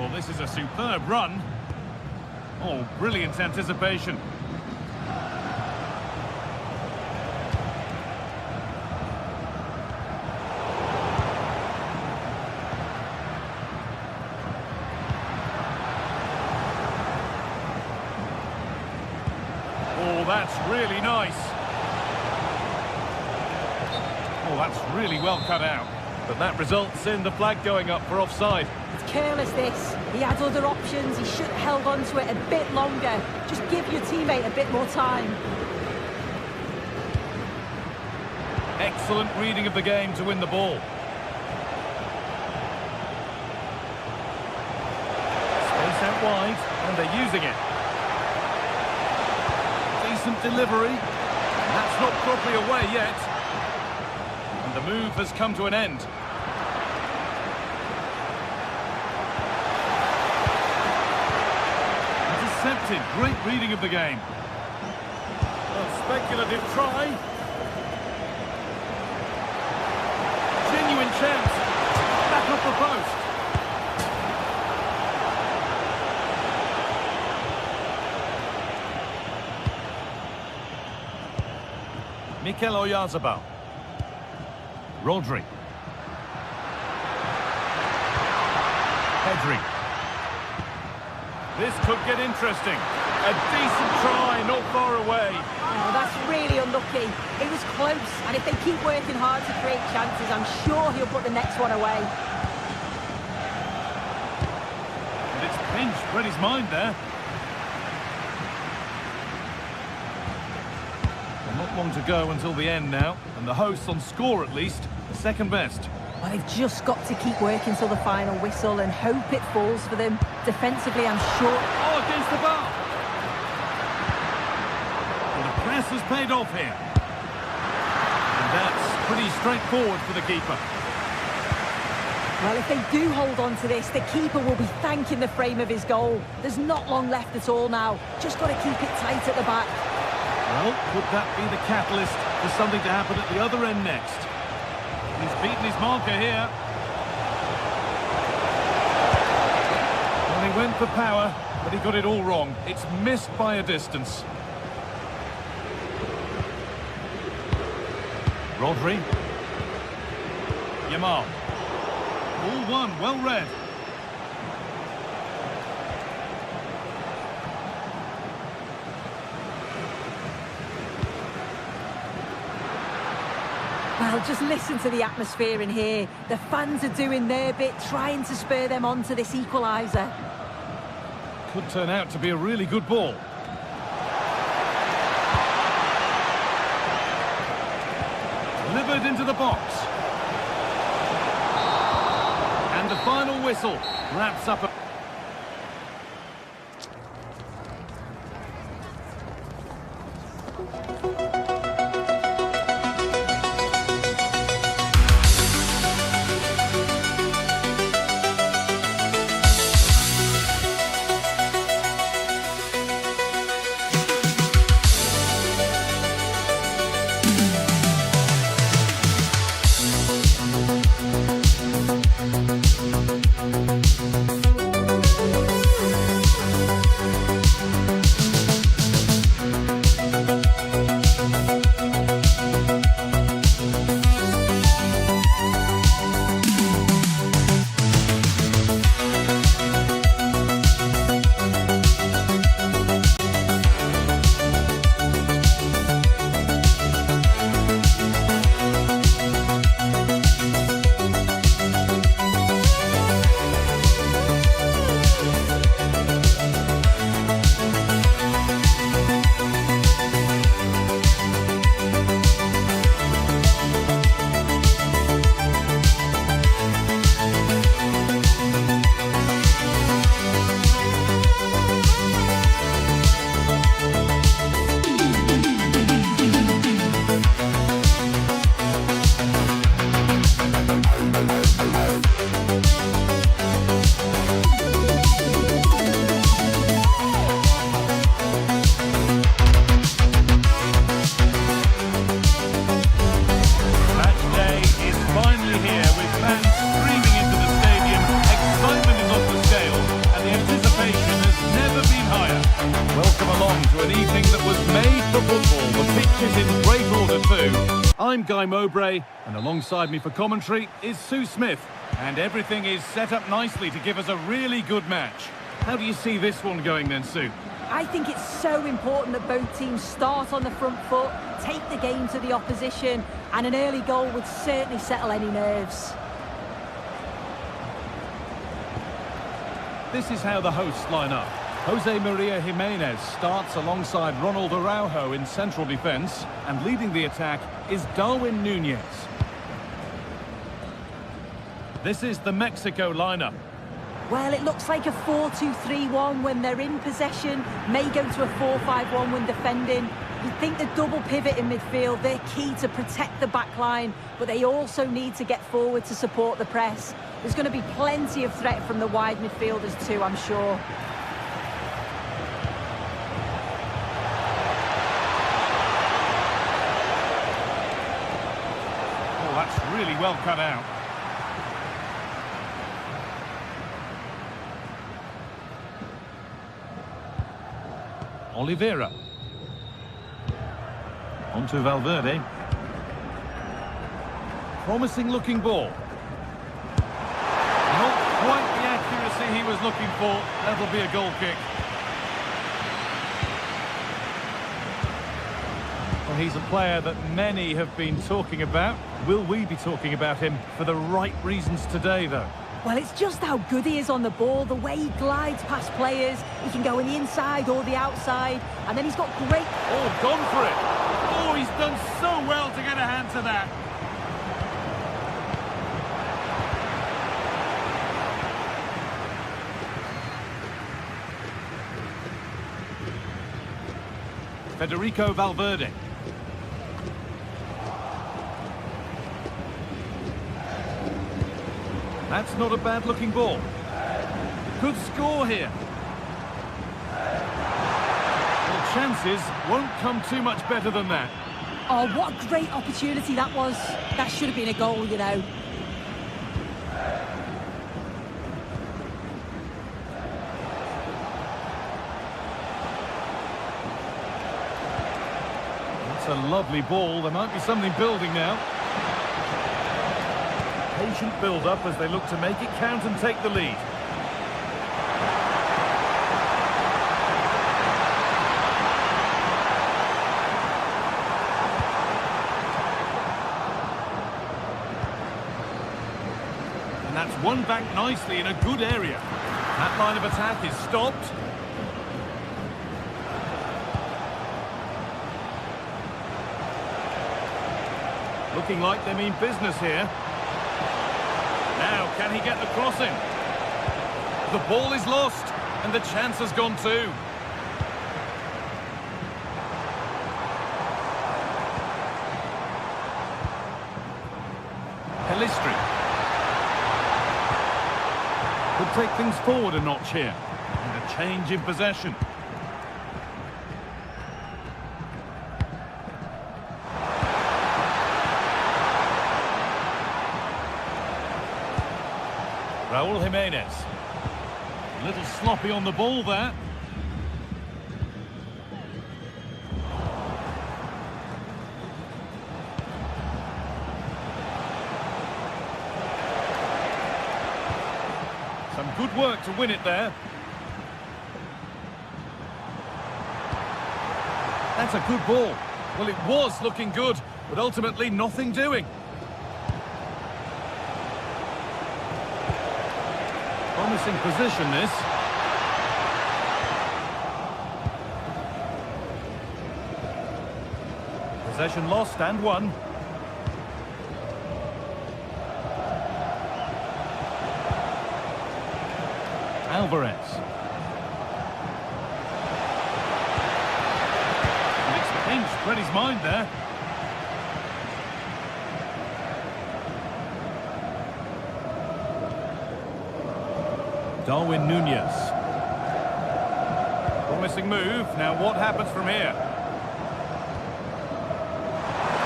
Well, this is a superb run. Oh, brilliant anticipation. Oh, that's really nice. Oh, that's really well cut out. But that results in the flag going up for offside. It's careless, this. He had other options. He should have held on to it a bit longer. Just give your teammate a bit more time. Excellent reading of the game to win the ball. Space out wide, and they're using it. Decent delivery. That's not properly away yet. And the move has come to an end. Intercepted. Great reading of the game. Well, speculative try. Genuine chance. Back off the post. Mikel Oyarzabal. Rodri. Pedri. This could get interesting. A decent try, not far away. Oh, that's really unlucky. It was close, and if they keep working hard to create chances, I'm sure he'll put the next one away. And it's pinched, read his mind there. Well, not long to go until the end now, and the hosts on score at least, the second best. Well, they've just got to keep working till the final whistle and hope it falls for them. Defensively, I'm sure... Oh, against the bar! Well, the press has paid off here. And that's pretty straightforward for the keeper. Well, if they do hold on to this, the keeper will be thanking the frame of his goal. There's not long left at all now. Just got to keep it tight at the back. Well, could that be the catalyst for something to happen at the other end next? He's beaten his marker here. Well, he went for power, but he got it all wrong. It's missed by a distance. Rodri. Yamal. All one, well read. Well, just listen to the atmosphere in here. The fans are doing their bit, trying to spur them on to this equaliser. Could turn out to be a really good ball. Delivered into the box. And the final whistle wraps up a... I'm Guy Mowbray, and alongside me for commentary is Sue Smith. And everything is set up nicely to give us a really good match. How do you see this one going then, Sue? I think it's so important that both teams start on the front foot, take the game to the opposition, and an early goal would certainly settle any nerves. This is how the hosts line up. Jose Maria Jimenez starts alongside Ronald Araujo in central defence, and leading the attack is Darwin Nunez. This is the Mexico lineup. Well, it looks like a 4-2-3-1 when they're in possession, may go to a 4-5-1 when defending. You think the double pivot in midfield, they're key to protect the back line, but they also need to get forward to support the press. There's going to be plenty of threat from the wide midfielders too, I'm sure. Oh, that's really well cut out. Oliveira. On to Valverde. Promising looking ball. Not quite the accuracy he was looking for. That'll be a goal kick. Well, he's a player that many have been talking about. Will we be talking about him for the right reasons today, though? Well, it's just how good he is on the ball, the way he glides past players. He can go on the inside or the outside, and then he's got great... Oh, gone for it. Oh, he's done so well to get a hand to that. Federico Valverde. That's not a bad-looking ball. Could score here. Well, chances won't come too much better than that. Oh, what a great opportunity that was. That should have been a goal, you know. That's a lovely ball. There might be something building now. Patient build-up as they look to make it count and take the lead. And that's won back nicely in a good area. That line of attack is stopped. Looking like they mean business here. Now, can he get the crossing? The ball is lost, and the chance has gone too. Pelistri. Could take things forward a notch here. And a change in possession. Raúl Jimenez. A little sloppy on the ball there. Some good work to win it there. That's a good ball. Well, it was looking good, but ultimately nothing doing. Promising position, this. Possession lost and won. Alvarez. And it's pinched, read his mind there. Darwin Nunez. Promising move. Now what happens from here?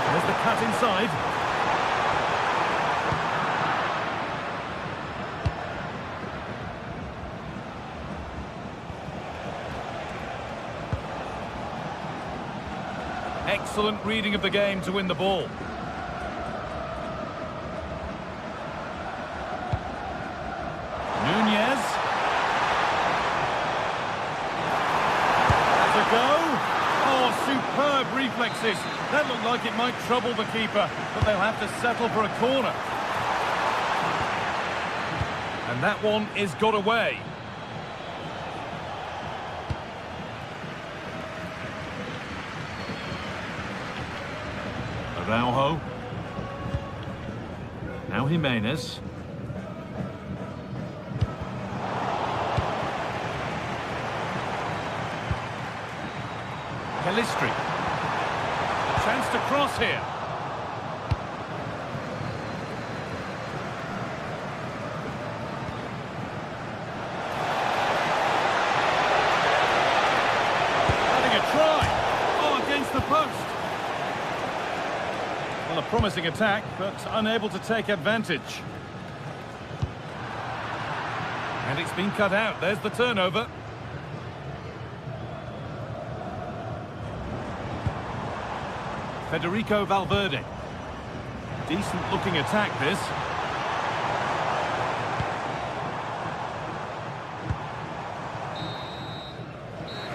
There's the cut inside. Excellent reading of the game to win the ball. reflexes. That looked like it might trouble the keeper, but they'll have to settle for a corner. And that one is got away. Araujo. Now Jimenez. Pelistri. Chance to cross here. Having a try. Oh, against the post. Well, a promising attack, but unable to take advantage. And it's been cut out. There's the turnover. Federico Valverde. Decent looking attack, this.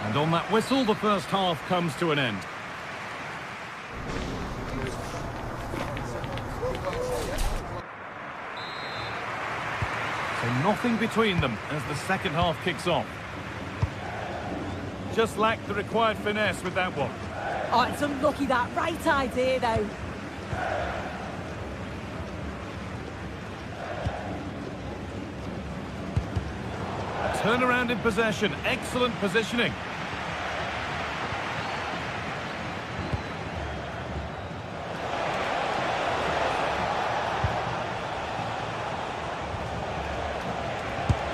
And on that whistle, the first half comes to an end. So nothing between them as the second half kicks off. Just lacked the required finesse with that one. Oh, it's unlucky that. Right idea, though. Turnaround in possession. Excellent positioning.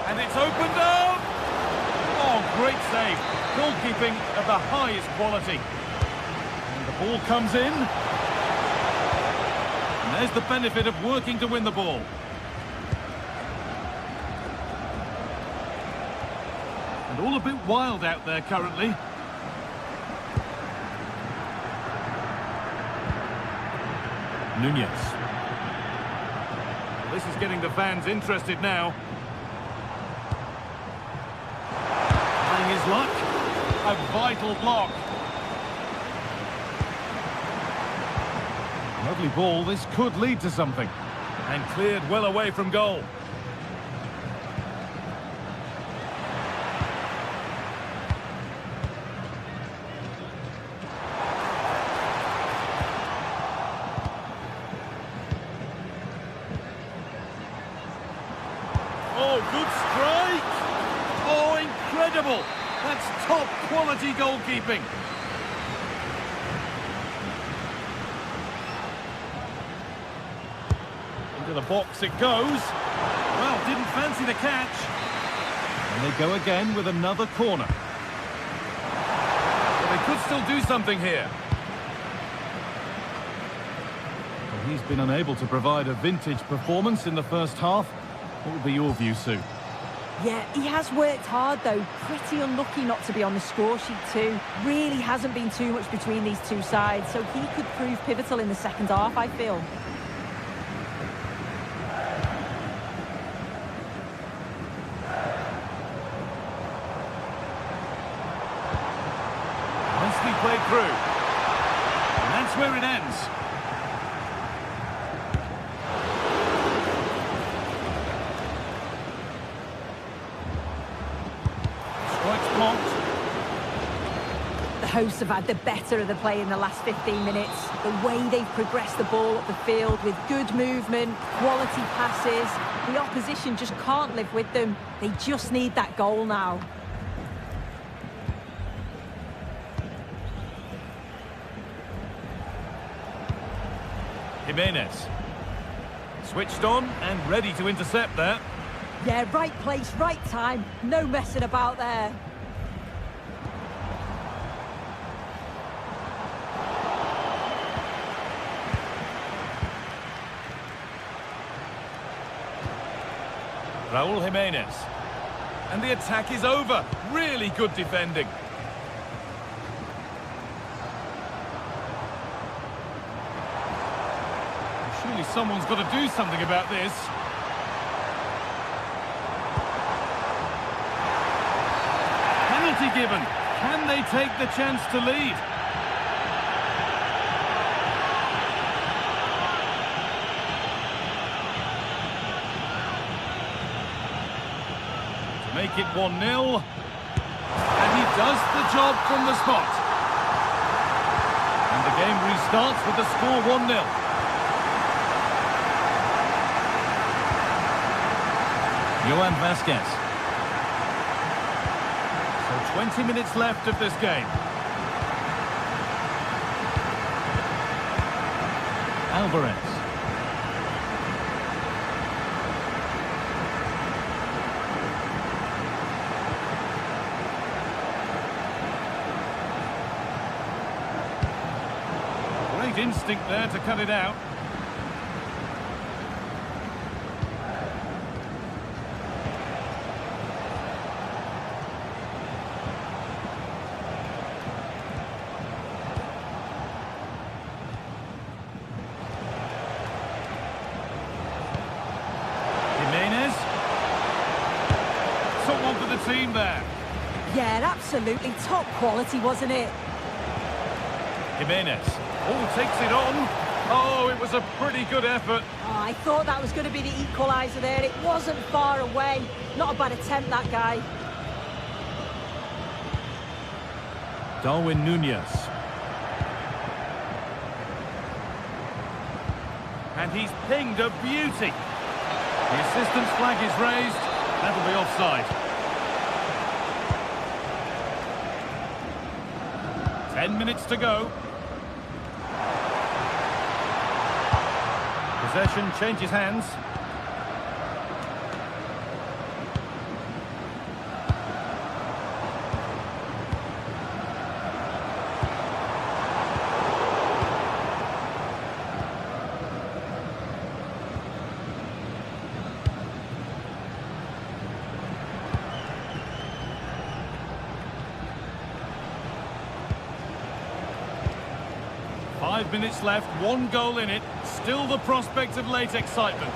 And it's opened up. Oh, great save. Goalkeeping of the highest quality. Ball comes in. And there's the benefit of working to win the ball. And all a bit wild out there currently. Nunez. This is getting the fans interested now. Trying his luck. A vital block. Lovely ball, this could lead to something. And cleared well away from goal. Oh, good strike! Oh, incredible! That's top quality goalkeeping. To the box it goes. Well, didn't fancy the catch. And they go again with another corner. But they could still do something here. Well, he's been unable to provide a vintage performance in the first half. What will be your view, Sue? Yeah, he has worked hard, though. Pretty unlucky not to be on the score sheet, too. Really hasn't been too much between these two sides, so he could prove pivotal in the second half, I feel. Played through. And that's where it ends. Strikes blocked. The hosts have had the better of the play in the last 15 minutes. The way they've progressed the ball up the field with good movement, quality passes. The opposition just can't live with them. They just need that goal now. Jimenez. Switched on and ready to intercept there. Yeah, right place, right time. No messing about there. Raúl Jimenez. And the attack is over. Really good defending. Surely someone's got to do something about this. Penalty given. Can they take the chance to lead? make it 1-0. And he does the job from the spot. And the game restarts with the score 1-0. Johan Vasquez. So 20 minutes left of this game. Alvarez. Great instinct there to cut it out. One for the team there. Yeah, absolutely top quality, wasn't it? Jimenez. Oh, takes it on. Oh, it was a pretty good effort. Oh, I thought that was going to be the equaliser there. It wasn't far away. Not a bad attempt, that guy. Darwin Nunez. And he's pinged a beauty. The assistant's flag is raised. That'll be offside. 10 minutes to go. Possession changes hands. Five minutes left, one goal in it, still the prospect of late excitement.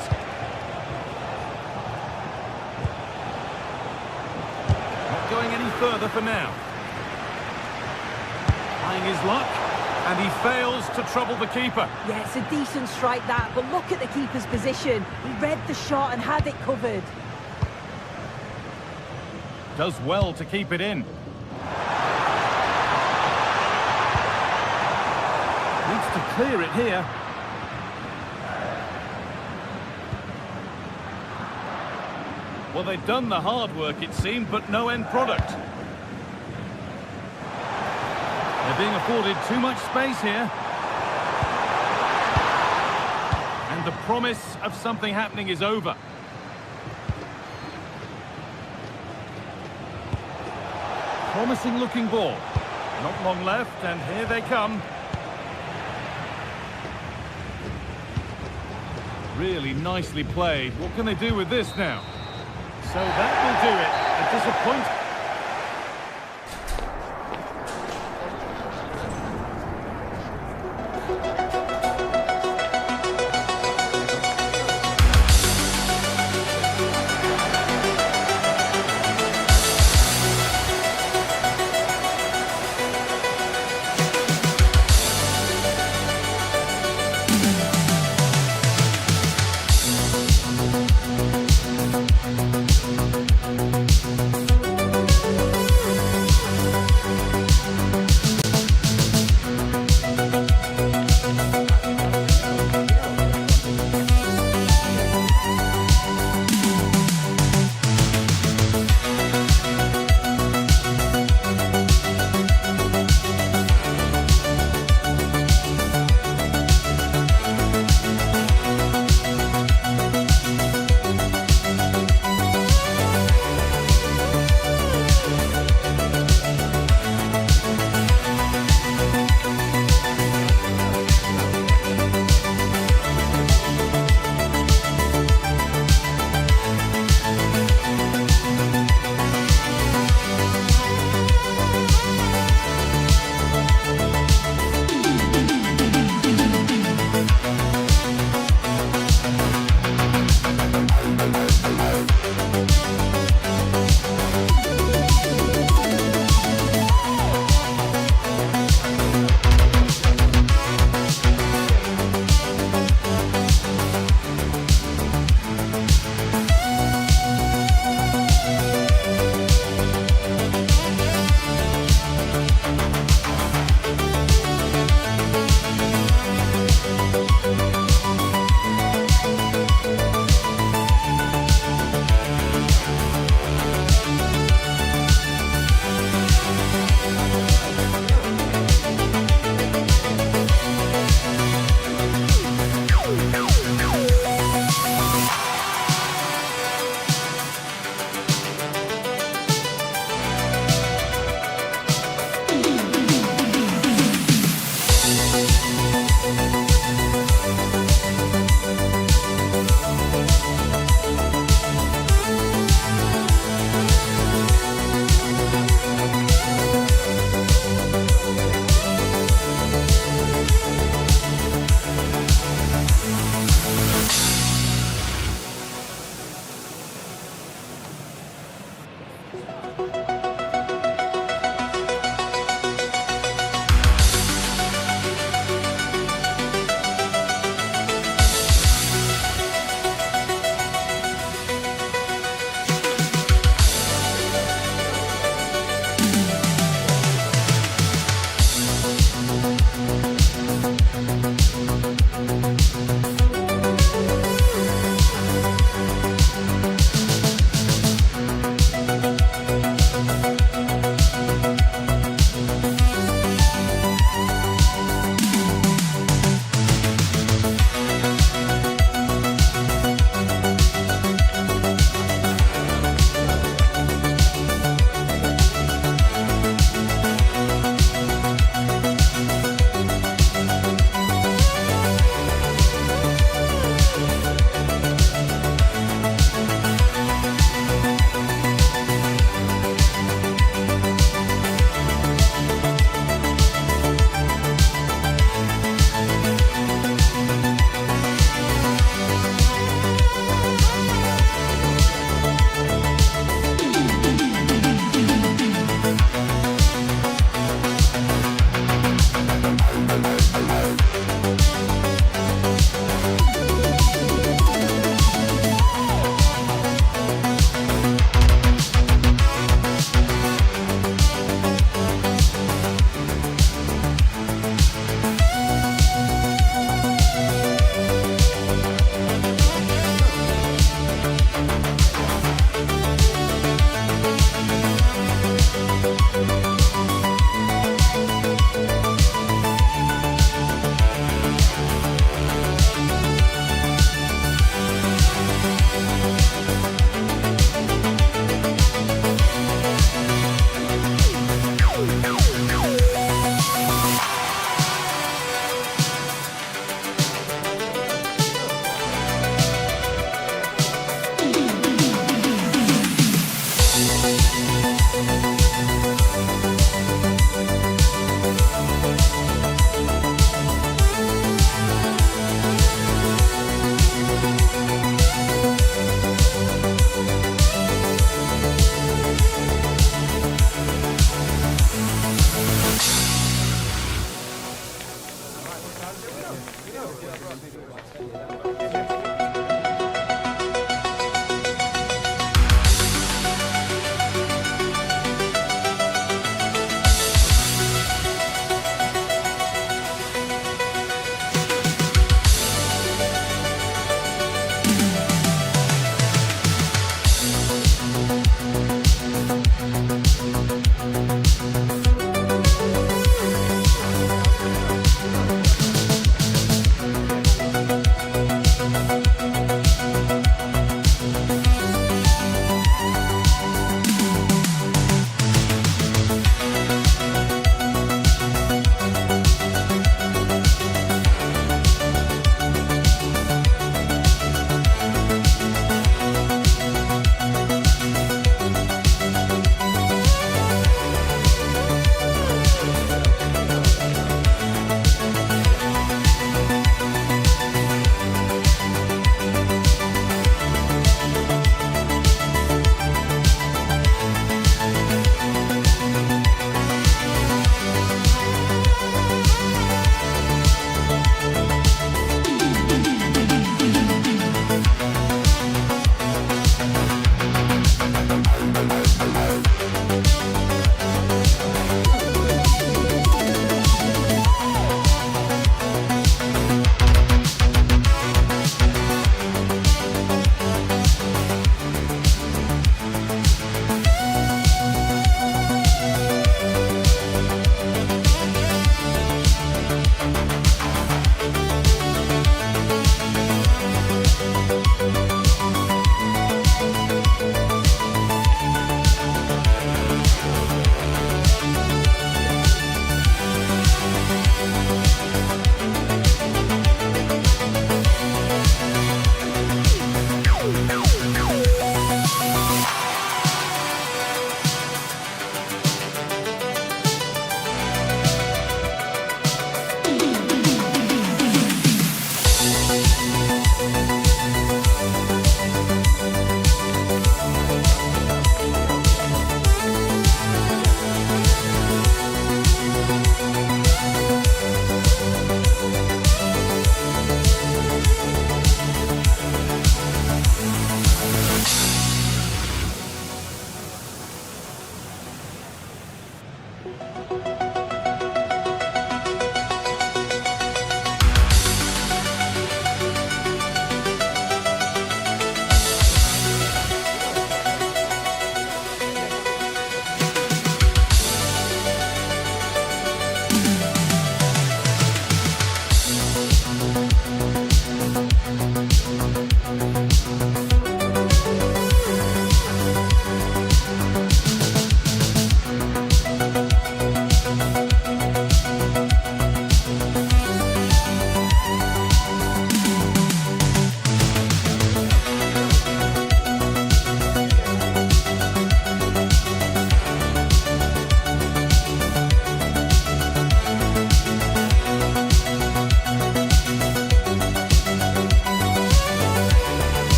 Not going any further for now. Trying his luck, and he fails to trouble the keeper. Yeah, it's a decent strike that, but look at the keeper's position. He read the shot and had it covered. Does well to keep it in. Needs to clear it here. Well, they've done the hard work, it seemed, but no end product. They're being afforded too much space here. And the promise of something happening is over. Promising looking ball. Not long left, and here they come. Really nicely played. What can they do with this now? So that will do it. A disappointment.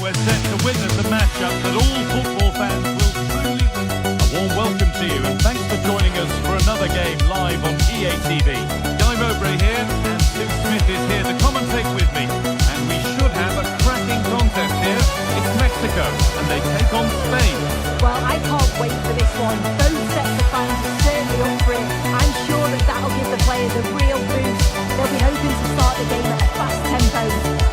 we're set to witness a matchup that all football fans will truly win. A warm welcome to you and thanks for joining us for another game live on EA TV. Guy Mowbray here and Tim Smith is here to commentate with me. And we should have a cracking contest here. It's Mexico and they take on Spain. Well, I can't wait for this one. Both sets of fans are certainly up for it. I'm sure that that'll give the players a real boost. They'll be hoping to start the game at a fast tempo.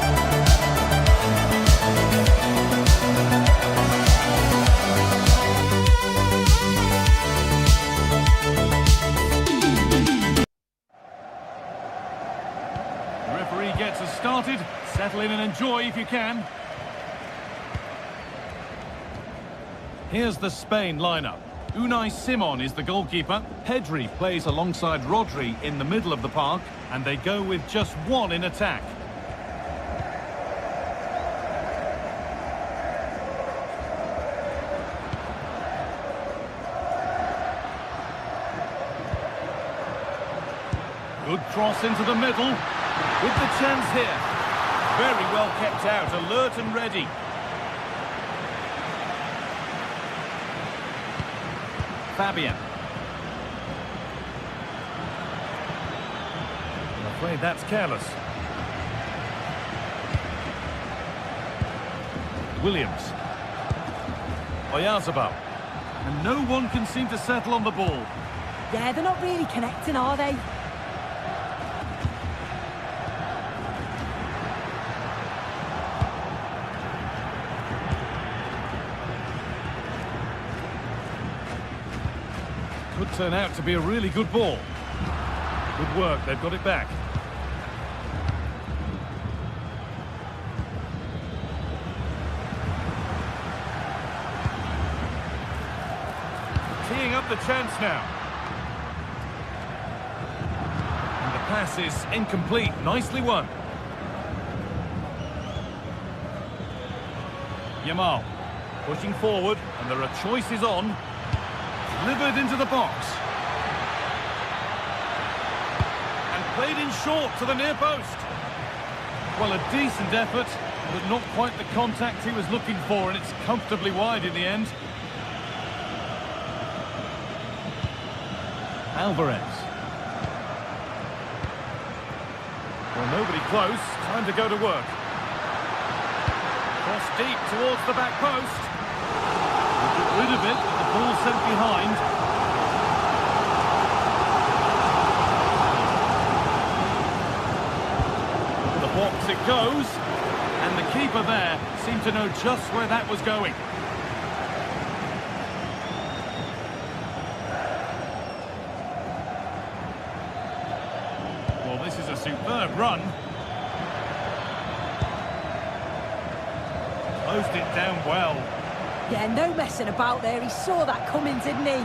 Gets us started. Settle in and enjoy if you can. Here's the Spain lineup. Unai Simon is the goalkeeper. Pedri plays alongside Rodri in the middle of the park, and they go with just one in attack. Good cross into the middle. With the chance here. Very well kept out, alert and ready. Fabian. I'm afraid that's careless. Williams. Oyarzabal. And no one can seem to settle on the ball. Yeah, they're not really connecting, are they? Could turn out to be a really good ball. Good work, they've got it back. Teeing up the chance now. And the pass is incomplete, nicely won. Yamal pushing forward, and there are choices on. Delivered into the box. And played in short to the near post. Well, a decent effort, but not quite the contact he was looking for, and it's comfortably wide in the end. Alvarez. Well, nobody close. Time to go to work. Cross deep towards the back post. Rid of it, the ball sent behind. The box it goes, and the keeper there seemed to know just where that was going. Well, this is a superb run. Closed it down well. Yeah, no messing about there. He saw that coming, didn't he?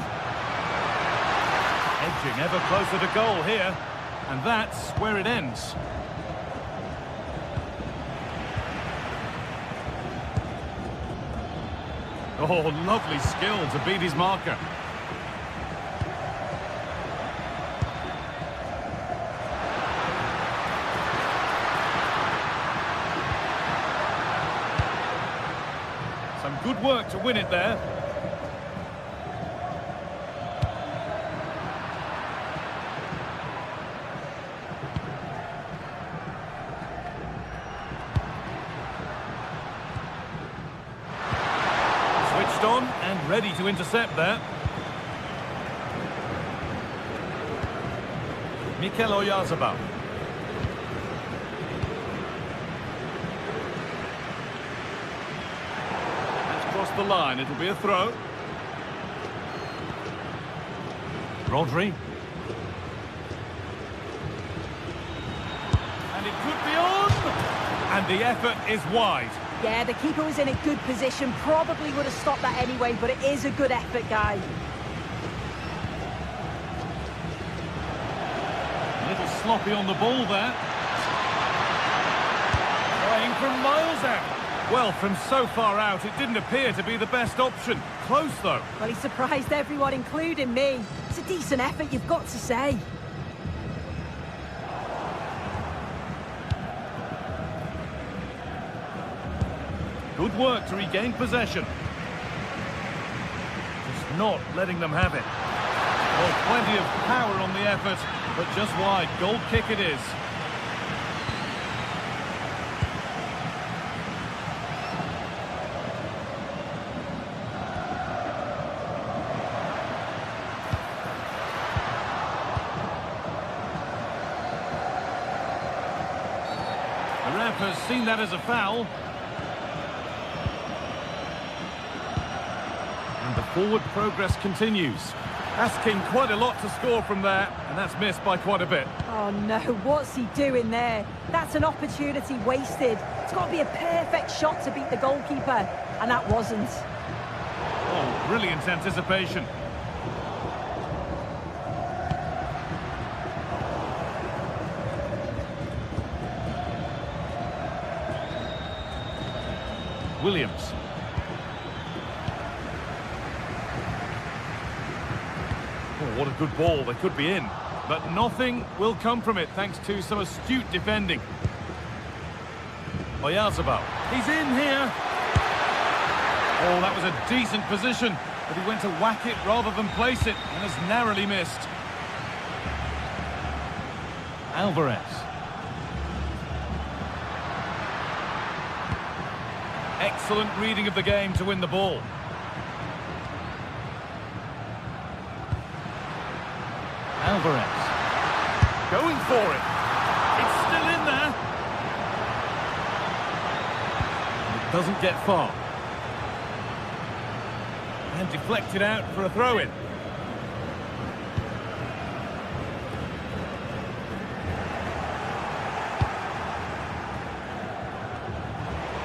Edging ever closer to goal here. And that's where it ends. Oh, lovely skill to beat his marker. Some good work to win it there. Switched on and ready to intercept there. Mikel Oyarzabal. Across the line, it'll be a throw. Rodri. And it could be on! And the effort is wide. Yeah, the keeper was in a good position. Probably would have stopped that anyway, but it is a good effort, guy. A little sloppy on the ball there. Trying from miles out. Well, from so far out, it didn't appear to be the best option. Close, though. Well, he surprised everyone, including me. It's a decent effort, you've got to say. Good work to regain possession. Just not letting them have it. Oh, plenty of power on the effort, but just wide. Goal kick it is. The ref has seen that as a foul. And the forward progress continues. Asking quite a lot to score from there, and that's missed by quite a bit. Oh no, what's he doing there? That's an opportunity wasted. It's got to be a perfect shot to beat the goalkeeper, and that wasn't. Oh, brilliant anticipation. Williams. Oh, what a good ball. They could be in. But nothing will come from it thanks to some astute defending. Oyarzabal. He's in here. Oh, that was a decent position. But he went to whack it rather than place it and has narrowly missed. Alvarez. Excellent reading of the game to win the ball. Alvarez. Going for it. It's still in there. It doesn't get far. And deflected out for a throw-in.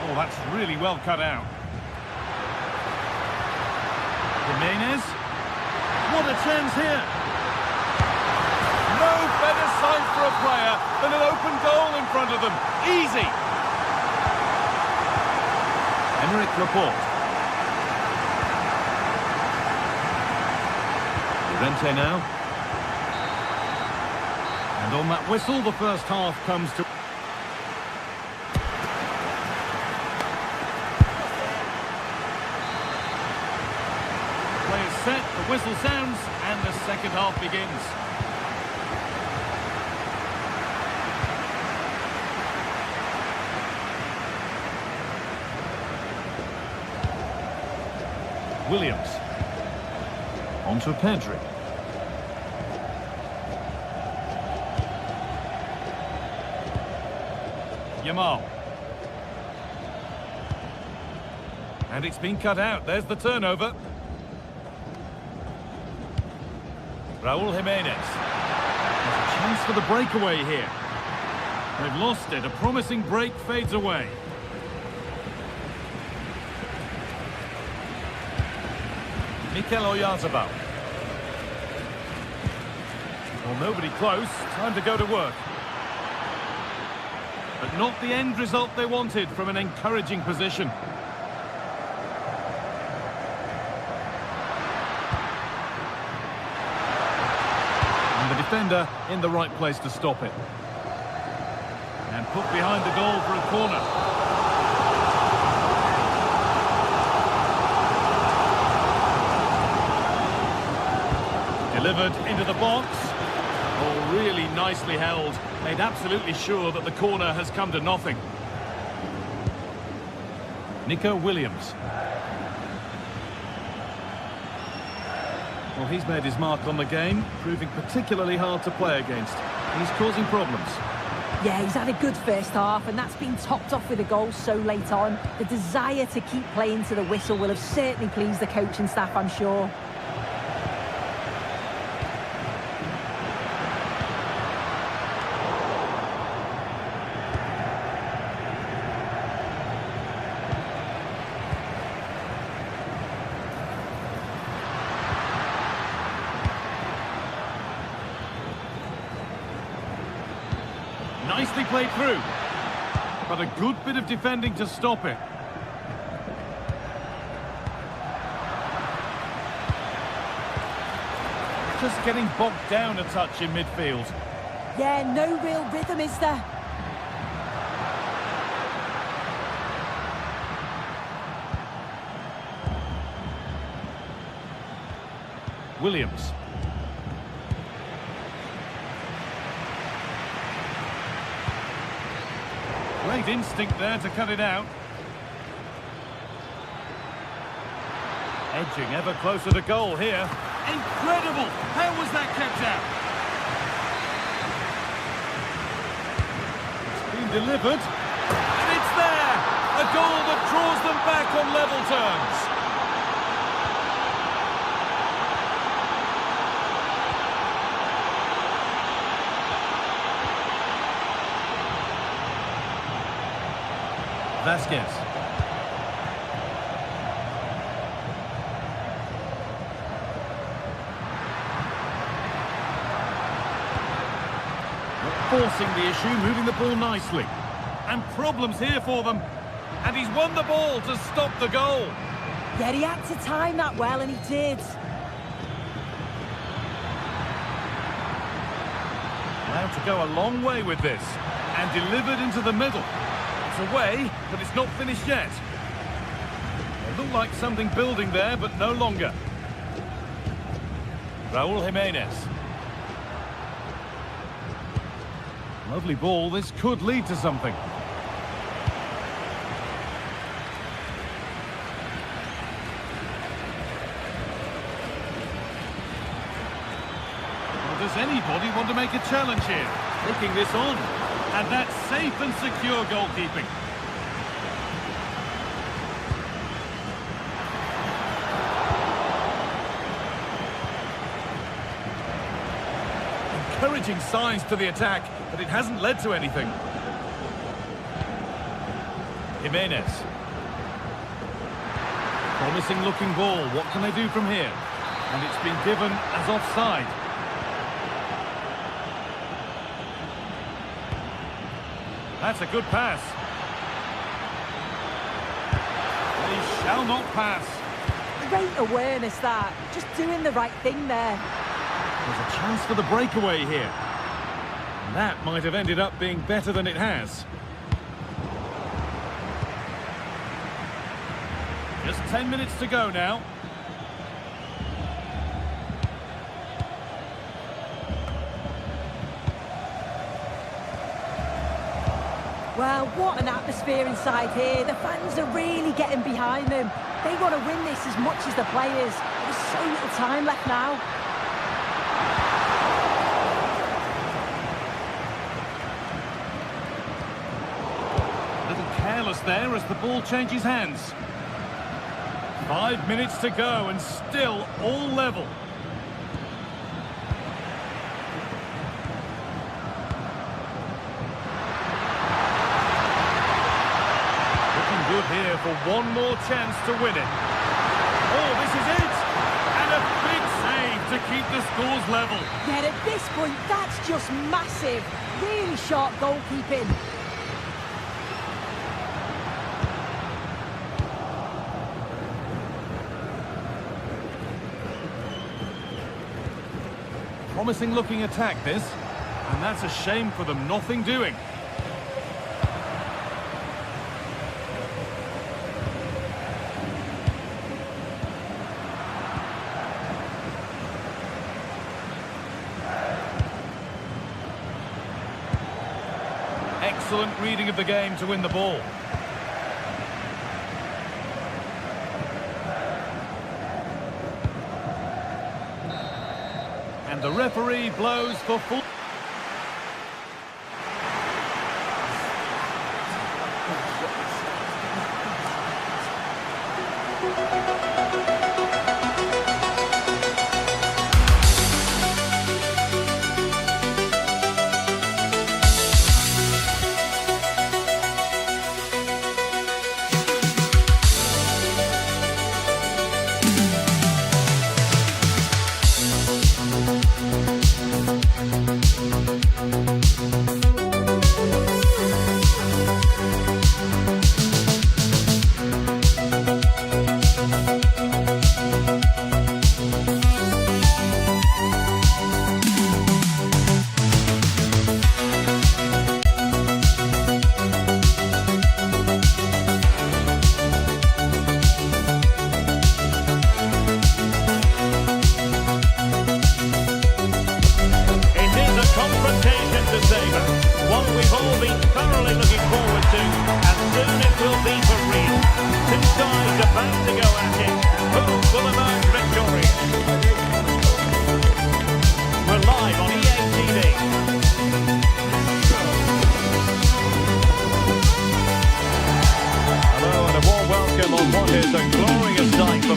Oh, that's really well cut out. Jimenez. What a chance here. No better sight for a player than an open goal in front of them. Easy. Emerick Laporte. Llorente now. And on that whistle, the first half comes to... Play is set, the whistle sounds, and the second half begins. Williams. On to Pedri. Yamal. And it's been cut out. There's the turnover. Raúl Jimenez. There's a chance for the breakaway here. They've lost it. A promising break fades away. Mikel Oyarzabal. Well, nobody close. Time to go to work. But not the end result they wanted from an encouraging position. And the defender in the right place to stop it. And put behind the goal for a corner. Delivered into the box. Oh, really nicely held. Made absolutely sure that the corner has come to nothing. Nico Williams. Well, he's made his mark on the game, proving particularly hard to play against. He's causing problems. Yeah, he's had a good first half, and that's been topped off with a goal so late on. The desire to keep playing to the whistle will have certainly pleased the coaching staff, I'm sure. Nicely played through, but a good bit of defending to stop it. Just getting bogged down a touch in midfield. Yeah, no real rhythm, is there? Williams. Great instinct there to cut it out. Edging ever closer to goal here. Incredible! How was that kept out? It's been delivered. And it's there! A goal that draws them back on level terms. Vasquez. Forcing the issue, moving the ball nicely. And problems here for them. And he's won the ball to stop the goal. Yeah, he had to time that well, and he did. Allowed to go a long way with this. And delivered into the middle. It's away, but it's not finished yet. It looked like something building there, but no longer. Raúl Jiménez. Lovely ball, this could lead to something. Well, does anybody want to make a challenge here? Taking this on. And that's safe and secure goalkeeping. Encouraging signs to the attack, but it hasn't led to anything. Jimenez. Promising looking ball. What can they do from here? And it's been given as offside. That's a good pass. He shall not pass. Great awareness, that. Just doing the right thing there. There's a chance for the breakaway here. And that might have ended up being better than it has. Just 10 minutes to go now. Well, what an atmosphere inside here. The fans are really getting behind them. They want to win this as much as the players. There's so little time left now. A little careless there as the ball changes hands. 5 minutes to go and still all level. Good here for one more chance to win it. Oh, this is it! And a big save to keep the scores level. Yeah, at this point, that's just massive. Really sharp goalkeeping. Promising looking attack, this. And that's a shame for them, nothing doing. Excellent reading of the game to win the ball. And the referee blows for full...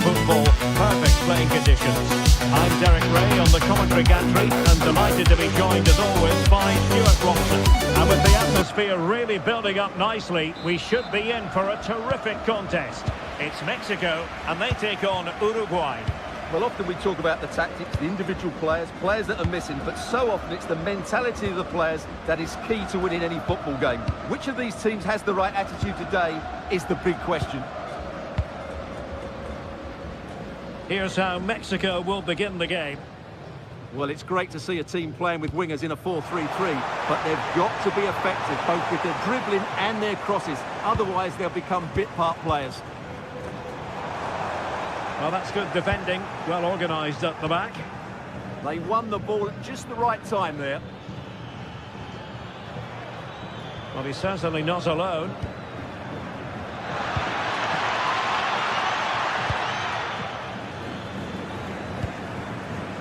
for football, perfect playing conditions. I'm Derek Ray on the commentary gantry and delighted to be joined as always by Stuart Watson. And with the atmosphere really building up nicely, we should be in for a terrific contest. It's Mexico and they take on Uruguay. Well, often we talk about the tactics, the individual players that are missing, but so often it's the mentality of the players that is key to winning any football game. Which of these teams has the right attitude today is the big question. Here's how Mexico will begin the game. Well, it's great to see a team playing with wingers in a 4-3-3, but they've got to be effective, both with their dribbling and their crosses. Otherwise, they'll become bit-part players. Well, that's good defending, well organised at the back. They won the ball at just the right time there. Well, he's certainly not alone.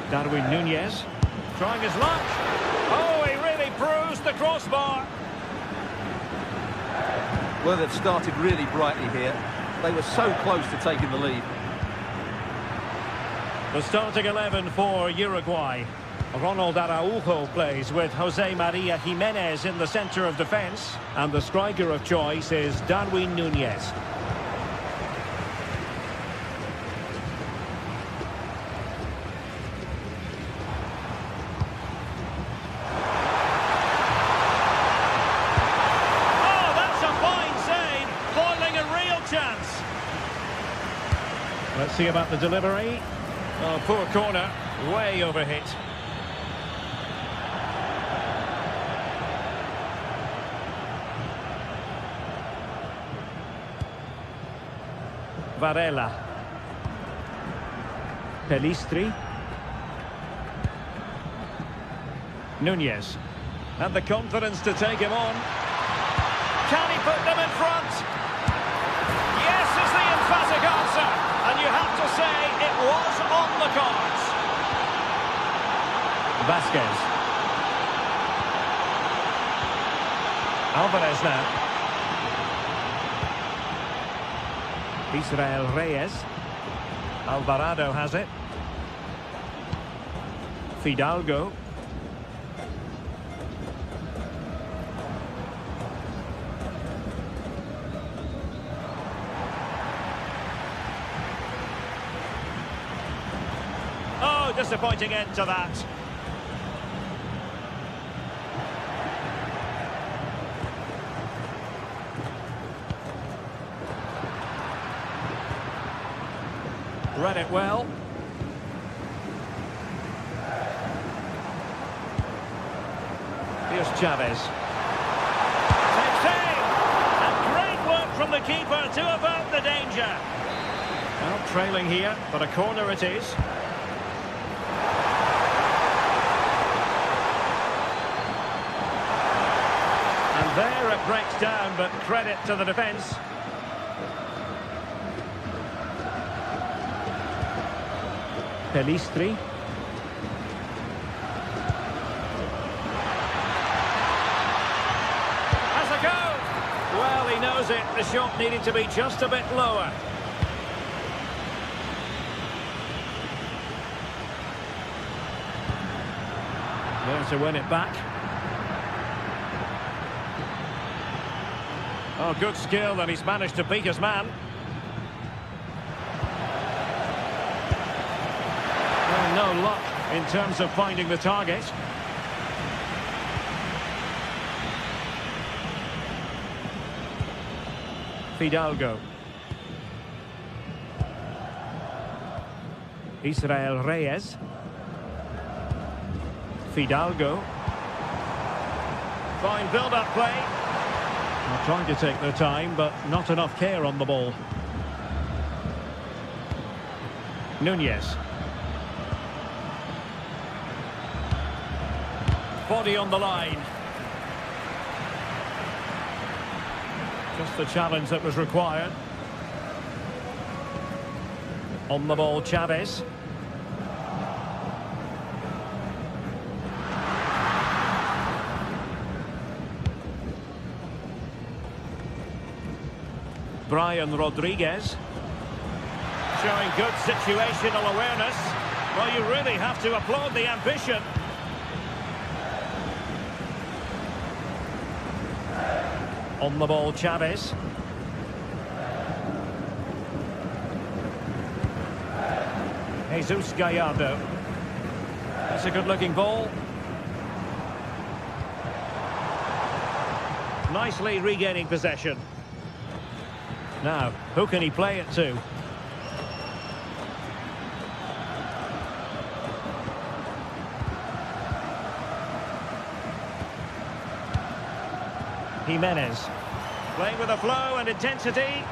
Darwin Núñez trying his luck. Oh, he really bruised the crossbar. Well, they've started really brightly here. They were so close to taking the lead. The starting 11 for Uruguay. Ronald Araujo plays with Jose Maria Jimenez in the centre of defence. And the striker of choice is Darwin Núñez. Oh, that's a fine save, foiling a real chance. Let's see about the delivery. Oh, poor corner, way overhit. Varela. Pelistri. Núñez. And the confidence to take him on. Can he put them in front? Yes is the emphatic answer. And you have to say it was on the cards. Vasquez. Alvarez now. Israel Reyes. Alvarado has it. Fidalgo. Oh, disappointing end to that. Read it well. Here's Chavez. Takes aim! And great work from the keeper to avert the danger. Well, trailing here, but a corner it is. And there it breaks down, but credit to the defence. Pelistri. Has a go! Well, he knows it. The shot needed to be just a bit lower. There to win it back. Oh, good skill, and he's managed to beat his man. No luck in terms of finding the target. Fidalgo. Israel Reyes. Fidalgo. Fine build-up play. They're trying to take their time, but not enough care on the ball. Núñez. Body on the line. Just the challenge that was required. On the ball, Chavez. Brian Rodriguez. showing good situational awareness. Well, you really have to applaud the ambition. On the ball, Chavez. Jesus Gallardo. That's a good-looking ball. Nicely regaining possession. Now, who can he play it to? Jimenez. Playing with a flow and intensity.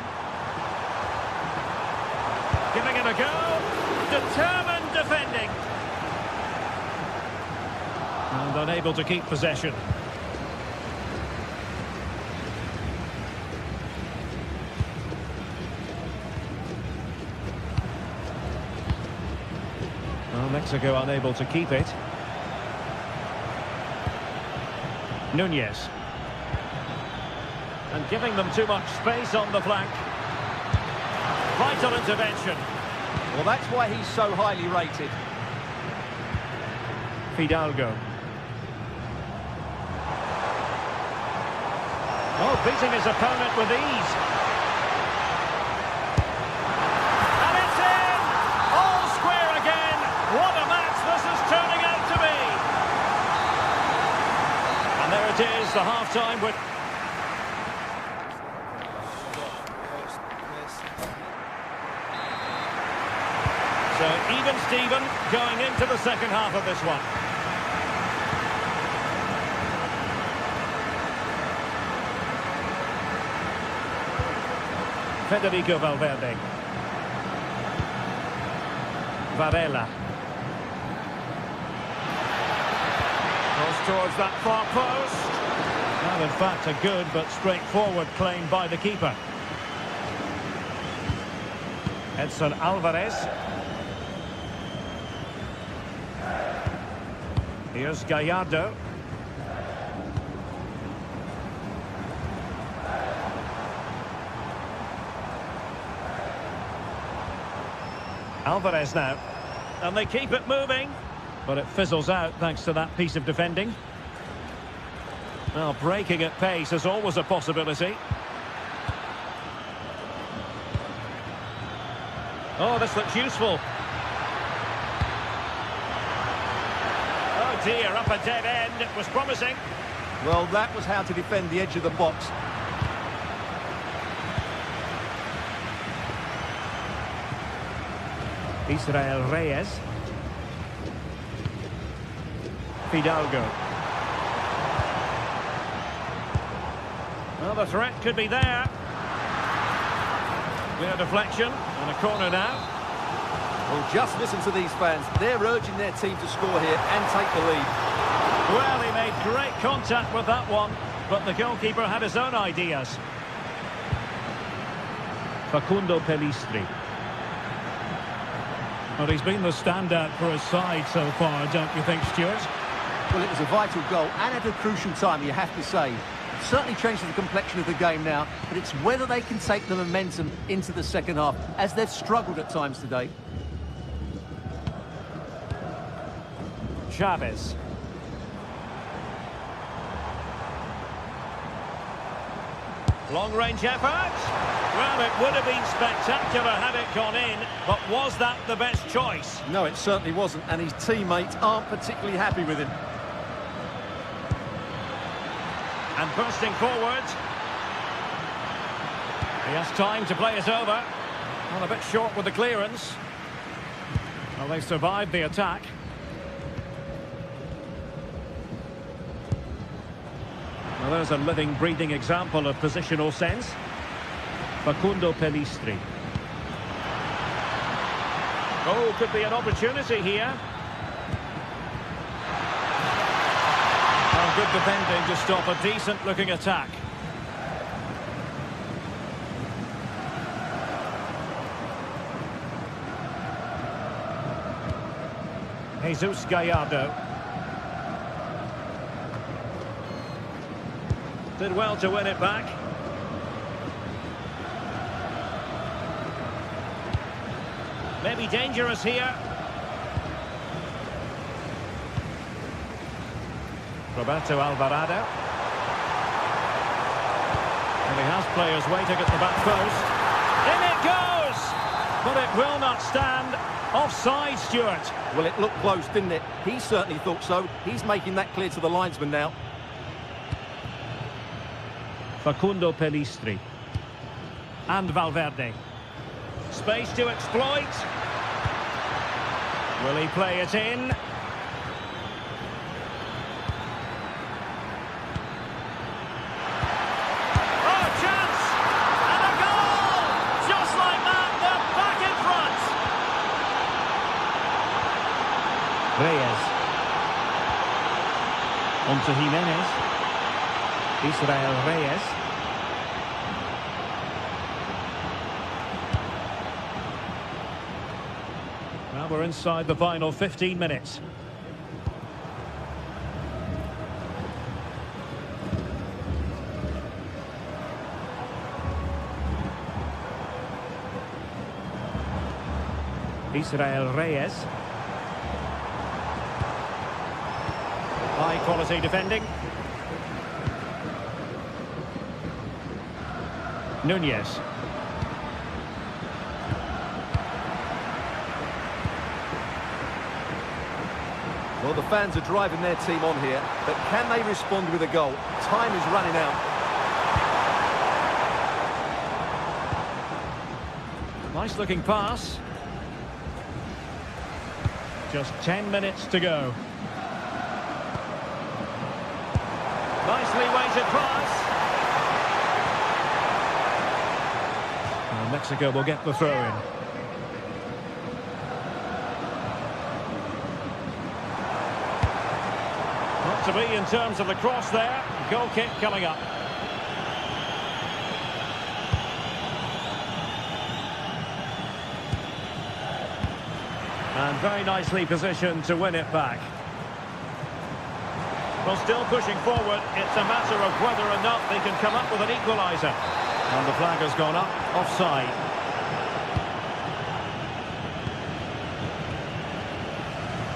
Giving it a go. Determined defending. And unable to keep possession. Well, Mexico unable to keep it. Nunez. And giving them too much space on the flank. Vital intervention. Well, that's why he's so highly rated. Fidalgo. Oh, beating his opponent with ease. And it's in! All square again. What a match this is turning out to be. And there it is, the half-time with... So even Steven going into the second half of this one. Federico Valverde. Varela. Goes towards that far post. Well, in fact, a good but straightforward claim by the keeper. Edson Alvarez. Here's Gallardo. Alvarez now. And they keep it moving. But it fizzles out thanks to that piece of defending. Well, breaking at pace is always a possibility. Oh, this looks useful. Oh dear, up a dead end. It was promising. Well, that was how to defend the edge of the box. Israel Reyes. Fidalgo. Well, the threat could be there. Clear deflection and a corner now. Well, just listen to these fans. They're urging their team to score here and take the lead. Well, he made great contact with that one, but the goalkeeper had his own ideas. Facundo Pellistri. Well, he's been the standout for his side so far, don't you think, Stuart? Well, it was a vital goal and at a crucial time, you have to say. It certainly changes the complexion of the game now, but it's whether they can take the momentum into the second half, as they've struggled at times today. Chavez. Long-range effort. Well, it would have been spectacular had it gone in, but was that the best choice? No, it certainly wasn't, and his teammates aren't particularly happy with him. And bursting forward. He has time to play it over. Well, a bit short with the clearance. Well, they survived the attack. Well, there's a living, breathing example of positional sense. Facundo Pellistri. Oh, could be an opportunity here. Good defending to stop a decent-looking attack. Jesus Gallardo. Did well to win it back. Maybe dangerous here. Roberto Alvarado. And he has players waiting at the back post. In it goes! But it will not stand. Offside, Stuart. Well, it looked close, didn't it? He certainly thought so. He's making that clear to the linesman now. Facundo Pellistri. And Valverde. Space to exploit. Will he play it in? Oh, chance! And a goal! Just like that, they're back in front. Reyes. On to Jimenez. Israel Reyes. Now we're inside the final 15 minutes. Israel Reyes. High quality defending. Nunez. Well, the fans are driving their team on here, but can they respond with a goal? Time is running out. Nice looking pass. Just 10 minutes to go. Nicely weighted pass. And Mexico will get the throw in. Not to be in terms of the cross there. Goal kick coming up. And very nicely positioned to win it back. Well, still pushing forward. It's a matter of whether or not they can come up with an equaliser. And the flag has gone up, offside.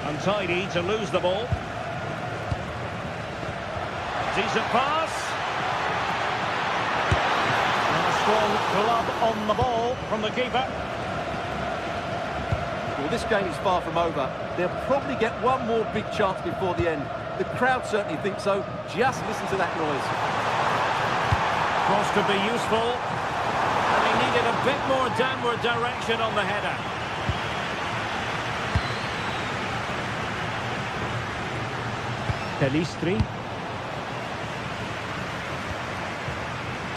Untidy to lose the ball. Decent pass. And a strong glove on the ball from the keeper. Well, this game is far from over. They'll probably get one more big chance before the end. The crowd certainly think so. Just listen to that noise. Cross could be useful. And he needed a bit more downward direction on the header. Pellistri.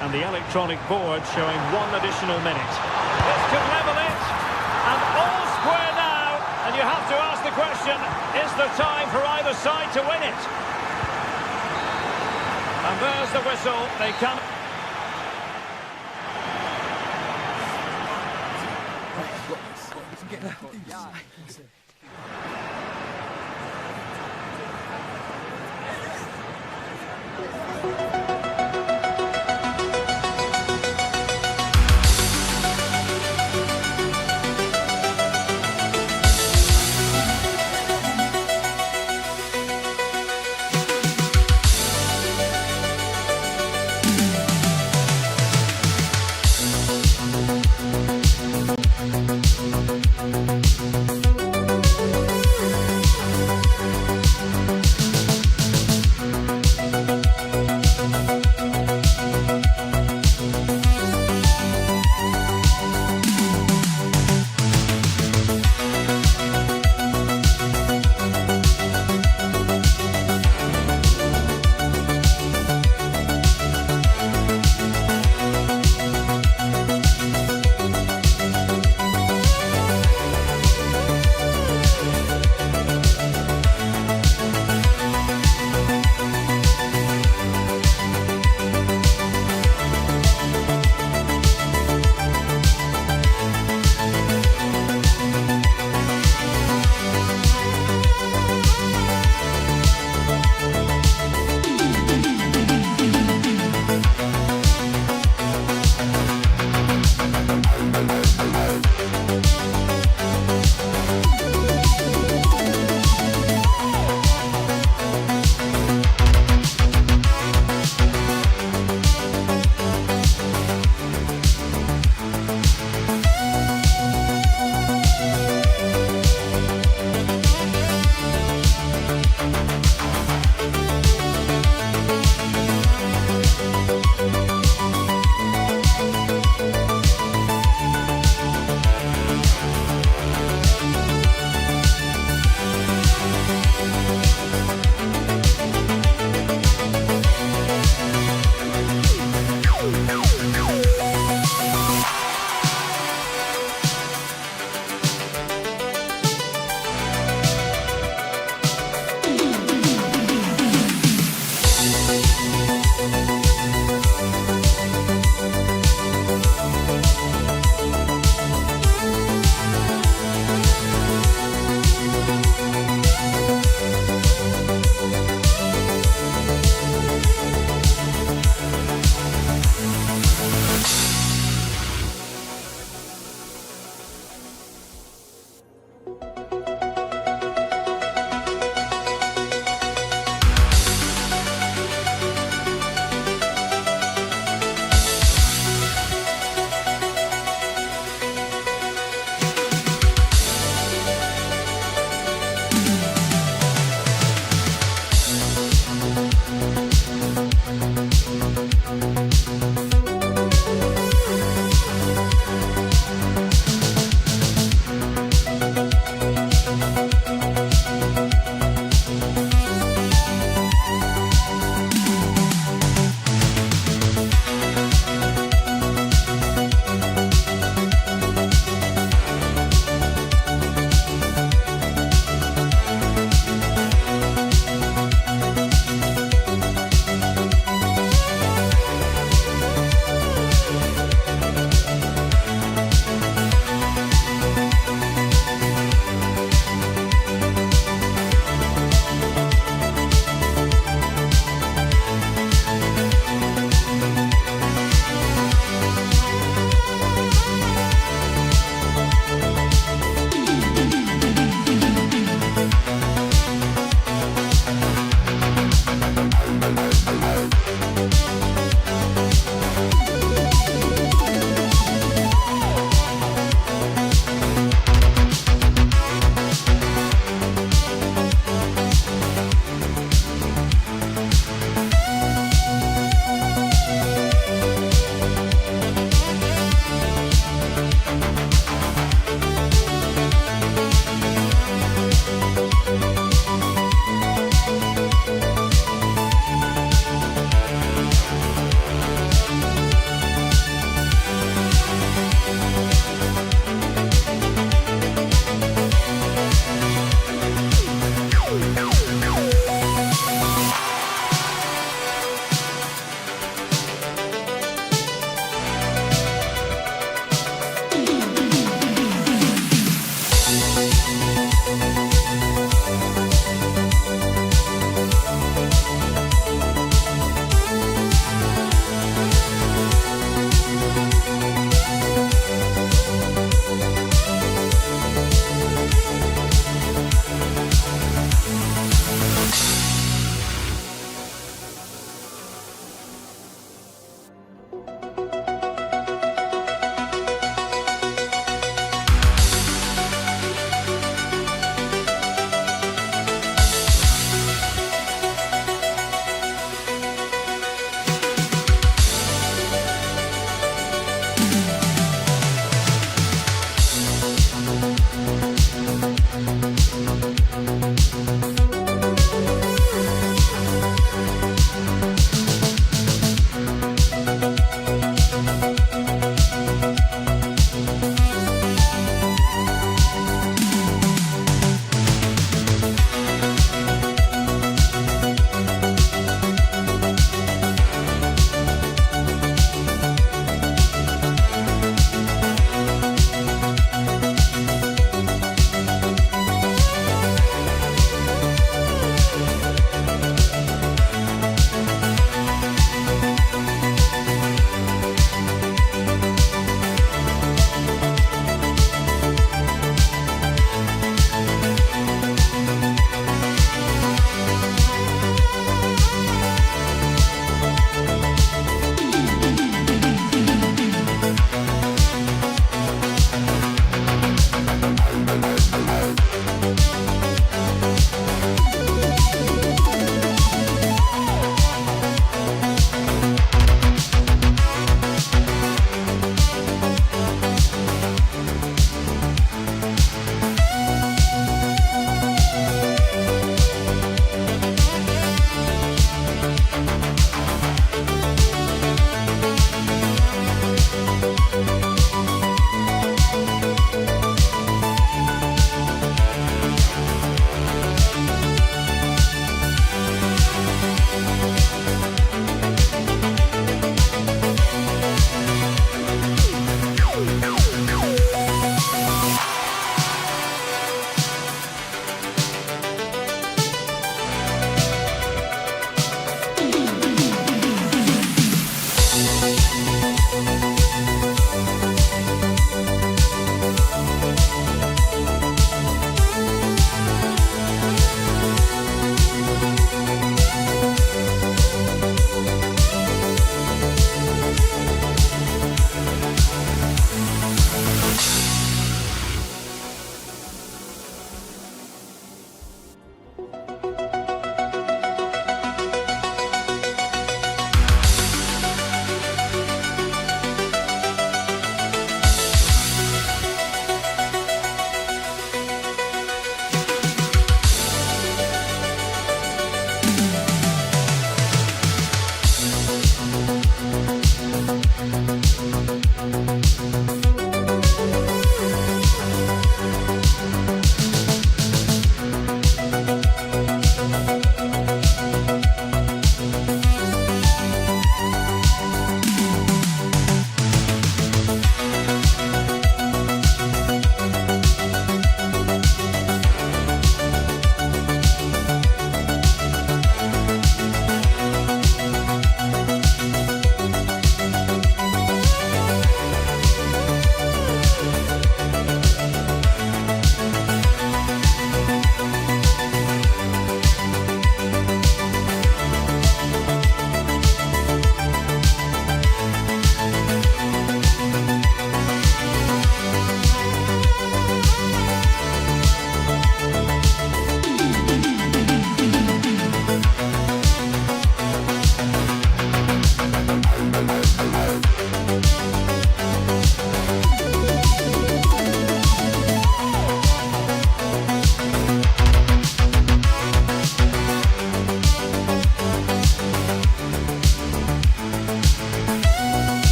And the electronic board showing one additional minute. This could level it. And all square now. And you have to ask the question, is there time for either side to win it? And there's the whistle. They come.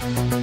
you.